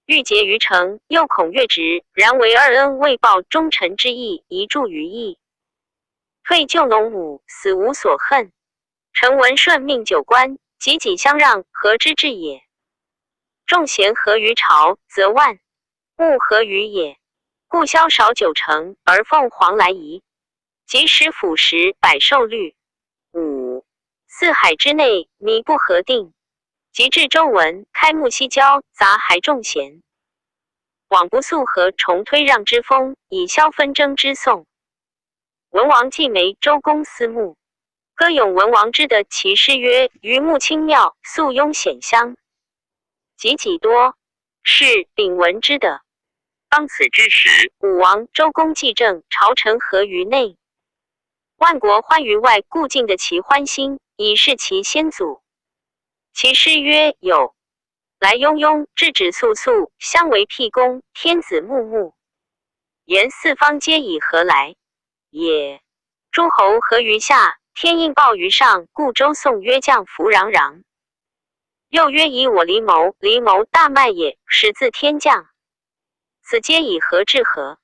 欲结于诚，又恐越职，然为2恩未报，忠臣之意，宜助于义。退救农母，死无所恨。臣闻顺命九官，己己相让，何之至也？众贤合于朝，则万物合于也。故萧少9成，而凤凰来仪。即使腐蚀，百兽虑。5. 四海之内，靡不合定。及至周文，开木西郊，杂还众贤。往不速合，重推让之风，以消纷争之讼。文王季梅周公私募，歌咏文王之德，其诗曰：于穆清妙，素庸显香。及己多，是秉文之德。当此之时，武王、周公继政，朝臣合于内，万国欢于外，故尽得其欢心，以示其先祖。其诗曰：有来庸庸，至止肃肃，相为辟公，天子穆穆。言四方皆以何来也？诸侯合于下，天应报于上，故周颂曰：将服攘攘。又曰以我离谋，离谋大脉也，始自天降。此皆以和治和，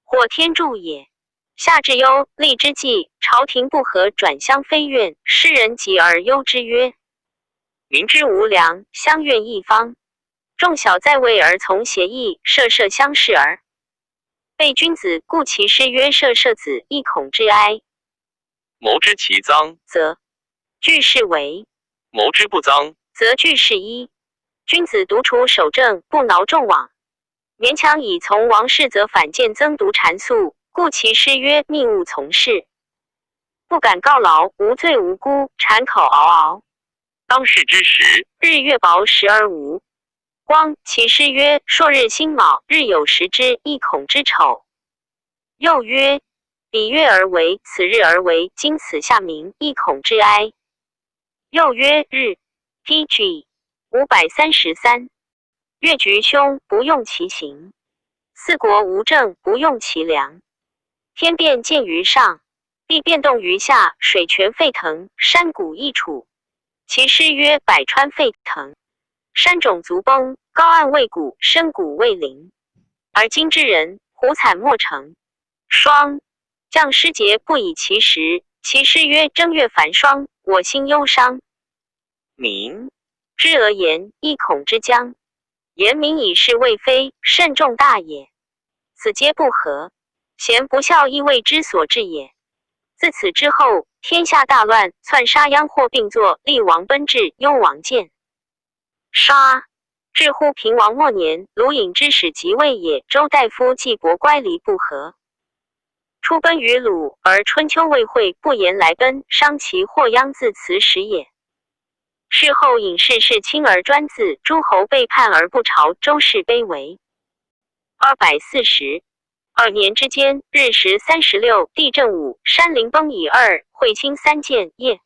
或天助也。夏至忧，立之际，朝廷不和，转相非怨，世人疾而忧之曰：民之无良，相怨一方。众小在位而从协议，社社相视耳。被君子，故其师曰：社社子，亦恐之哀。谋之其赃，则据事为；谋之不赃，则据事一。君子独处守正，不挠众网。勉强以从王室，则反见增独缠宿，故其师曰：命勿从事。不敢告劳，无罪无辜，谗口嗷嗷。当世之时，日月薄时而无光，其师曰：朔日辛卯，日有食之，亦恐之丑。又曰：彼月而为，此日而为，今此下民，亦恐之哀。又曰：日 TG 533，月局凶，不用其行；四国无政，不用其良。天变见于上，地变动于下，水泉沸腾，山谷易楚。其师曰：百川沸腾，山冢足崩，高岸未谷，深谷未陵。而今之人，胡惨莫成。霜降失节，不以其时。其师曰：正月繁霜，我心忧伤。民知而言，亦恐之将。言民以是未非，甚重大也。此皆不和，贤不孝亦为之所致也。自此之后，天下大乱，篡杀殃祸并作，厉王奔至，幽王见。杀至乎平王末年，卢隐之使即位也。周大夫季伯乖离不和，出奔于鲁，而春秋未会，不言来奔，伤其祸殃自此始也。事后隐士事轻而专自，诸侯背叛而不朝，周氏卑微。242年之间，日食36，地震5，山林崩以2，彗星3见，夜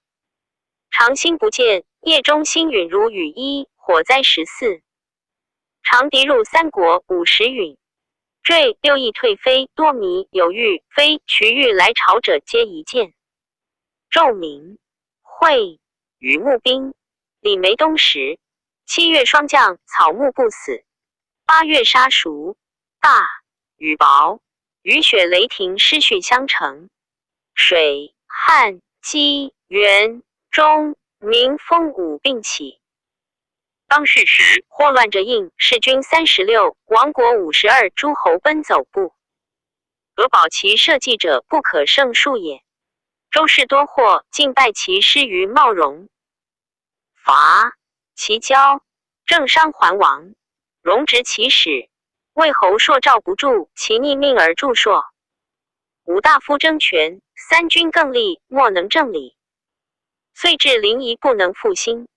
长星不见，夜中星陨如雨1，火灾14。长敌入3国50允。坠6翼退飞，多迷有玉飞瞿玉来朝者皆一见。昼明晦雨木冰，李梅冬时。7月霜降，草木不死。8月沙熟，大雨雹，雨雪雷霆，失序相承。水旱积元中明风5并起。当世时，祸乱着应，弑君36，亡国52，诸侯奔走不得保其社稷者，不可胜数也。周氏多祸，尽败其师于茂荣。伐其交，政伤还亡，荣执其始。魏侯朔召不住，其逆命而助朔。五大夫争权，三军更立，莫能正理。遂至临沂，不能复兴。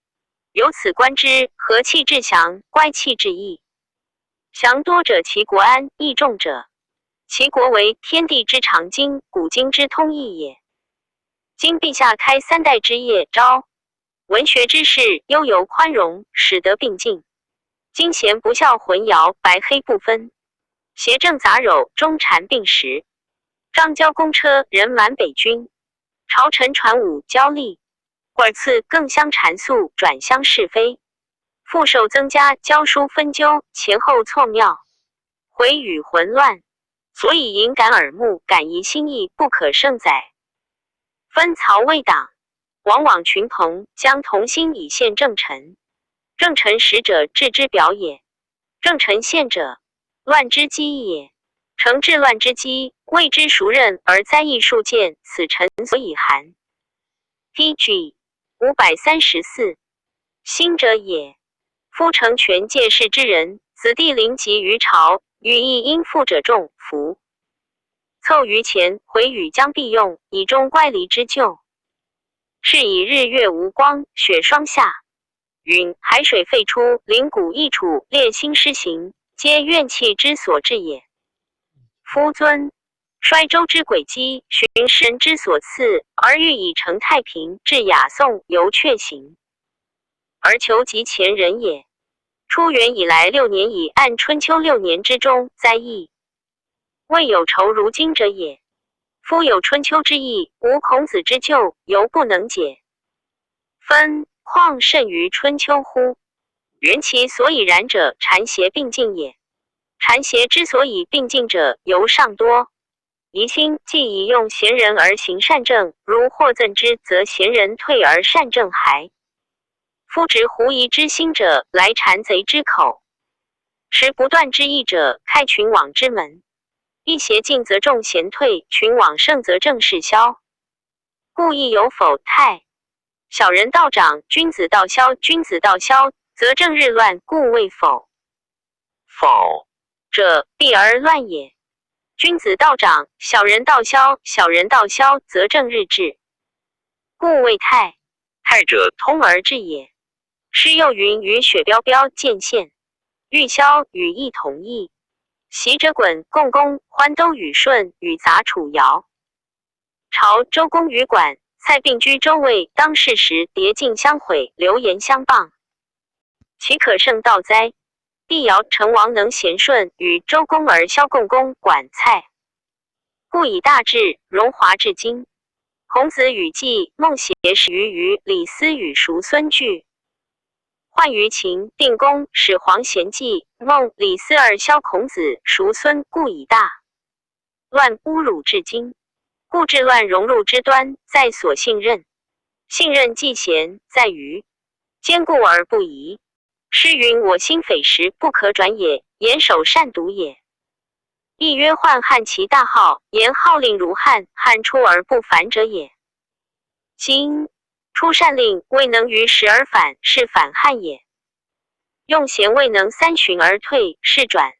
由此观之，和气至祥，乖气至义。祥多者其国安，义重者其国为天地之常经，古今之通义也。今陛下开3代之业，昭文学之士，悠游宽容，使得并进。今贤不孝，混淆，白黑不分，邪正杂糅，中禅并实。张交公车，人满北军，朝臣传武交力。怪次更相缠宿，转相是非，复受增加，教书分纠，前后错妙，回语混乱，所以引感耳目，感疑心意，不可胜载。分曹魏党，往往群朋，将同心以献正臣。正臣使者，治之表也；正臣献者，乱之基也。诚治乱之基，谓之熟任而灾异数见，此臣所以寒。TG 534，兴者也。夫成权介世之人，子弟临及于朝，语义应附者众，服凑于前，回语将必用，以终乖离之咎。是以日月无光，雪霜下，允海水沸出，灵谷易楚，烈星失行，皆怨气之所致也。夫尊衰周之轨迹，循世人之所赐，而欲以成太平，至雅颂，犹却行，而求及前人也。初元以来6年矣，按春秋6年之中，灾异未有愁如今者也。夫有春秋之意，无孔子之咎，犹不能解。分况甚于春秋乎？原其所以然者，谗邪并进也。谗邪之所以并进者，尤尚多。疑心既以用贤人而行善政，如获赠之，则贤人退而善政还。夫执狐疑之心者，来谗贼之口；持不断之意者，开群网之门。一邪进则众贤退，群网盛则正事消。故亦有否态。小人道长，君子道消；君子道消，则正日乱，故谓否。否者，避而乱也。君子道长，小人道消；小人道消，则正日治，故谓态。态者，通而治也。诗又云：与雪彪彪，见现；欲消，与义同义。习者滚，共工，欢兜与舜，与杂楚尧。朝周公与管蔡并居周魏，当世时迭晋相毁，流言相谤，岂可胜道哉？帝尧成王能贤顺，与周公而萧共工、管蔡，故以大治荣华至今。孔子与季孟写始于李斯与叔孙据，患于秦定公始皇贤季孟李斯而萧孔子叔孙，故以大乱侮辱至今。故治乱融入之端，在所信任。信任既贤，在于坚固而不移。诗云：我心匪时不可转也，严守善独也。亦曰宦汉其大号，言号令如汉，汉出而不反者也。今出善令，未能于时而反，是反汉也。用贤未能三旬而退，是转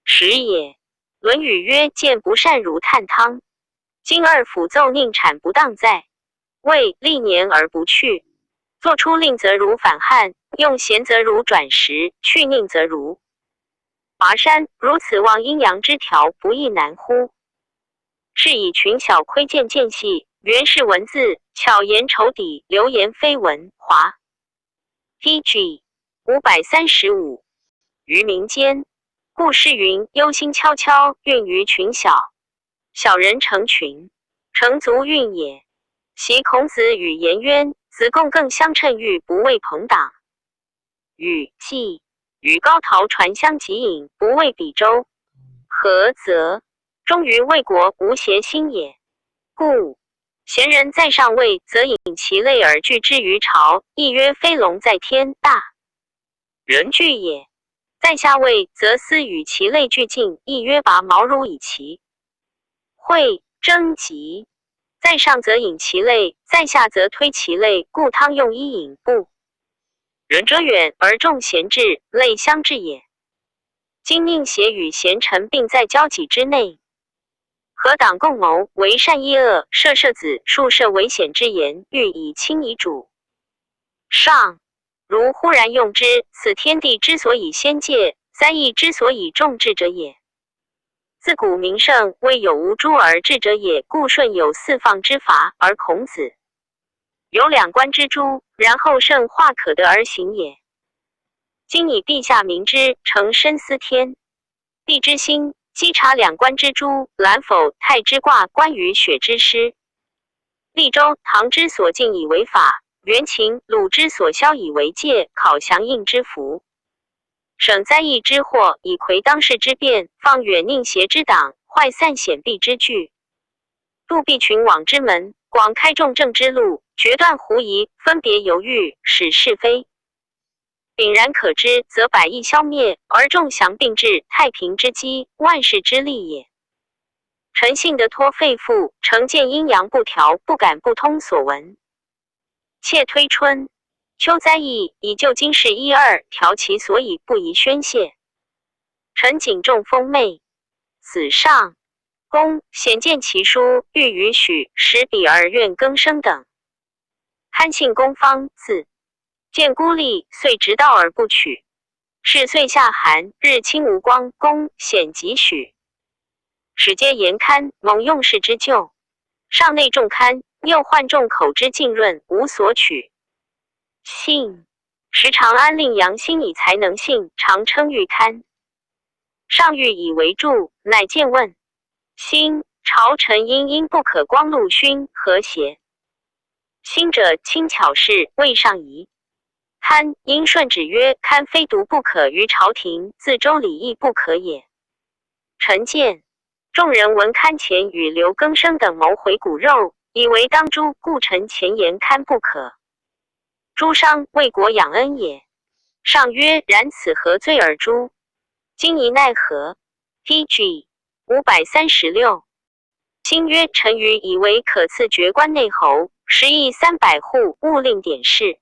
时也。论语曰：见不善如探汤。今二辅奏宁产不当在，谓历年而不去。做出令则如反汉，用贤则如转时，去宁则如华山。如此望阴阳之调，不亦难乎？是以群小窥见间隙，原是文字，巧言仇底，流言非文华。T.G. 535于民间，故事云：忧心悄悄，运于群小。小人成群，成足运也。昔孔子与颜渊、子贡更相称誉，不畏朋党。禹、季与高陶传相及饮，不畏比周。何则？忠于魏国，无邪心也。故贤人在上位，则引其类而拒之于朝，亦曰飞龙在天，大人惧也。在下位，则思与其类俱进，亦曰拔毛如以其会征集。在上则引其类，在下则推其类，故汤用伊引不仁者远，而众贤治，类相治也。今宁邪与贤臣并在交己之内，何党共谋，为善亦恶，射子，数设危险之言，欲以轻夷主。上如忽然用之，此天地之所以先戒，灾异之所以重治者也。自古名圣未有无诛而治者也，故舜有四放之法，而孔子有两官之诛，然后圣化可得而行也。今以陛下明之，诚深思天地之心，稽察两官之诛，览否太之卦，关于血之师。历周唐之所禁以为法，元秦鲁之所消以为戒，考祥应之福。省灾异之祸，以魁当世之变，放远宁邪之党，坏散险避之具，杜避群网之门，广开众正之路，决断狐疑，分别犹豫，使是非秉然可知，则百疫消灭，而众祥并至，太平之基，万事之利也。诚信得脱肺腑，诚见阴阳不调，不敢不通所闻。窃推春秋灾异，以就今世一二，调其所以不宜宣泄。臣谨重封媚，子上公显见其书，欲与许使比而愿更生等。憨信公方自见孤立，遂直道而不取。是岁下寒，日清无光，公显及许使皆言堪，蒙用事之救。上内重堪，又患众口之浸润，无所取。信时常安令阳心以才能信，常称欲堪。上欲以为助，乃见问心朝臣因不可光禄勋，何邪？心者轻巧事，未上仪。堪因顺旨曰：堪非独不可于朝廷，自周礼义不可也。臣见众人闻堪前与刘更生等谋回骨肉，以为当诛，故臣前言堪不可。诛伤为国养恩也。上曰：然此何罪而诛？今宜奈何 ？PG 536。新曰：臣愚以为可赐爵关内侯，10邑300户，勿令典事。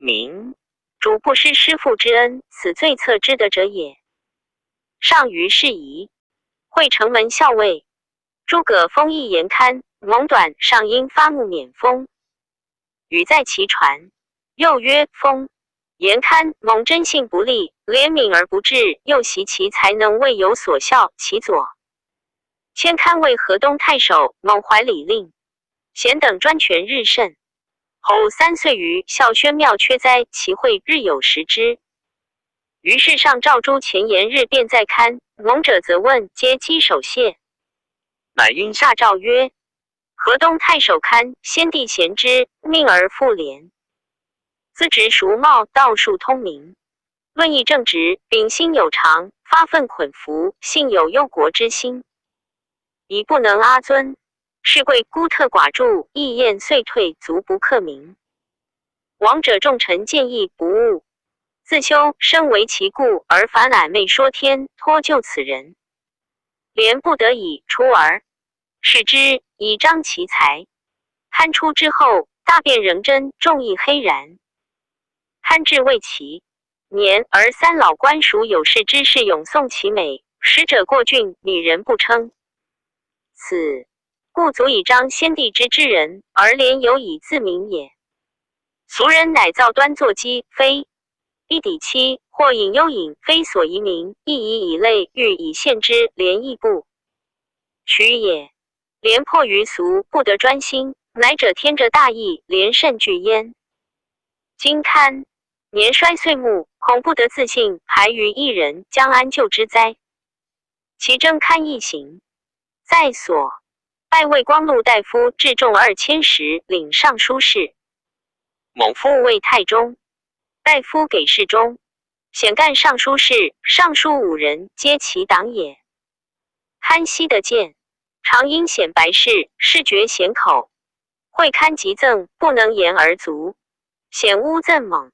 明主不失师父之恩，此最恻之德者也。上于是疑。会城门校尉诸葛丰一言堪，蒙短上因发怒免封。语在其传。又曰：封言堪，蒙真性不立，怜悯而不至，又习其才能未有所效，其左迁堪为河东太守，蒙怀礼令，贤等专权日甚。后3岁余，孝宣庙缺灾，其会日有食之。于是上诏诸前言日便在堪，蒙者则问，皆稽首谢。乃因下诏曰：河东太守堪，先帝贤之，命而复廉，资质熟茂，道术通明，论议正直，秉心有常，发愤捆服，幸有忧国之心。以不能阿尊，是贵孤特寡助，意厌遂退，足不克名。王者众臣见义不悟，自修身为其故，而反谄媚说天，托就此人，廉不得已出而使之，以彰其才。堪出之后，大辩仍真，众议黑然。堪至未齐年，而3老官属有事之士咏颂其美，使者过郡，拟人不称。此故足以彰先帝之知人，而廉有以自明也。俗人乃造端作讥，非一抵欺，或引幽隐，非所宜名，亦以类，欲以献之，廉亦不取也。廉迫于俗，不得专心，乃者天着大义，廉甚惧焉。今堪年衰岁暮，恐不得自信，排于一人，将安救之哉？其征堪一行，在所拜魏光禄大夫，至众2000石，领尚书事。蒙复为太中，大夫给事中，显干尚书事，尚书5人，皆其党也。堪悉得见，常因显白事，视觉显口，会堪急赠，不能言而足，显诬赠猛，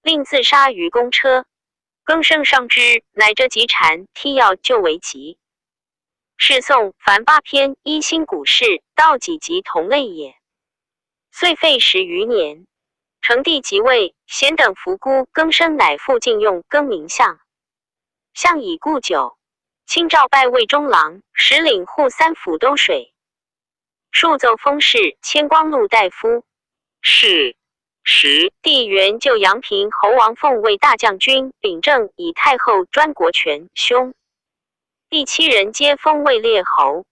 令自杀于公车。更生伤之，乃折疾禅，剔药就为疾。是宋凡8篇，一心古事，道几集同类也。遂废10余年。成帝即位，贤等服孤，更生乃复禁用更名相。相以故久，亲诏拜魏中郎，使领护3府都水。数奏封事，迁光禄大夫。是时，帝原就阳平侯王凤为大将军，秉政以太后专国权，兄弟7人皆封为列侯。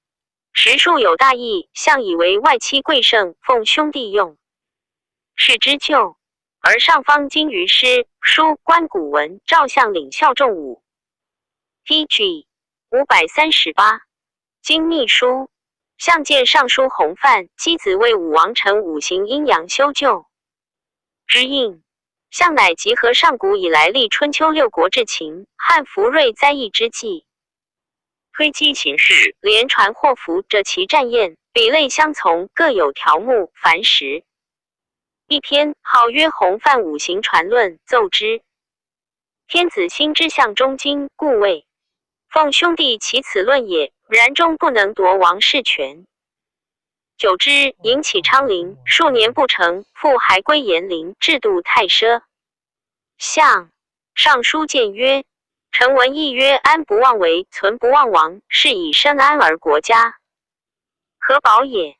时数有大义，相以为外戚贵盛，奉兄弟用。是之旧，而上方经于诗、书、观古文，照相领校重武。PG 538。经秘书，相见尚书洪范，箕子为武王臣5行阴阳修旧之应。相乃集合上古以来历春秋6国志情，汉福瑞灾异之际，推击形势，连传祸福者其战宴，比类相从，各有条目，凡10。一篇号曰洪范5行传论，奏之。天子心之象中经，故谓奉兄弟其此论也，然终不能夺王事权。久之，引起昌陵，数年不成，复还归延陵，制度太奢。相上书谏曰：臣闻义曰，安不忘为，存不忘王，是以身安而国家何保也？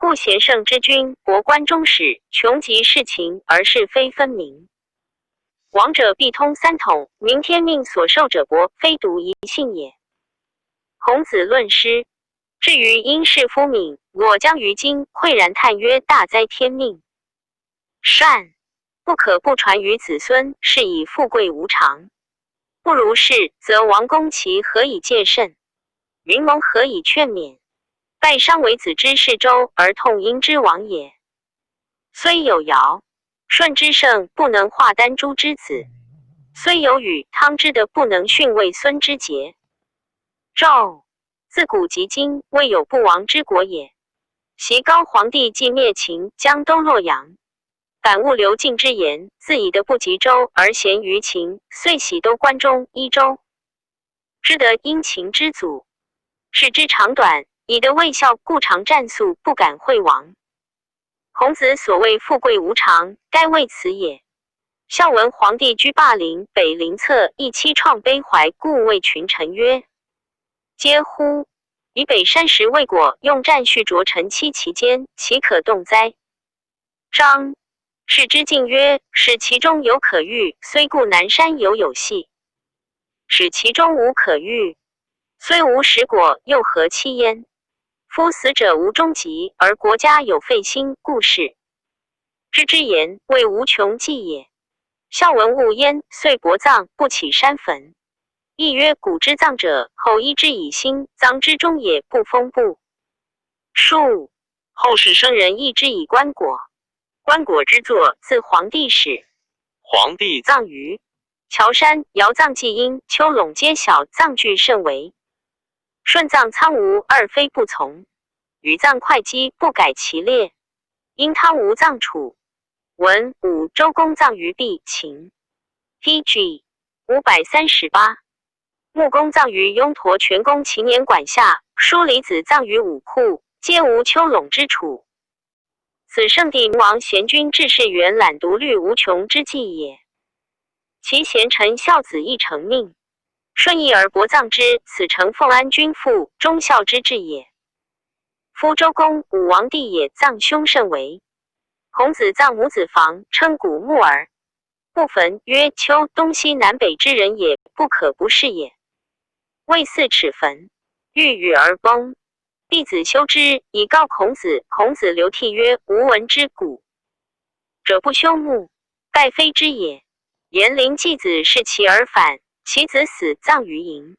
故贤圣之君，博观中始，穷极事情，而是非分明。王者必通3统，明天命所受者博，非独一性也。孔子论诗，至于因事夫敏，裸将于今，喟然叹曰：大哉天命！善不可不传于子孙，是以富贵无常。不如是，则王公其何以戒慎？民蒙何以劝勉？拜商为子之世周，而痛因之亡也。虽有尧，舜之圣不能化丹朱之子，虽有禹汤之的不能训为孙之节。纣自古及今未有不亡之国也。袭高皇帝既灭秦，将都洛阳，感悟刘敬之言，自以德不及周而贤于秦，遂徙都关中一周。知得因秦之祖，是之长短，以德未效，故常战速，不敢会亡。孔子所谓富贵无常，该为此也。孝文皇帝居霸陵北邻侧，一期创碑怀，故谓群臣曰：嗟乎！以北山石未果，用战序着陈期其间，岂可动哉？张士之敬曰：使其中有可遇，虽故南山有隙；使其中无可遇，虽无实果，又何期焉？夫死者无终极，而国家有废兴，故事之言，谓无穷尽也。孝文勿焉，遂薄葬，不起山坟。亦曰：古之葬者，后依之以兴，葬之中也，不封不树。后世生人义之以棺椁。棺椁之作，自黄帝始。黄帝葬于乔山，尧葬季阴、丘陇皆小，葬具甚为。舜葬苍梧，二非不从。禹葬会稽，不改其列。因汤吴葬楚。文武周公葬于毕秦。PG 538。穆公葬于雍陀泉宫秦年管下，叔离子葬于武库，皆无丘陇之处。此圣帝王贤君治世元览独虑无穷之计也。其贤臣孝子亦成命，顺义而薄葬之，此诚奉安君父忠孝之治也。夫周公武王帝也，葬兄甚为。孔子葬母子房，称古木耳，不焚，曰：丘东西南北之人也，不可不是也。未4尺坟，欲与而崩。弟子修之，以告孔子。孔子流涕曰：吾闻之古者不修墓，盖非之也。颜陵继子弑其而反，其子死，葬于营。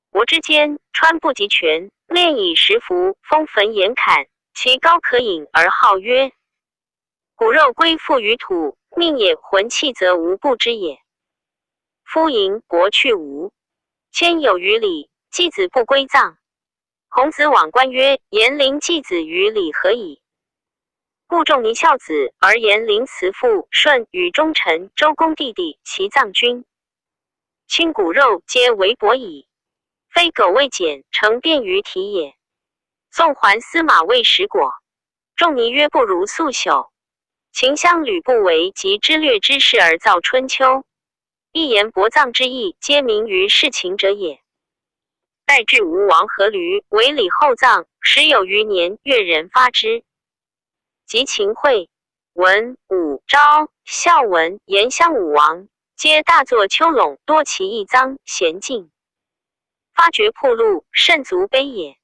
国之间，川不及泉，炼以石服，封坟严坎，其高可饮，而号曰骨肉归附于土，命也，魂气则无不知也。夫营薄去无千有余里，继子不归葬。孔子往观曰：颜陵继子于礼何矣？故仲尼孝子，而颜陵慈父，舜与忠臣，周公弟弟，其葬君亲骨肉，皆为薄矣。非苟未简，成便于体也。宋还司马未食果，仲尼曰：不如速朽。秦襄吕不为及之略之事而造春秋，一言薄葬之意，皆明于事情者也。待至吴王阖闾为礼后葬，时有余年，越人发之。及秦桧、文武昭、孝文、颜襄武王，皆大作丘陇，多其一臧咸敬，发掘铺路，甚足悲也。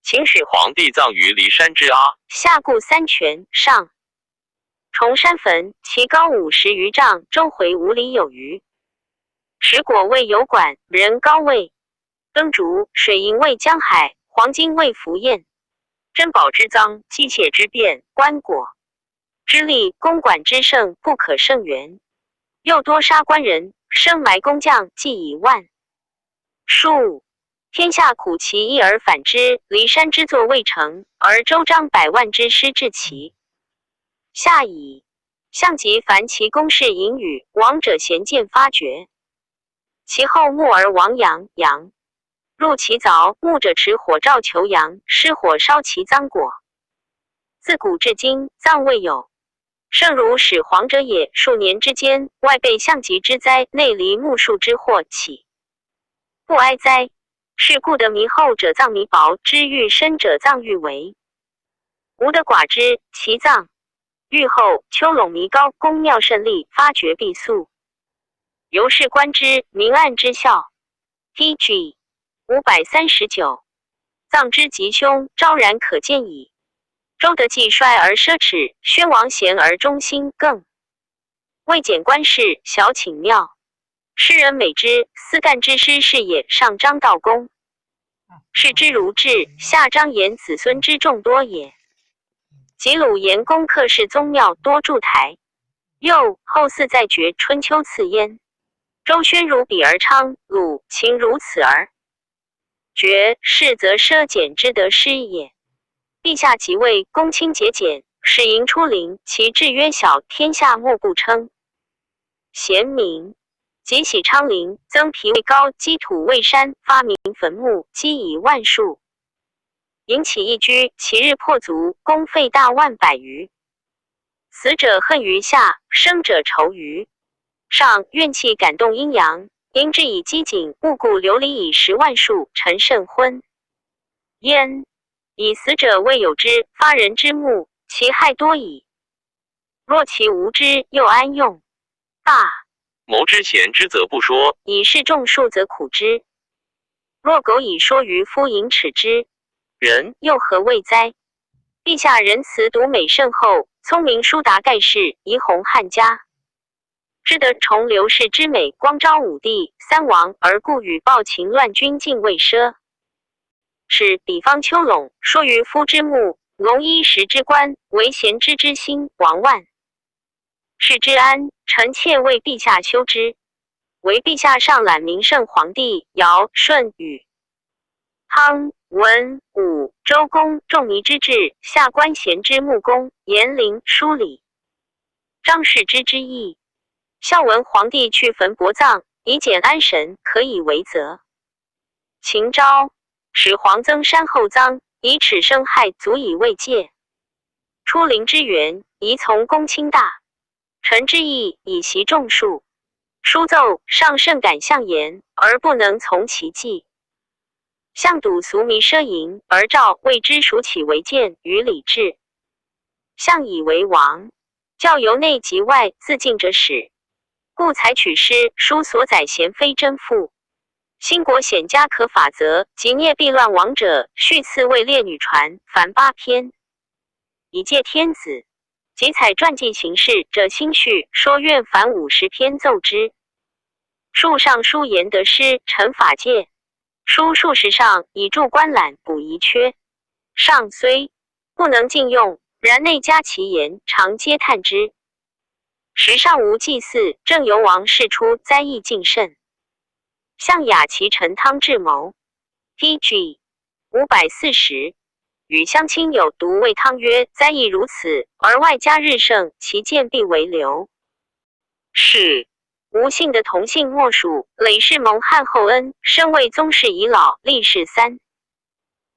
秦始皇帝葬于骊山之阿，下固3泉，上崇山坟，其高50余丈，周回5里有余。石果为油管，人高位，耕竹，水银为江海，黄金为凫雁。珍宝之赃，机械之变，棺椁之利，公馆之盛，不可胜圆。又多杀官人，生埋工匠，计以万数。天下苦其一而反之，骊山之作未成，而周章100万之师至其下矣。项籍凡其公事隐语，王者贤见发掘。其后牧而亡羊入其凿，牧者持火照求羊，失火烧其臧果。自古至今，葬未有圣如始皇者也。数年之间，外备项籍之灾，内离木树之祸，岂不哀哉？是故得弥厚者葬弥薄，知愈深者葬愈微。吾得寡之，其葬愈厚，丘陇弥高，宫庙甚立，发掘必速。由是观之，明暗之效。PG 539。葬之吉凶，昭然可见矣。周德既衰而奢侈，宣王贤而忠心，更未简官事，小请庙。诗人美之，司干之师是也。上张道公，视之如治；下张延子孙之众多也。及鲁延公克氏宗庙，多筑台。又后嗣再绝春秋次焉。周宣如比而昌，鲁秦如此儿。绝是则奢俭之得失也。陛下即位，公卿节俭，使营出陵，其制约小，天下莫不称。贤明。即喜昌陵，增皮为高，积土为山，发明坟墓，积以万数。引起一居，其日破足，公费大万百余。死者恨于下，生者仇于上，怨气感动阴阳，因之以积谨，勿故流离以10万数，臣甚昏焉。以死者未有之，发人之目，其害多矣。若其无之，又安用？大谋之贤之则不说，以示众数则苦之。若苟以说于夫盈耻之人，又何谓哉？陛下仁慈独美甚厚，聪明疏达盖世，怡弘汉家。知得崇刘氏之美，光昭武帝3王，而故与暴秦乱军尽未奢。使彼方丘陇，说于夫之目，龙衣食之官，为贤之之心，王万世之安，臣妾为陛下修之。为陛下上览明圣皇帝尧舜禹汤文武周公仲尼之治，下官贤之穆公颜陵叔礼张氏之意。孝文皇帝去坟薄葬，以简安神，可以为则。秦昭使黄增山后葬，以耻生害，足以慰藉。出陵之源，宜从公卿大臣之意，以习众数。书奏上甚感相言，而不能从其计。向睹俗靡奢淫，而诏谓之孰起为谏于礼制。相以为王，教由内及外自敬者始，故采取诗书所载贤非真父。兴国显家可法则，及聂必乱王者，续次位列女传，凡8篇，以戒天子。即采传记形式者兴序，说愿凡50篇奏之。述上书言得失，陈法戒。书数十上，以助官览，补遗缺。上虽不能尽用，然内加其言，常皆叹之。时上无祭祀，正由王室出，灾异尽甚。向雅其臣汤志谋 PG 540，与乡亲有独谓汤曰：灾异如此，而外加日盛，其见必为流。是吴姓的同姓莫属，累世蒙汉厚恩，身为宗室已老，历世3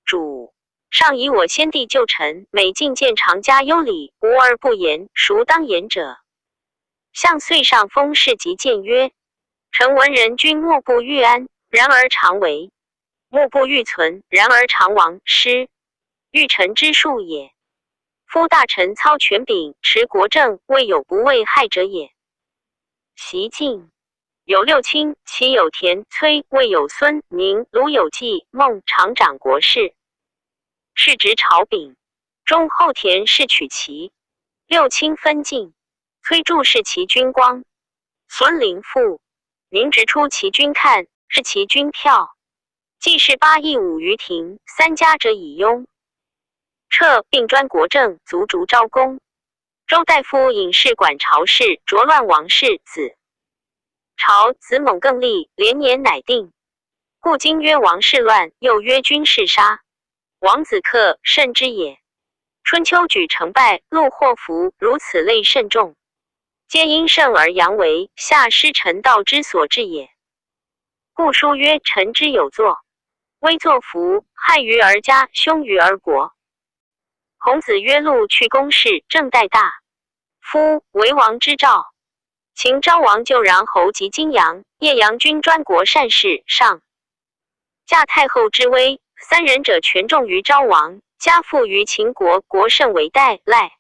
主。上以我先帝旧臣，每进谏常加优礼，无而不言，孰当言者？向遂上封事及谏曰：臣闻人君莫不欲安，然而常为；莫不欲存，然而常亡。失欲臣之术也。夫大臣操权柄，持国政，未有不为害者也。习晋有6卿，其有田、崔，魏有孙、宁，鲁有纪、孟，常掌国事。是执朝柄，中后田是取其。6卿分晋，崔注是其军光，孙陵父，宁直出其军看，是其军票。既是8邑5于庭，3家者以庸。彻并专国政，卒逐昭公。周大夫引事管朝事，着乱王室子。朝子猛更立，连年乃定。故今曰王室乱，又曰君事杀。王子克甚之也。春秋举成败，禄祸福，如此类甚众，皆因盛而扬为，下失臣道之所至也。故书曰：臣之有作，威作福，害于而家，凶于而国。孔子曰：禄去公事，政代大。夫为王之兆。秦昭王就穰侯及荆阳、叶阳君专国善事，上驾太后之威，3人者权重于昭王，加附于秦国，国甚为代赖。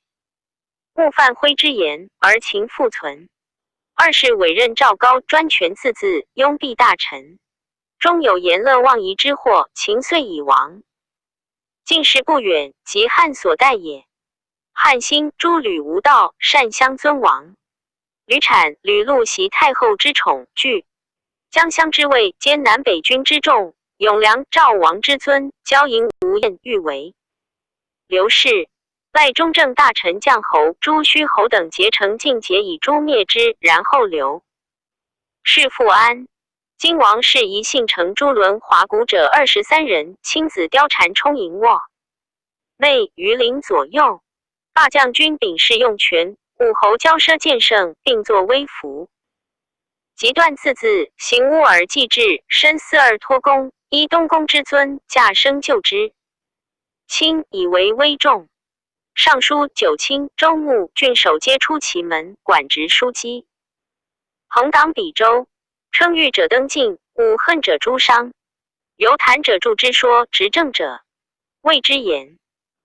勿犯徽之言，而秦复存。2是委任赵高专权自治，拥蔽大臣，终有言乐忘夷之祸，秦遂已亡。晋时不远，即汉所代也。汉兴，诸吕无道，善相尊王。吕产、吕禄袭太后之宠，据江乡之位，兼南北军之众，永梁赵王之尊，骄淫无厌，欲为刘氏。赖中正大臣将侯朱虚侯等结成尽结以诛灭之，然后留。是复安。今王氏一幸乘朱轮华鼓者23人，亲子貂蝉充营卧内于陵左右。霸将军秉事用权，武侯骄奢见胜，并作威服。即断次字，行乌尔继之，深思而托公，依东宫之尊，驾生就之。卿以为威重。尚书九卿、州牧、郡守皆出其门，管职书机。朋党比州，称誉者登进，侮恨者诛伤。犹谈者助之说，执政者谓之言。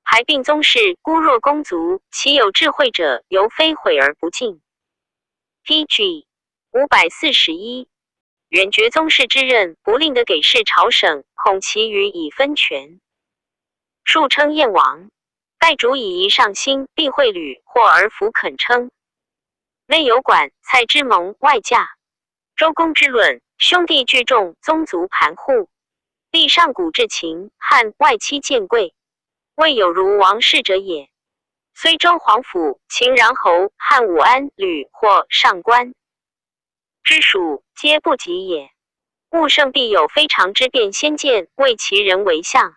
还并宗室，孤弱公族，其有智慧者，犹非毁而不尽。PG 541，远绝宗室之任，不令得给事朝省，恐其余以分权。数称燕王，盖主以仪上心，必会履，或而弗肯称。内有管蔡之盟，外嫁周公之论，兄弟聚众，宗族盘户，立上古至秦汉，外戚见贵。未有如王氏者也。虽周皇甫、秦穰侯、汉武安、吕或上官之属，皆不及也。物圣必有非常之变先见，为其人为相。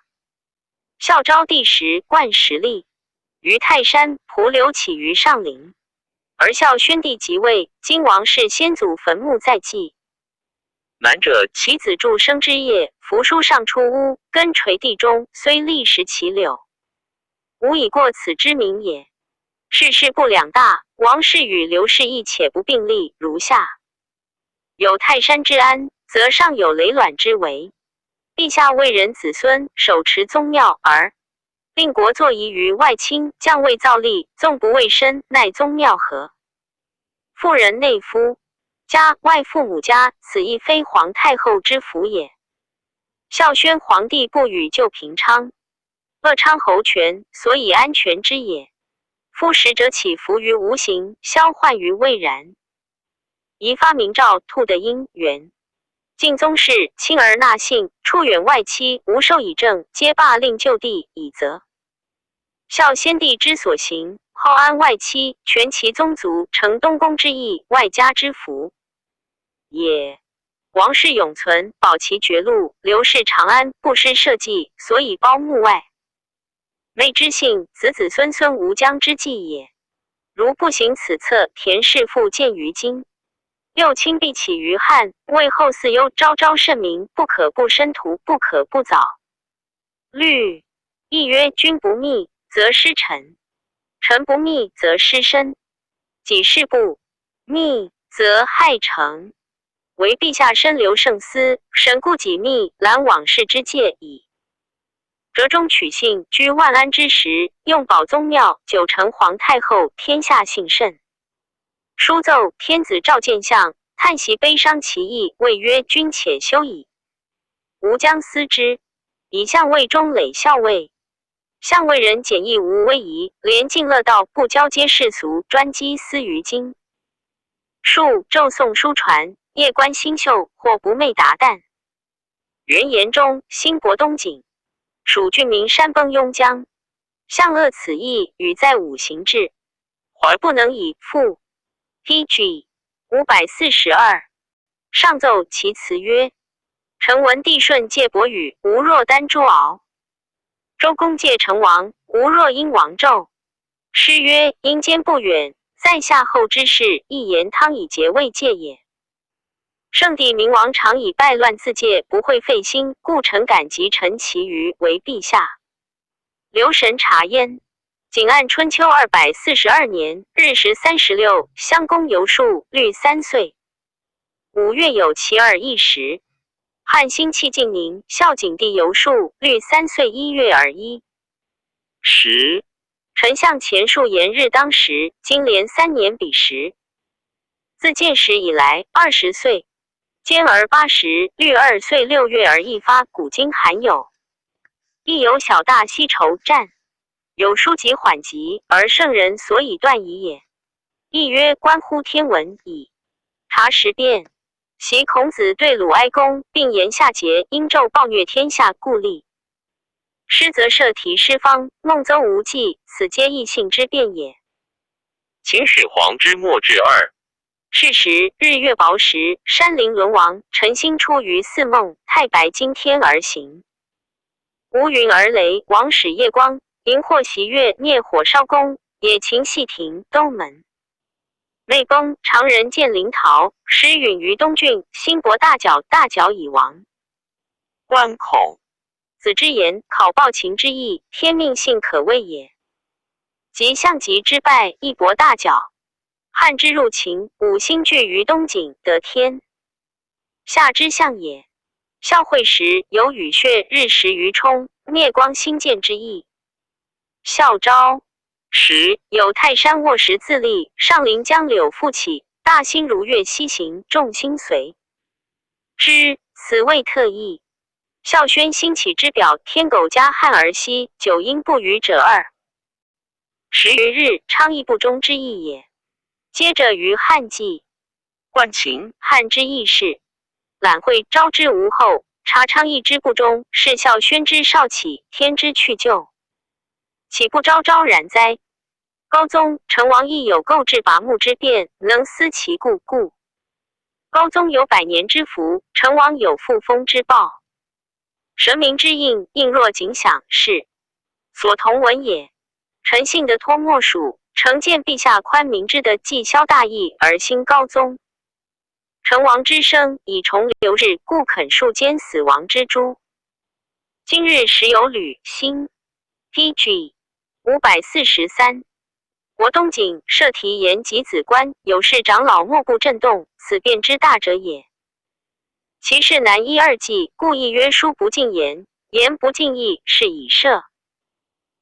孝昭帝时，冠实力于泰山，蒲留起于上陵。而孝宣帝即位，今王氏先祖坟墓在祭。南者其子助生之业，扶书上出屋，根垂地中，虽历时其柳，无以过此之名也。世事不两大，王氏与刘氏亦且不并立，如下：有泰山之安，则上有累卵之为。陛下为人子孙，手持宗庙，而令国作仪于外卿，将位造立，纵不为身，奈宗庙何？妇人内夫家，外父母家，此亦非皇太后之福也。孝宣皇帝不与旧平昌、乐昌侯权，所以安全之也。夫使者起伏于无形，消患于未然。宜发明诏，兔的因缘。晋宗室亲而纳信，处远外戚，无受以正，皆罢令就地，以责。孝先帝之所行，好安外戚，全其宗族，成东宫之义，外家之福也。王室永存，保其绝路；刘氏长安，不失社稷，所以包墓外。昧之幸，子子孙孙无疆之计也。如不行此策，田氏复见于今。六卿必起于汉，为后嗣忧，昭昭慎明，不可不申图，不可不早虑。亦曰：君不密，则失臣；臣不密，则失身。己事不密，则害成。唯陛下深留圣思，审固己密，览往事之戒矣。折中取信，居万安之时，用保宗庙，久承皇太后，天下幸甚。书奏天子召见相，叹息悲伤其意，谓曰：君且休矣，吾将思之。以相位中累校尉，相位人简易无威仪，连进乐道不交接世俗，专机思于经。数骤诵书传，夜观星宿，或不寐达旦。元延中，兴博东景，蜀郡民山崩雍江。相恶此意，与在五行志，怀不能以复。PG 542，上奏其辞曰：臣闻帝舜戒伯语，吾若丹朱敖；周公戒成王，吾若因王纣。诗曰：阴间不远，在夏后之事，一言汤以节未戒也。圣帝明王常以败乱自戒，不会废心，故臣感及陈其余为陛下。留神察焉。景按春秋242年，日时36，襄公游数，律3岁。5月有其二一时。汉兴气晋宁，孝景帝游数，律3岁1月而一时。丞相前述言日当时，今连3年比时。自建时以来20岁，兼而80，律2岁6月而一发，古今罕有。亦有小大西筹战，有书籍缓急，而圣人所以断矣也。亦曰关乎天文矣。察时变，袭孔子对鲁哀公，并言夏桀因纣暴虐天下，故立师则摄题诗方，孟邹无忌，此皆异姓之变也。秦始皇之末至二。是时日月薄时，山林沦亡，晨星出于四梦，太白惊天而行。无云而雷，王始夜光，荧惑袭月，孽火烧宫，野禽戏庭，东门内崩，常人见灵桃，时允于东郡，兴伯大角，大角已亡。关孔子之言，考报秦之意，天命性可畏也。及项籍之败，一伯大角。汉之入秦，五星聚于东井，得天下之象也。孝惠时，有雨穴，日食于冲，灭光星见之意。孝昭时，有泰山卧石自立，上临江柳复起，大星如月西行，众星随之，此谓特异。孝宣兴起之表，天狗加汉而息，九阴不语者二。十余日，昌邑不忠之意也。接着于汉纪，冠秦汉之义事，览会昭之无后，察昌邑之不忠，是孝宣之少起，天之去就，岂不昭昭然哉？高宗、成王亦有构置拔木之变，能思其故故。高宗有百年之福，成王有复封之报。神明之应，应若景享，是所同闻也。臣幸得托莫属，诚见陛下宽明之的既消大义而兴高宗。成王之生以重流日，故肯数奸死亡之诛。今日时有吕兴 PG 543。国东景设题言及子官，有事长老莫不震动，此变之大者也。其事难一二纪，故意曰书不尽言，言不尽意，是以设。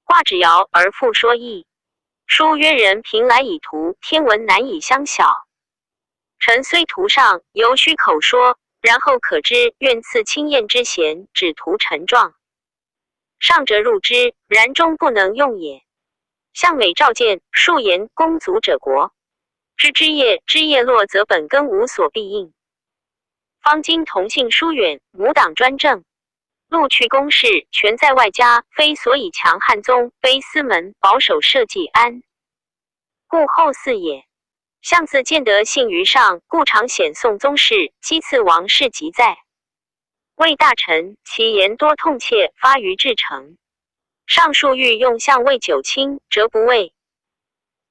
卦指爻而复说义。书曰人凭来以图，天文难以相晓。臣虽图上，犹须口说，然后可知，愿赐清晏之贤，只图陈状。上者入之，然终不能用也。向美召见，数言公足者国。枝叶落，则本根无所必应。方今同姓疏远，母党专政。陆去公事，全在外家，非所以强汉宗，卑司门，保守社稷安，故后嗣也。相自见得信于上，故常显宋宗室，讥刺王室即在。魏大臣，其言多痛切，发于至诚。上述欲用相魏九卿，则不畏。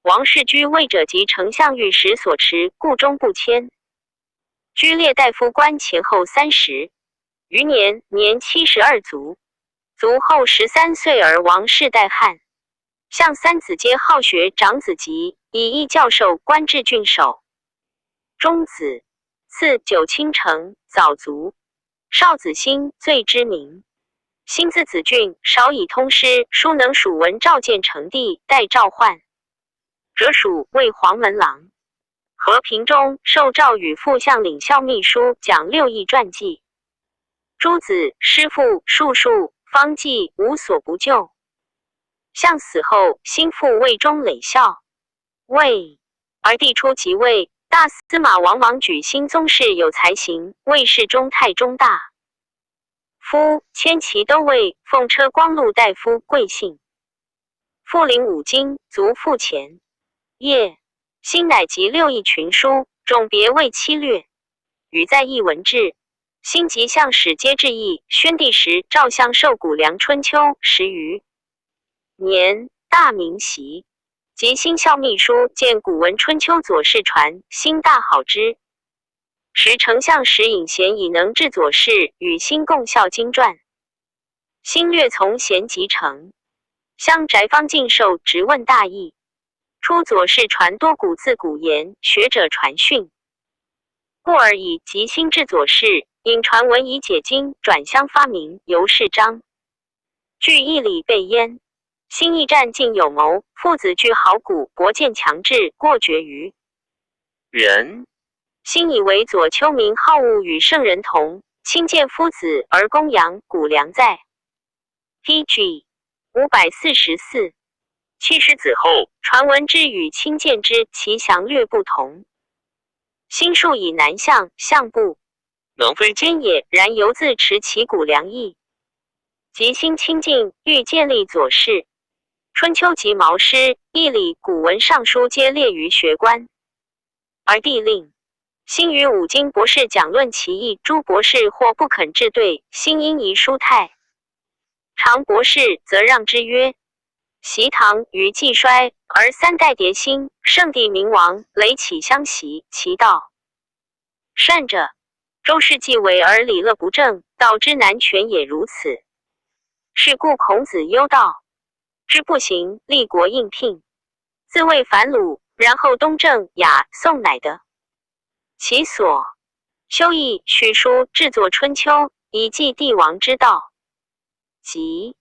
王室居魏者及丞相御史所持，故终不迁。居列大夫官前后30余年，年72卒。卒后13岁而王室代汉。相三子皆好学，长子及以义教授，官至郡守。中子赐九卿成，早卒。少子兴最知名。兴字子俊，少以通诗，书能属文，召见成帝，代召唤者属魏黄门郎。和平中受诏与副相领校秘书，讲6艺传记。诸子师父术数方济无所不就。相死后，兴复魏中累校。魏而帝出即位，大司马王举兴宗室有才行，魏氏中太中大夫，迁其都尉，奉车光禄大夫，贵姓。复领5京，卒复前业。兴乃集6艺群书，种别为7略。语在艺文志。兴及相使皆致意。宣帝时，赵相受谷梁春秋10余年，大名袭。及兴校秘书，见古文春秋左氏传，兴大好之。时丞相石尹贤以能治左氏，与兴共校经传。兴略从贤即成。乡宅方进授，直问大义。出左氏传多古字古言，学者传训。故而以及兴治左氏，引传文以解经，转相发明，由是章。据义理备焉。兴义战尽有谋，父子俱好古，博见强志，过绝于人。兴以为左丘明好恶与圣人同，亲见夫子而公羊，古良在。PG 544。七师子后，传闻之与亲见之，其详略不同。兴数以南向，相不能非兼也，然犹自持其古良义。即心清净，欲建立左氏。春秋及毛诗、易礼、古文尚书皆列于学官。而帝令兴于五经博士讲论其意，诸博士或不肯治对，兴因疑书态。常博士则让之曰：习唐于既衰，而三代迭兴，圣帝明王，雷起相袭，其道善者，周氏继位而礼乐不正，道之难全也如此。是故孔子忧道之不行，立国应聘，自谓反鲁，然后东正雅宋乃得。其所修义许书制作春秋，以记帝王之道。即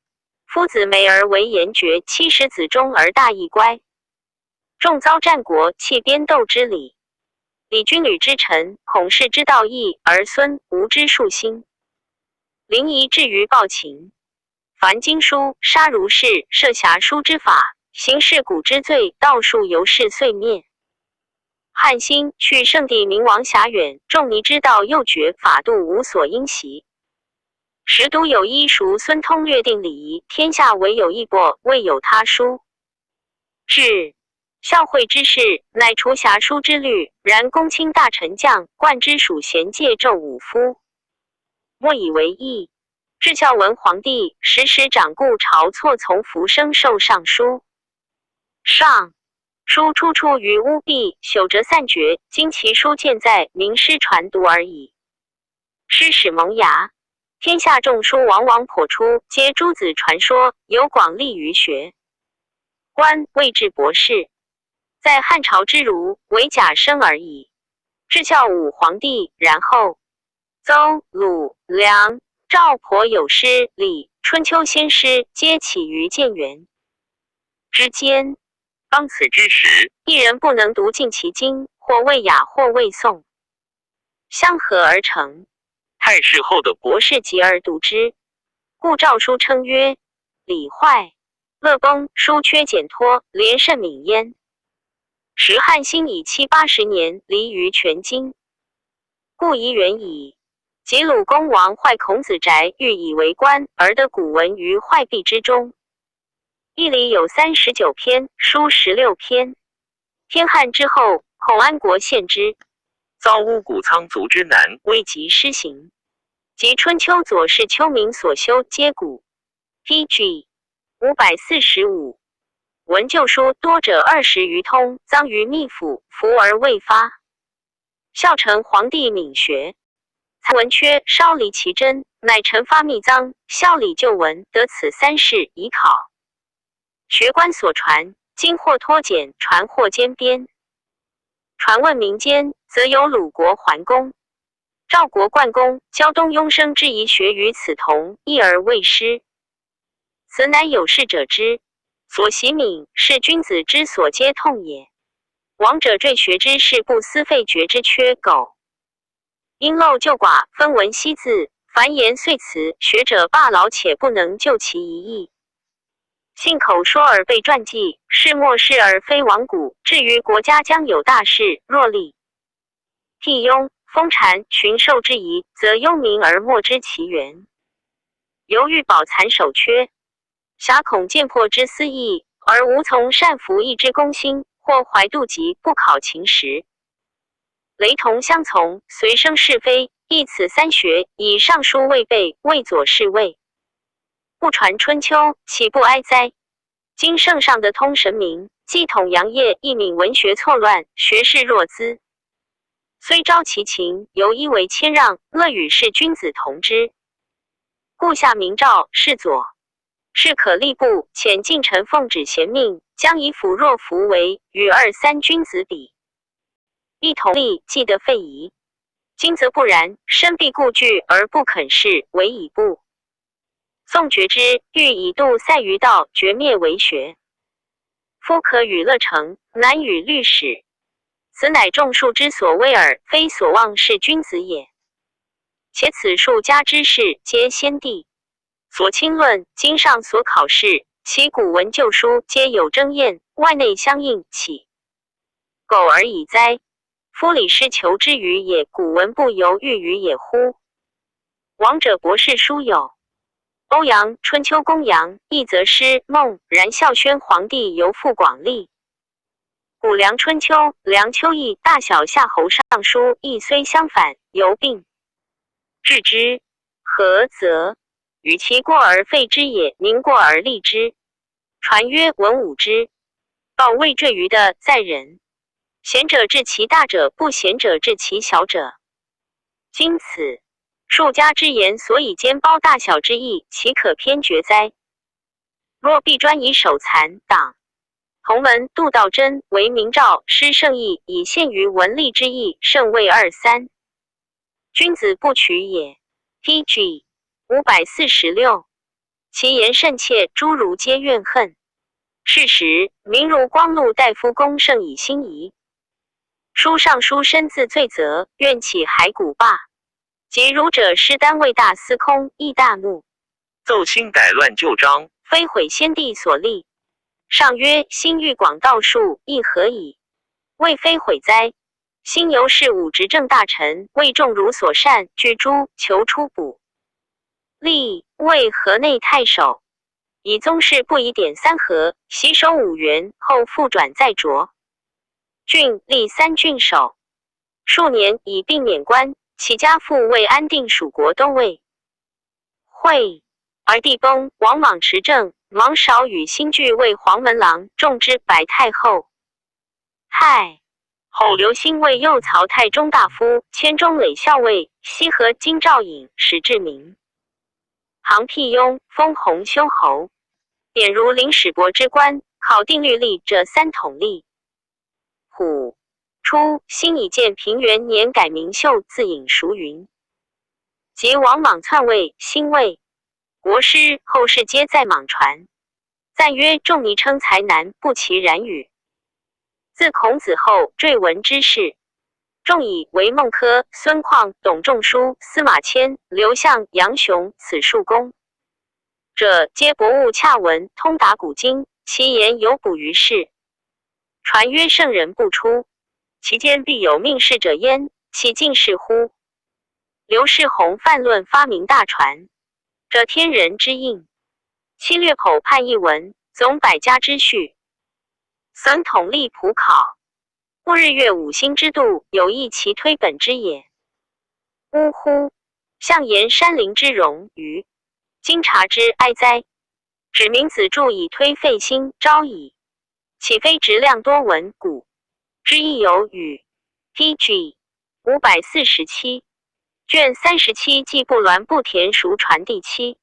夫子美而为颜绝，70子中而大义乖。众遭战国弃边斗之礼，李军旅之臣，孔氏之道义，而孙吴之术心。临沂至于暴秦，凡经书，杀如是，设侠书之法，行事古之罪，道术由是遂灭。汉兴去圣帝明王遐远，仲尼之道又绝，法度无所应习。时独有一熟孙通略定礼仪，天下唯有一伯，未有他书。至孝惠之事，乃除侠书之律，然公卿大臣将冠之属贤介胄武夫，莫以为意。至孝文皇帝，时掌故朝错从服生授尚书。上书出于屋壁，朽折散绝，今其书见在，名师传读而已。师始萌芽，天下众书往往颇出，皆诸子传说，有广利于学。官位至博士，在汉朝之儒为假生而已。至孝武皇帝，然后邹、鲁、梁、赵颇有诗、礼、春秋先师，皆起于建元之间。当此之时，一人不能读尽其经，或未雅，或未诵，相合而成。太史后的博士及而读之，故诏书称曰：礼坏，乐崩，书缺简脱，连甚敏焉。时汉兴以7、80年离于全经，故疑远矣。及鲁公王坏孔子宅，欲以为官，而得古文于坏壁之中。义礼有39篇，书16篇。天汉之后，孔安国献之，遭乌谷仓卒之难，未及施行。及春秋左氏丘明所修，皆古。pg 545。文旧书多者20余通，赃于秘府，服而未发。孝成皇帝敏学，才文缺，稍离其真，乃臣发密赃，孝礼旧文，得此3事以考。学官所传，今或脱简，传或兼编。传问民间，则有鲁国桓公、赵国冠公、胶东雍生之遗学于此同，一而未失。此乃有事者之所习敏，是君子之所皆痛也。王者坠学之事，不思废绝之缺苟。因漏就寡，分文析字，繁言碎词，学者罢劳且不能就其一义。信口说而被传记，是末世而非亡古。至于国家将有大事，若立辟雍、封禅、巡狩之仪，则忧民而莫知其源。犹豫保残守缺，遐恐见破之私意，而无从善服役之公心，或怀妒疾，不考勤实。雷同相从，随生是非，亦此3学，以尚书未备，未左侍卫。不传春秋，岂不哀哉？今圣上的通神明，既统阳业，亦敏文学错乱，学士若兹。虽招其情，犹一为谦让，乐与是君子同之。故下明诏，是左，是可立部，遣近臣奉旨贤命，将以辅若服为，与2、3君子比，一同立，既得废夷。今则不然，身必固据而不肯事，为以不。宋觉之，欲以度塞于道，绝灭为学。夫可与乐成，难与律史。此乃众术之所为耳，非所望是君子也。且此术家之士，皆先帝所亲论，今上所考试，其古文旧书皆有争验，外内相应，岂苟而已哉？夫礼失求之于也，古文不犹豫于也乎？王者博士书有欧阳春秋公羊，一则诗孟然孝宣皇帝游赴广利。古梁春秋，梁丘邑大小夏侯尚书亦虽相反，犹并治之。何则？与其过而废之也，宁过而立之？传曰：文武之道未坠于的在人，贤者治其大者，不贤者治其小者。今此数家之言所以兼包大小之意，岂可偏绝哉？若必专以守残党同门杜道真为明诏施圣意，以限于文吏之意，甚谓二三。君子不取也。PG 546。其言甚切，诸儒皆怨恨。是时，明如光禄大夫公胜以心疑。书尚书身自罪责，愿起骸骨罢。及儒者施单位大司空，亦大怒，奏兴改乱旧章，非毁先帝所立。上曰：心欲广道术，亦何以？未非毁哉？兴由是武执政大臣，为众儒所善，居诛，求出补。立为河内太守，以宗室不以典三河，袭守5原，后复转在卓郡，立3郡守。数年以并免官，其家父为安定蜀国都尉。会而帝崩，王莽持政，王韶与新据为黄门郎，众之百太后。太后刘欣为右曹太中大夫，迁中垒校尉，西河京兆尹，史志明。杭辟雍，封弘修侯，贬如临史博之官，考定律例者3统例。虎初，辛以建平元年改名秀，自引淑云。及王莽篡位，兴位国师，后世皆在莽传。赞曰：仲尼称才难，不其然语。自孔子后，赘文之士，仲以为孟轲、孙况、董仲舒、司马迁、刘向、杨雄此数公者，皆博物洽文，通达古今，其言有补于世。传曰：圣人不出，其间必有命世者焉，其尽是乎？刘世宏泛论发明大传，这天人之应。七略剖判一文，总百家之序。损统立普考，故日月五星之度，有益其推本之也。呜呼！象言山林之荣于今察之哀哉！指明子著以推废心，昭矣。岂非质量多文古之意有与 PG 547卷37季部栾不田熟传第7。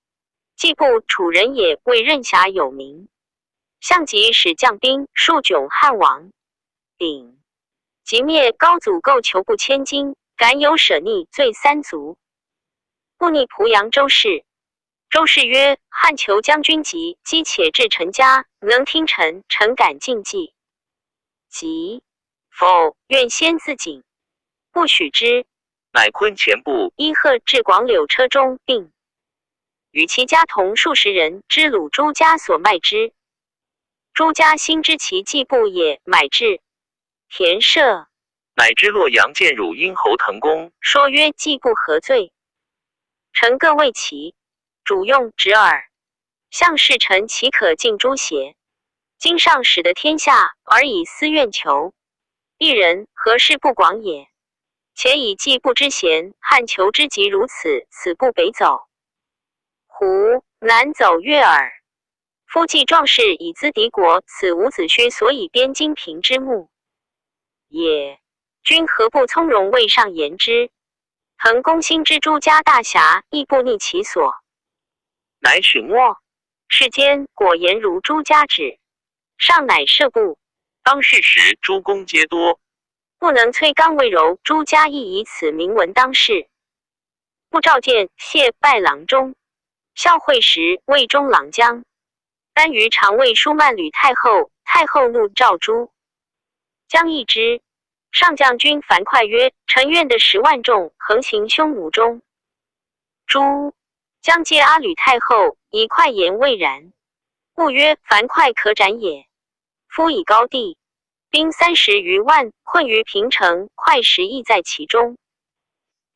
季部楚人也，为任侠有名。项籍使将兵，数窘汉王。丙即灭高祖构求不千金，敢有舍逆，罪3族。不逆濮阳周氏。周氏曰：汉求将军急，积且至臣家，能听臣，臣敢尽计。即否，愿先自警，不许之。乃昆前部伊贺至广柳车中，并与其家同数十人，知鲁朱家所卖之。朱家心知其季部也，买至。田舍乃知洛阳见汝殷侯腾公，说曰：季部何罪？臣各为其主用直耳。向侍臣岂可尽诛邪？今上使得天下，而以私怨求一人，何事不广也？且以季部之贤，汉求之急如此，此不北走，胡南走越耳。夫既壮士以资敌国，此伍子胥所以编金平之目也。君何不从容为上言之？腾公心之朱家大侠，亦不逆其所。乃许诺。世间果言如朱家旨，上乃赦不。当世时诸公皆多，不能摧刚为柔，朱家亦以此明文当世。不召见，谢拜郎中。孝惠时，魏中郎将。单于常尉书曼吕太后，太后怒召诛。将议之，上将军樊哙曰：臣愿的10万众横行匈奴中。诛将皆阿吕太后，以哙言未然。故曰：樊哙可斩也。夫以高地，兵30余万，困于平城，哙实亦在其中。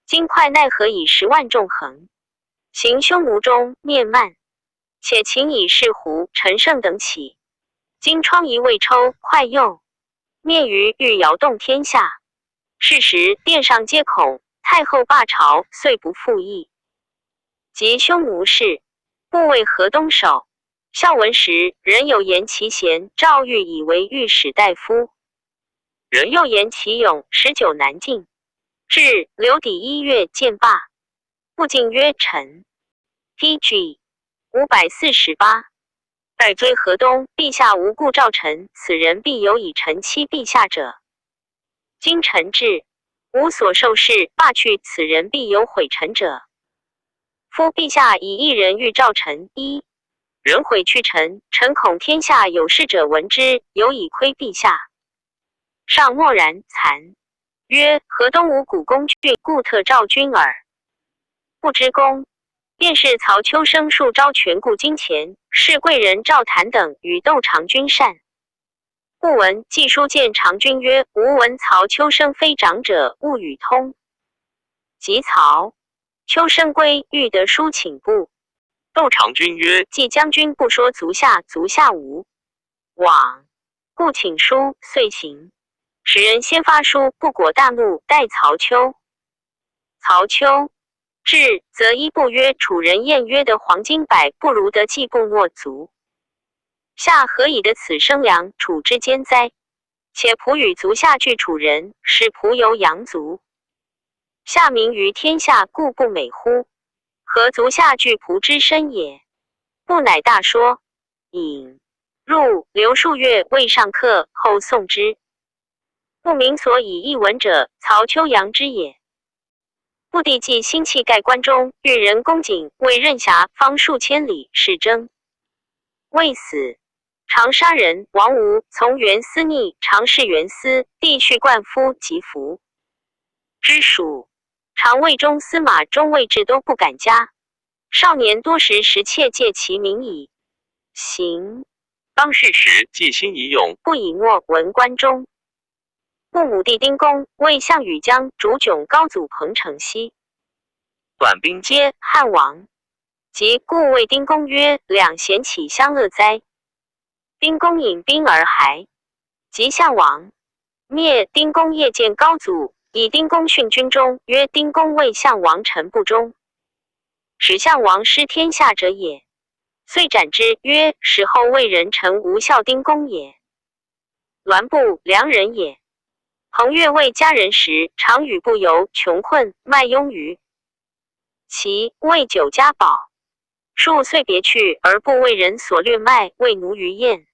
今哙奈何以10万众横行匈奴中，面慢且秦以士胡、陈胜等起，今疮痍未抽，快右，灭于欲摇动天下。是时殿上皆恐太后罢朝，遂不复议。及匈奴事，部为河东守。孝文时，人有言其贤赵玉以为御史大夫，人又言其勇19南进。至刘底1月见罢，不进曰臣。PG 548。待追河东，陛下无故召臣，此人必有以臣欺陛下者。今臣至，无所受事，罢去此人，必有毁臣者。夫陛下以一人欲召臣，一人毁去臣，臣恐天下有事者闻之，有以亏陛下。上默然惭曰：河东无古公郡，故特召君耳。不知公，便是曹秋生数招权故金钱，是贵人赵谭等与斗长君善。故闻季书见长君曰：吾闻曹秋生非长者，勿与通。及曹秋生归，欲得书请部。窦长君曰：季将军不说足下，足下无往，故请书，遂行。使人先发书，不果大怒，待曹秋。曹秋至，则一部曰：楚人谚曰得黄金百，不如得季布诺足。下何以得此生良，楚之间哉？且仆与足下惧楚人，使仆由阳族。下名于天下，故不美乎？何足下惧仆之身也？不乃大说。引入留数月，未上课，后送之。不明所以一文者，曹秋阳之也。故帝既兴气盖关中，遇人公瑾为任侠，方数千里，是征。未死，常杀人。王吴从元司逆，常侍元司，帝续冠夫及服。之属常尉中司马中尉至都不敢加。少年多时窃借其名矣。行当世时，既心以勇，不以诺文关中。故母弟丁公为项羽将主迥高祖彭城西，短兵皆汉王。即故谓丁公曰：两贤岂相恶哉？丁公引兵而还。及项王灭，丁公夜见高祖，以丁公训军中，曰：丁公为项王臣不忠，使项王失天下者也。遂斩之，曰：使后为人臣无效丁公也。栾布良人也。彭越为家人时，常与不由穷困，卖庸于其为酒家宝。数岁别去，而不为人所掠卖，为奴于燕。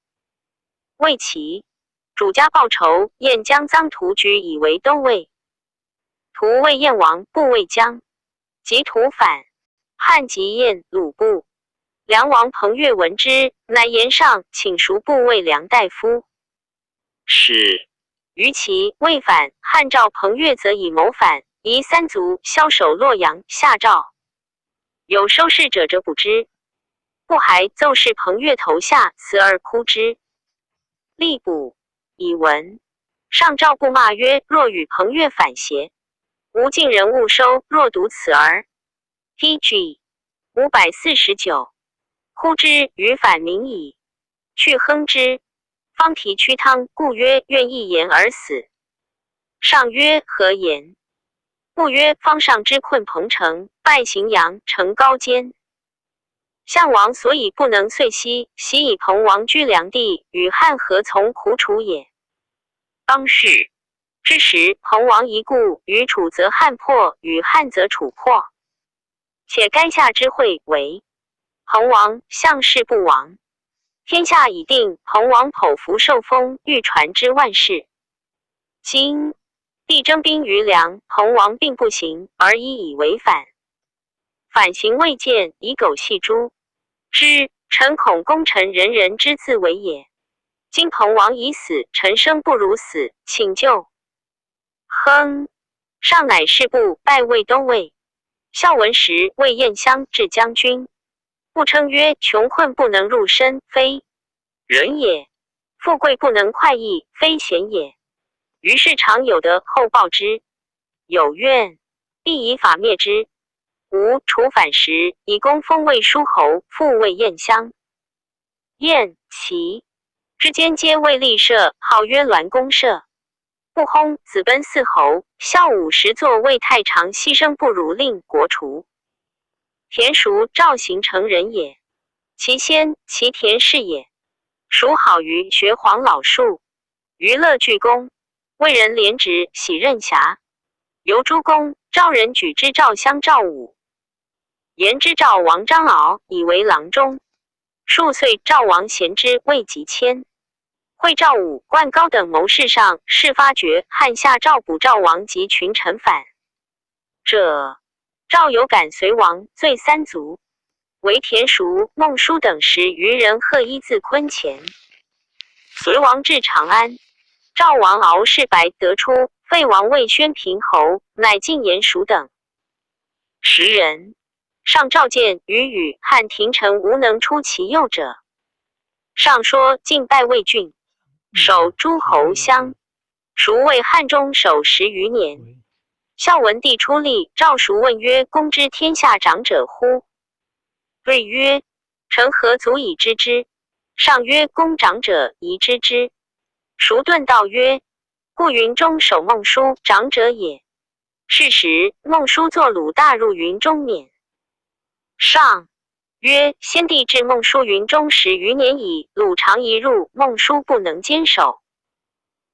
为其主家报仇，燕将臧荼举以为都尉。荼为燕王，不为姜。及荼反，汉及燕、鲁部。梁王彭越闻之，乃言上请赎部为梁大夫。是于其未反，汉召彭越，则以谋反，夷三族，枭首洛阳。下诏有收视者补之。不还奏事彭越头下，死而哭之。吏部以闻。上诏不骂曰：若与彭越反邪？吾尽人勿收，若独此儿。PG 549。哭之于反民矣。去哼之，方提屈汤，故曰：愿一言而死。上曰：何言？不曰：方上之困彭城，败荥阳，成高坚。项王所以不能遂息，习以彭王居梁地，与汉合从苦楚也。当世之时，彭王一故，与楚则汉破，与汉则楚破。且垓下之会为彭王，项氏不亡。天下已定，彭王剖腹受封，欲传之万世。今帝征兵于梁，彭王并不行，而以为反。反行未见，以狗戏诛之。臣恐功臣人人之自为也。今彭王已死，臣生不如死，请救。哼！上乃士部拜魏都尉。孝文时为燕襄至将军，不称曰：穷困不能入身，非人也；富贵不能快意，非贤也。于是常有得后报之，有怨必以法灭之。吴楚反时，以功封魏书侯，复为燕乡。燕、齐之间皆为立社，号曰栾公社。不薨，子奔四侯，孝武时作魏太常牺牲不如，令国除。田叔赵行成人也，其先其田氏也。蜀好于学黄老术，娱乐具功，为人廉直，喜任侠。游诸公，赵人举之赵襄赵武。言之赵王张敖，以为郎中。数岁，赵王贤之，位极谦。会赵武、灌高等谋士上，事发觉汉下赵捕赵王及群臣反者，赵有感随王，罪三族。为田叔、孟叔等10余人贺一字坤前。随王至长安，赵王敖氏白得出，废王魏宣平侯，乃进言叔等10人。上召见于与汉廷臣无能出其右者。上说晋拜魏郡，守诸侯乡，叔为汉中守10余年。孝文帝出立，赵叔问曰：公知天下长者乎？谓曰：臣何足以知之？上曰：公长者宜知之。叔顿道曰：故云中守孟叔，长者也。是时孟叔作鲁大入云中免。上曰：先帝至孟叔云中10余年矣，鲁常一入，孟叔不能坚守。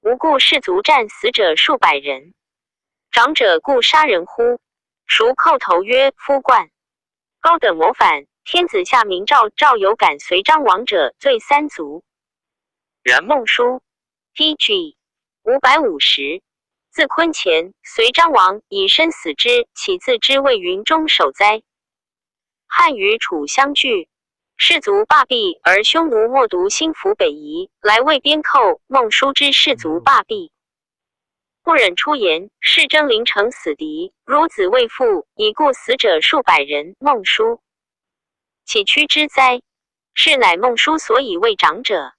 无故士卒战死者数百人。长者故杀人乎？叔叩头曰：夫冠。高等谋反，天子下明诏，赵有感随张王者，罪三族。然孟叔 PG 550自坤前，随张王以身死之，岂自知为云中守哉？汉与楚相距，士卒罢弊，而匈奴莫独心服北夷，来魏边寇。孟叔之士卒罢弊，不忍出言，是征临城死敌，孺子未父，已故死者数百人。孟叔岂屈之哉？是乃孟叔所以为长者。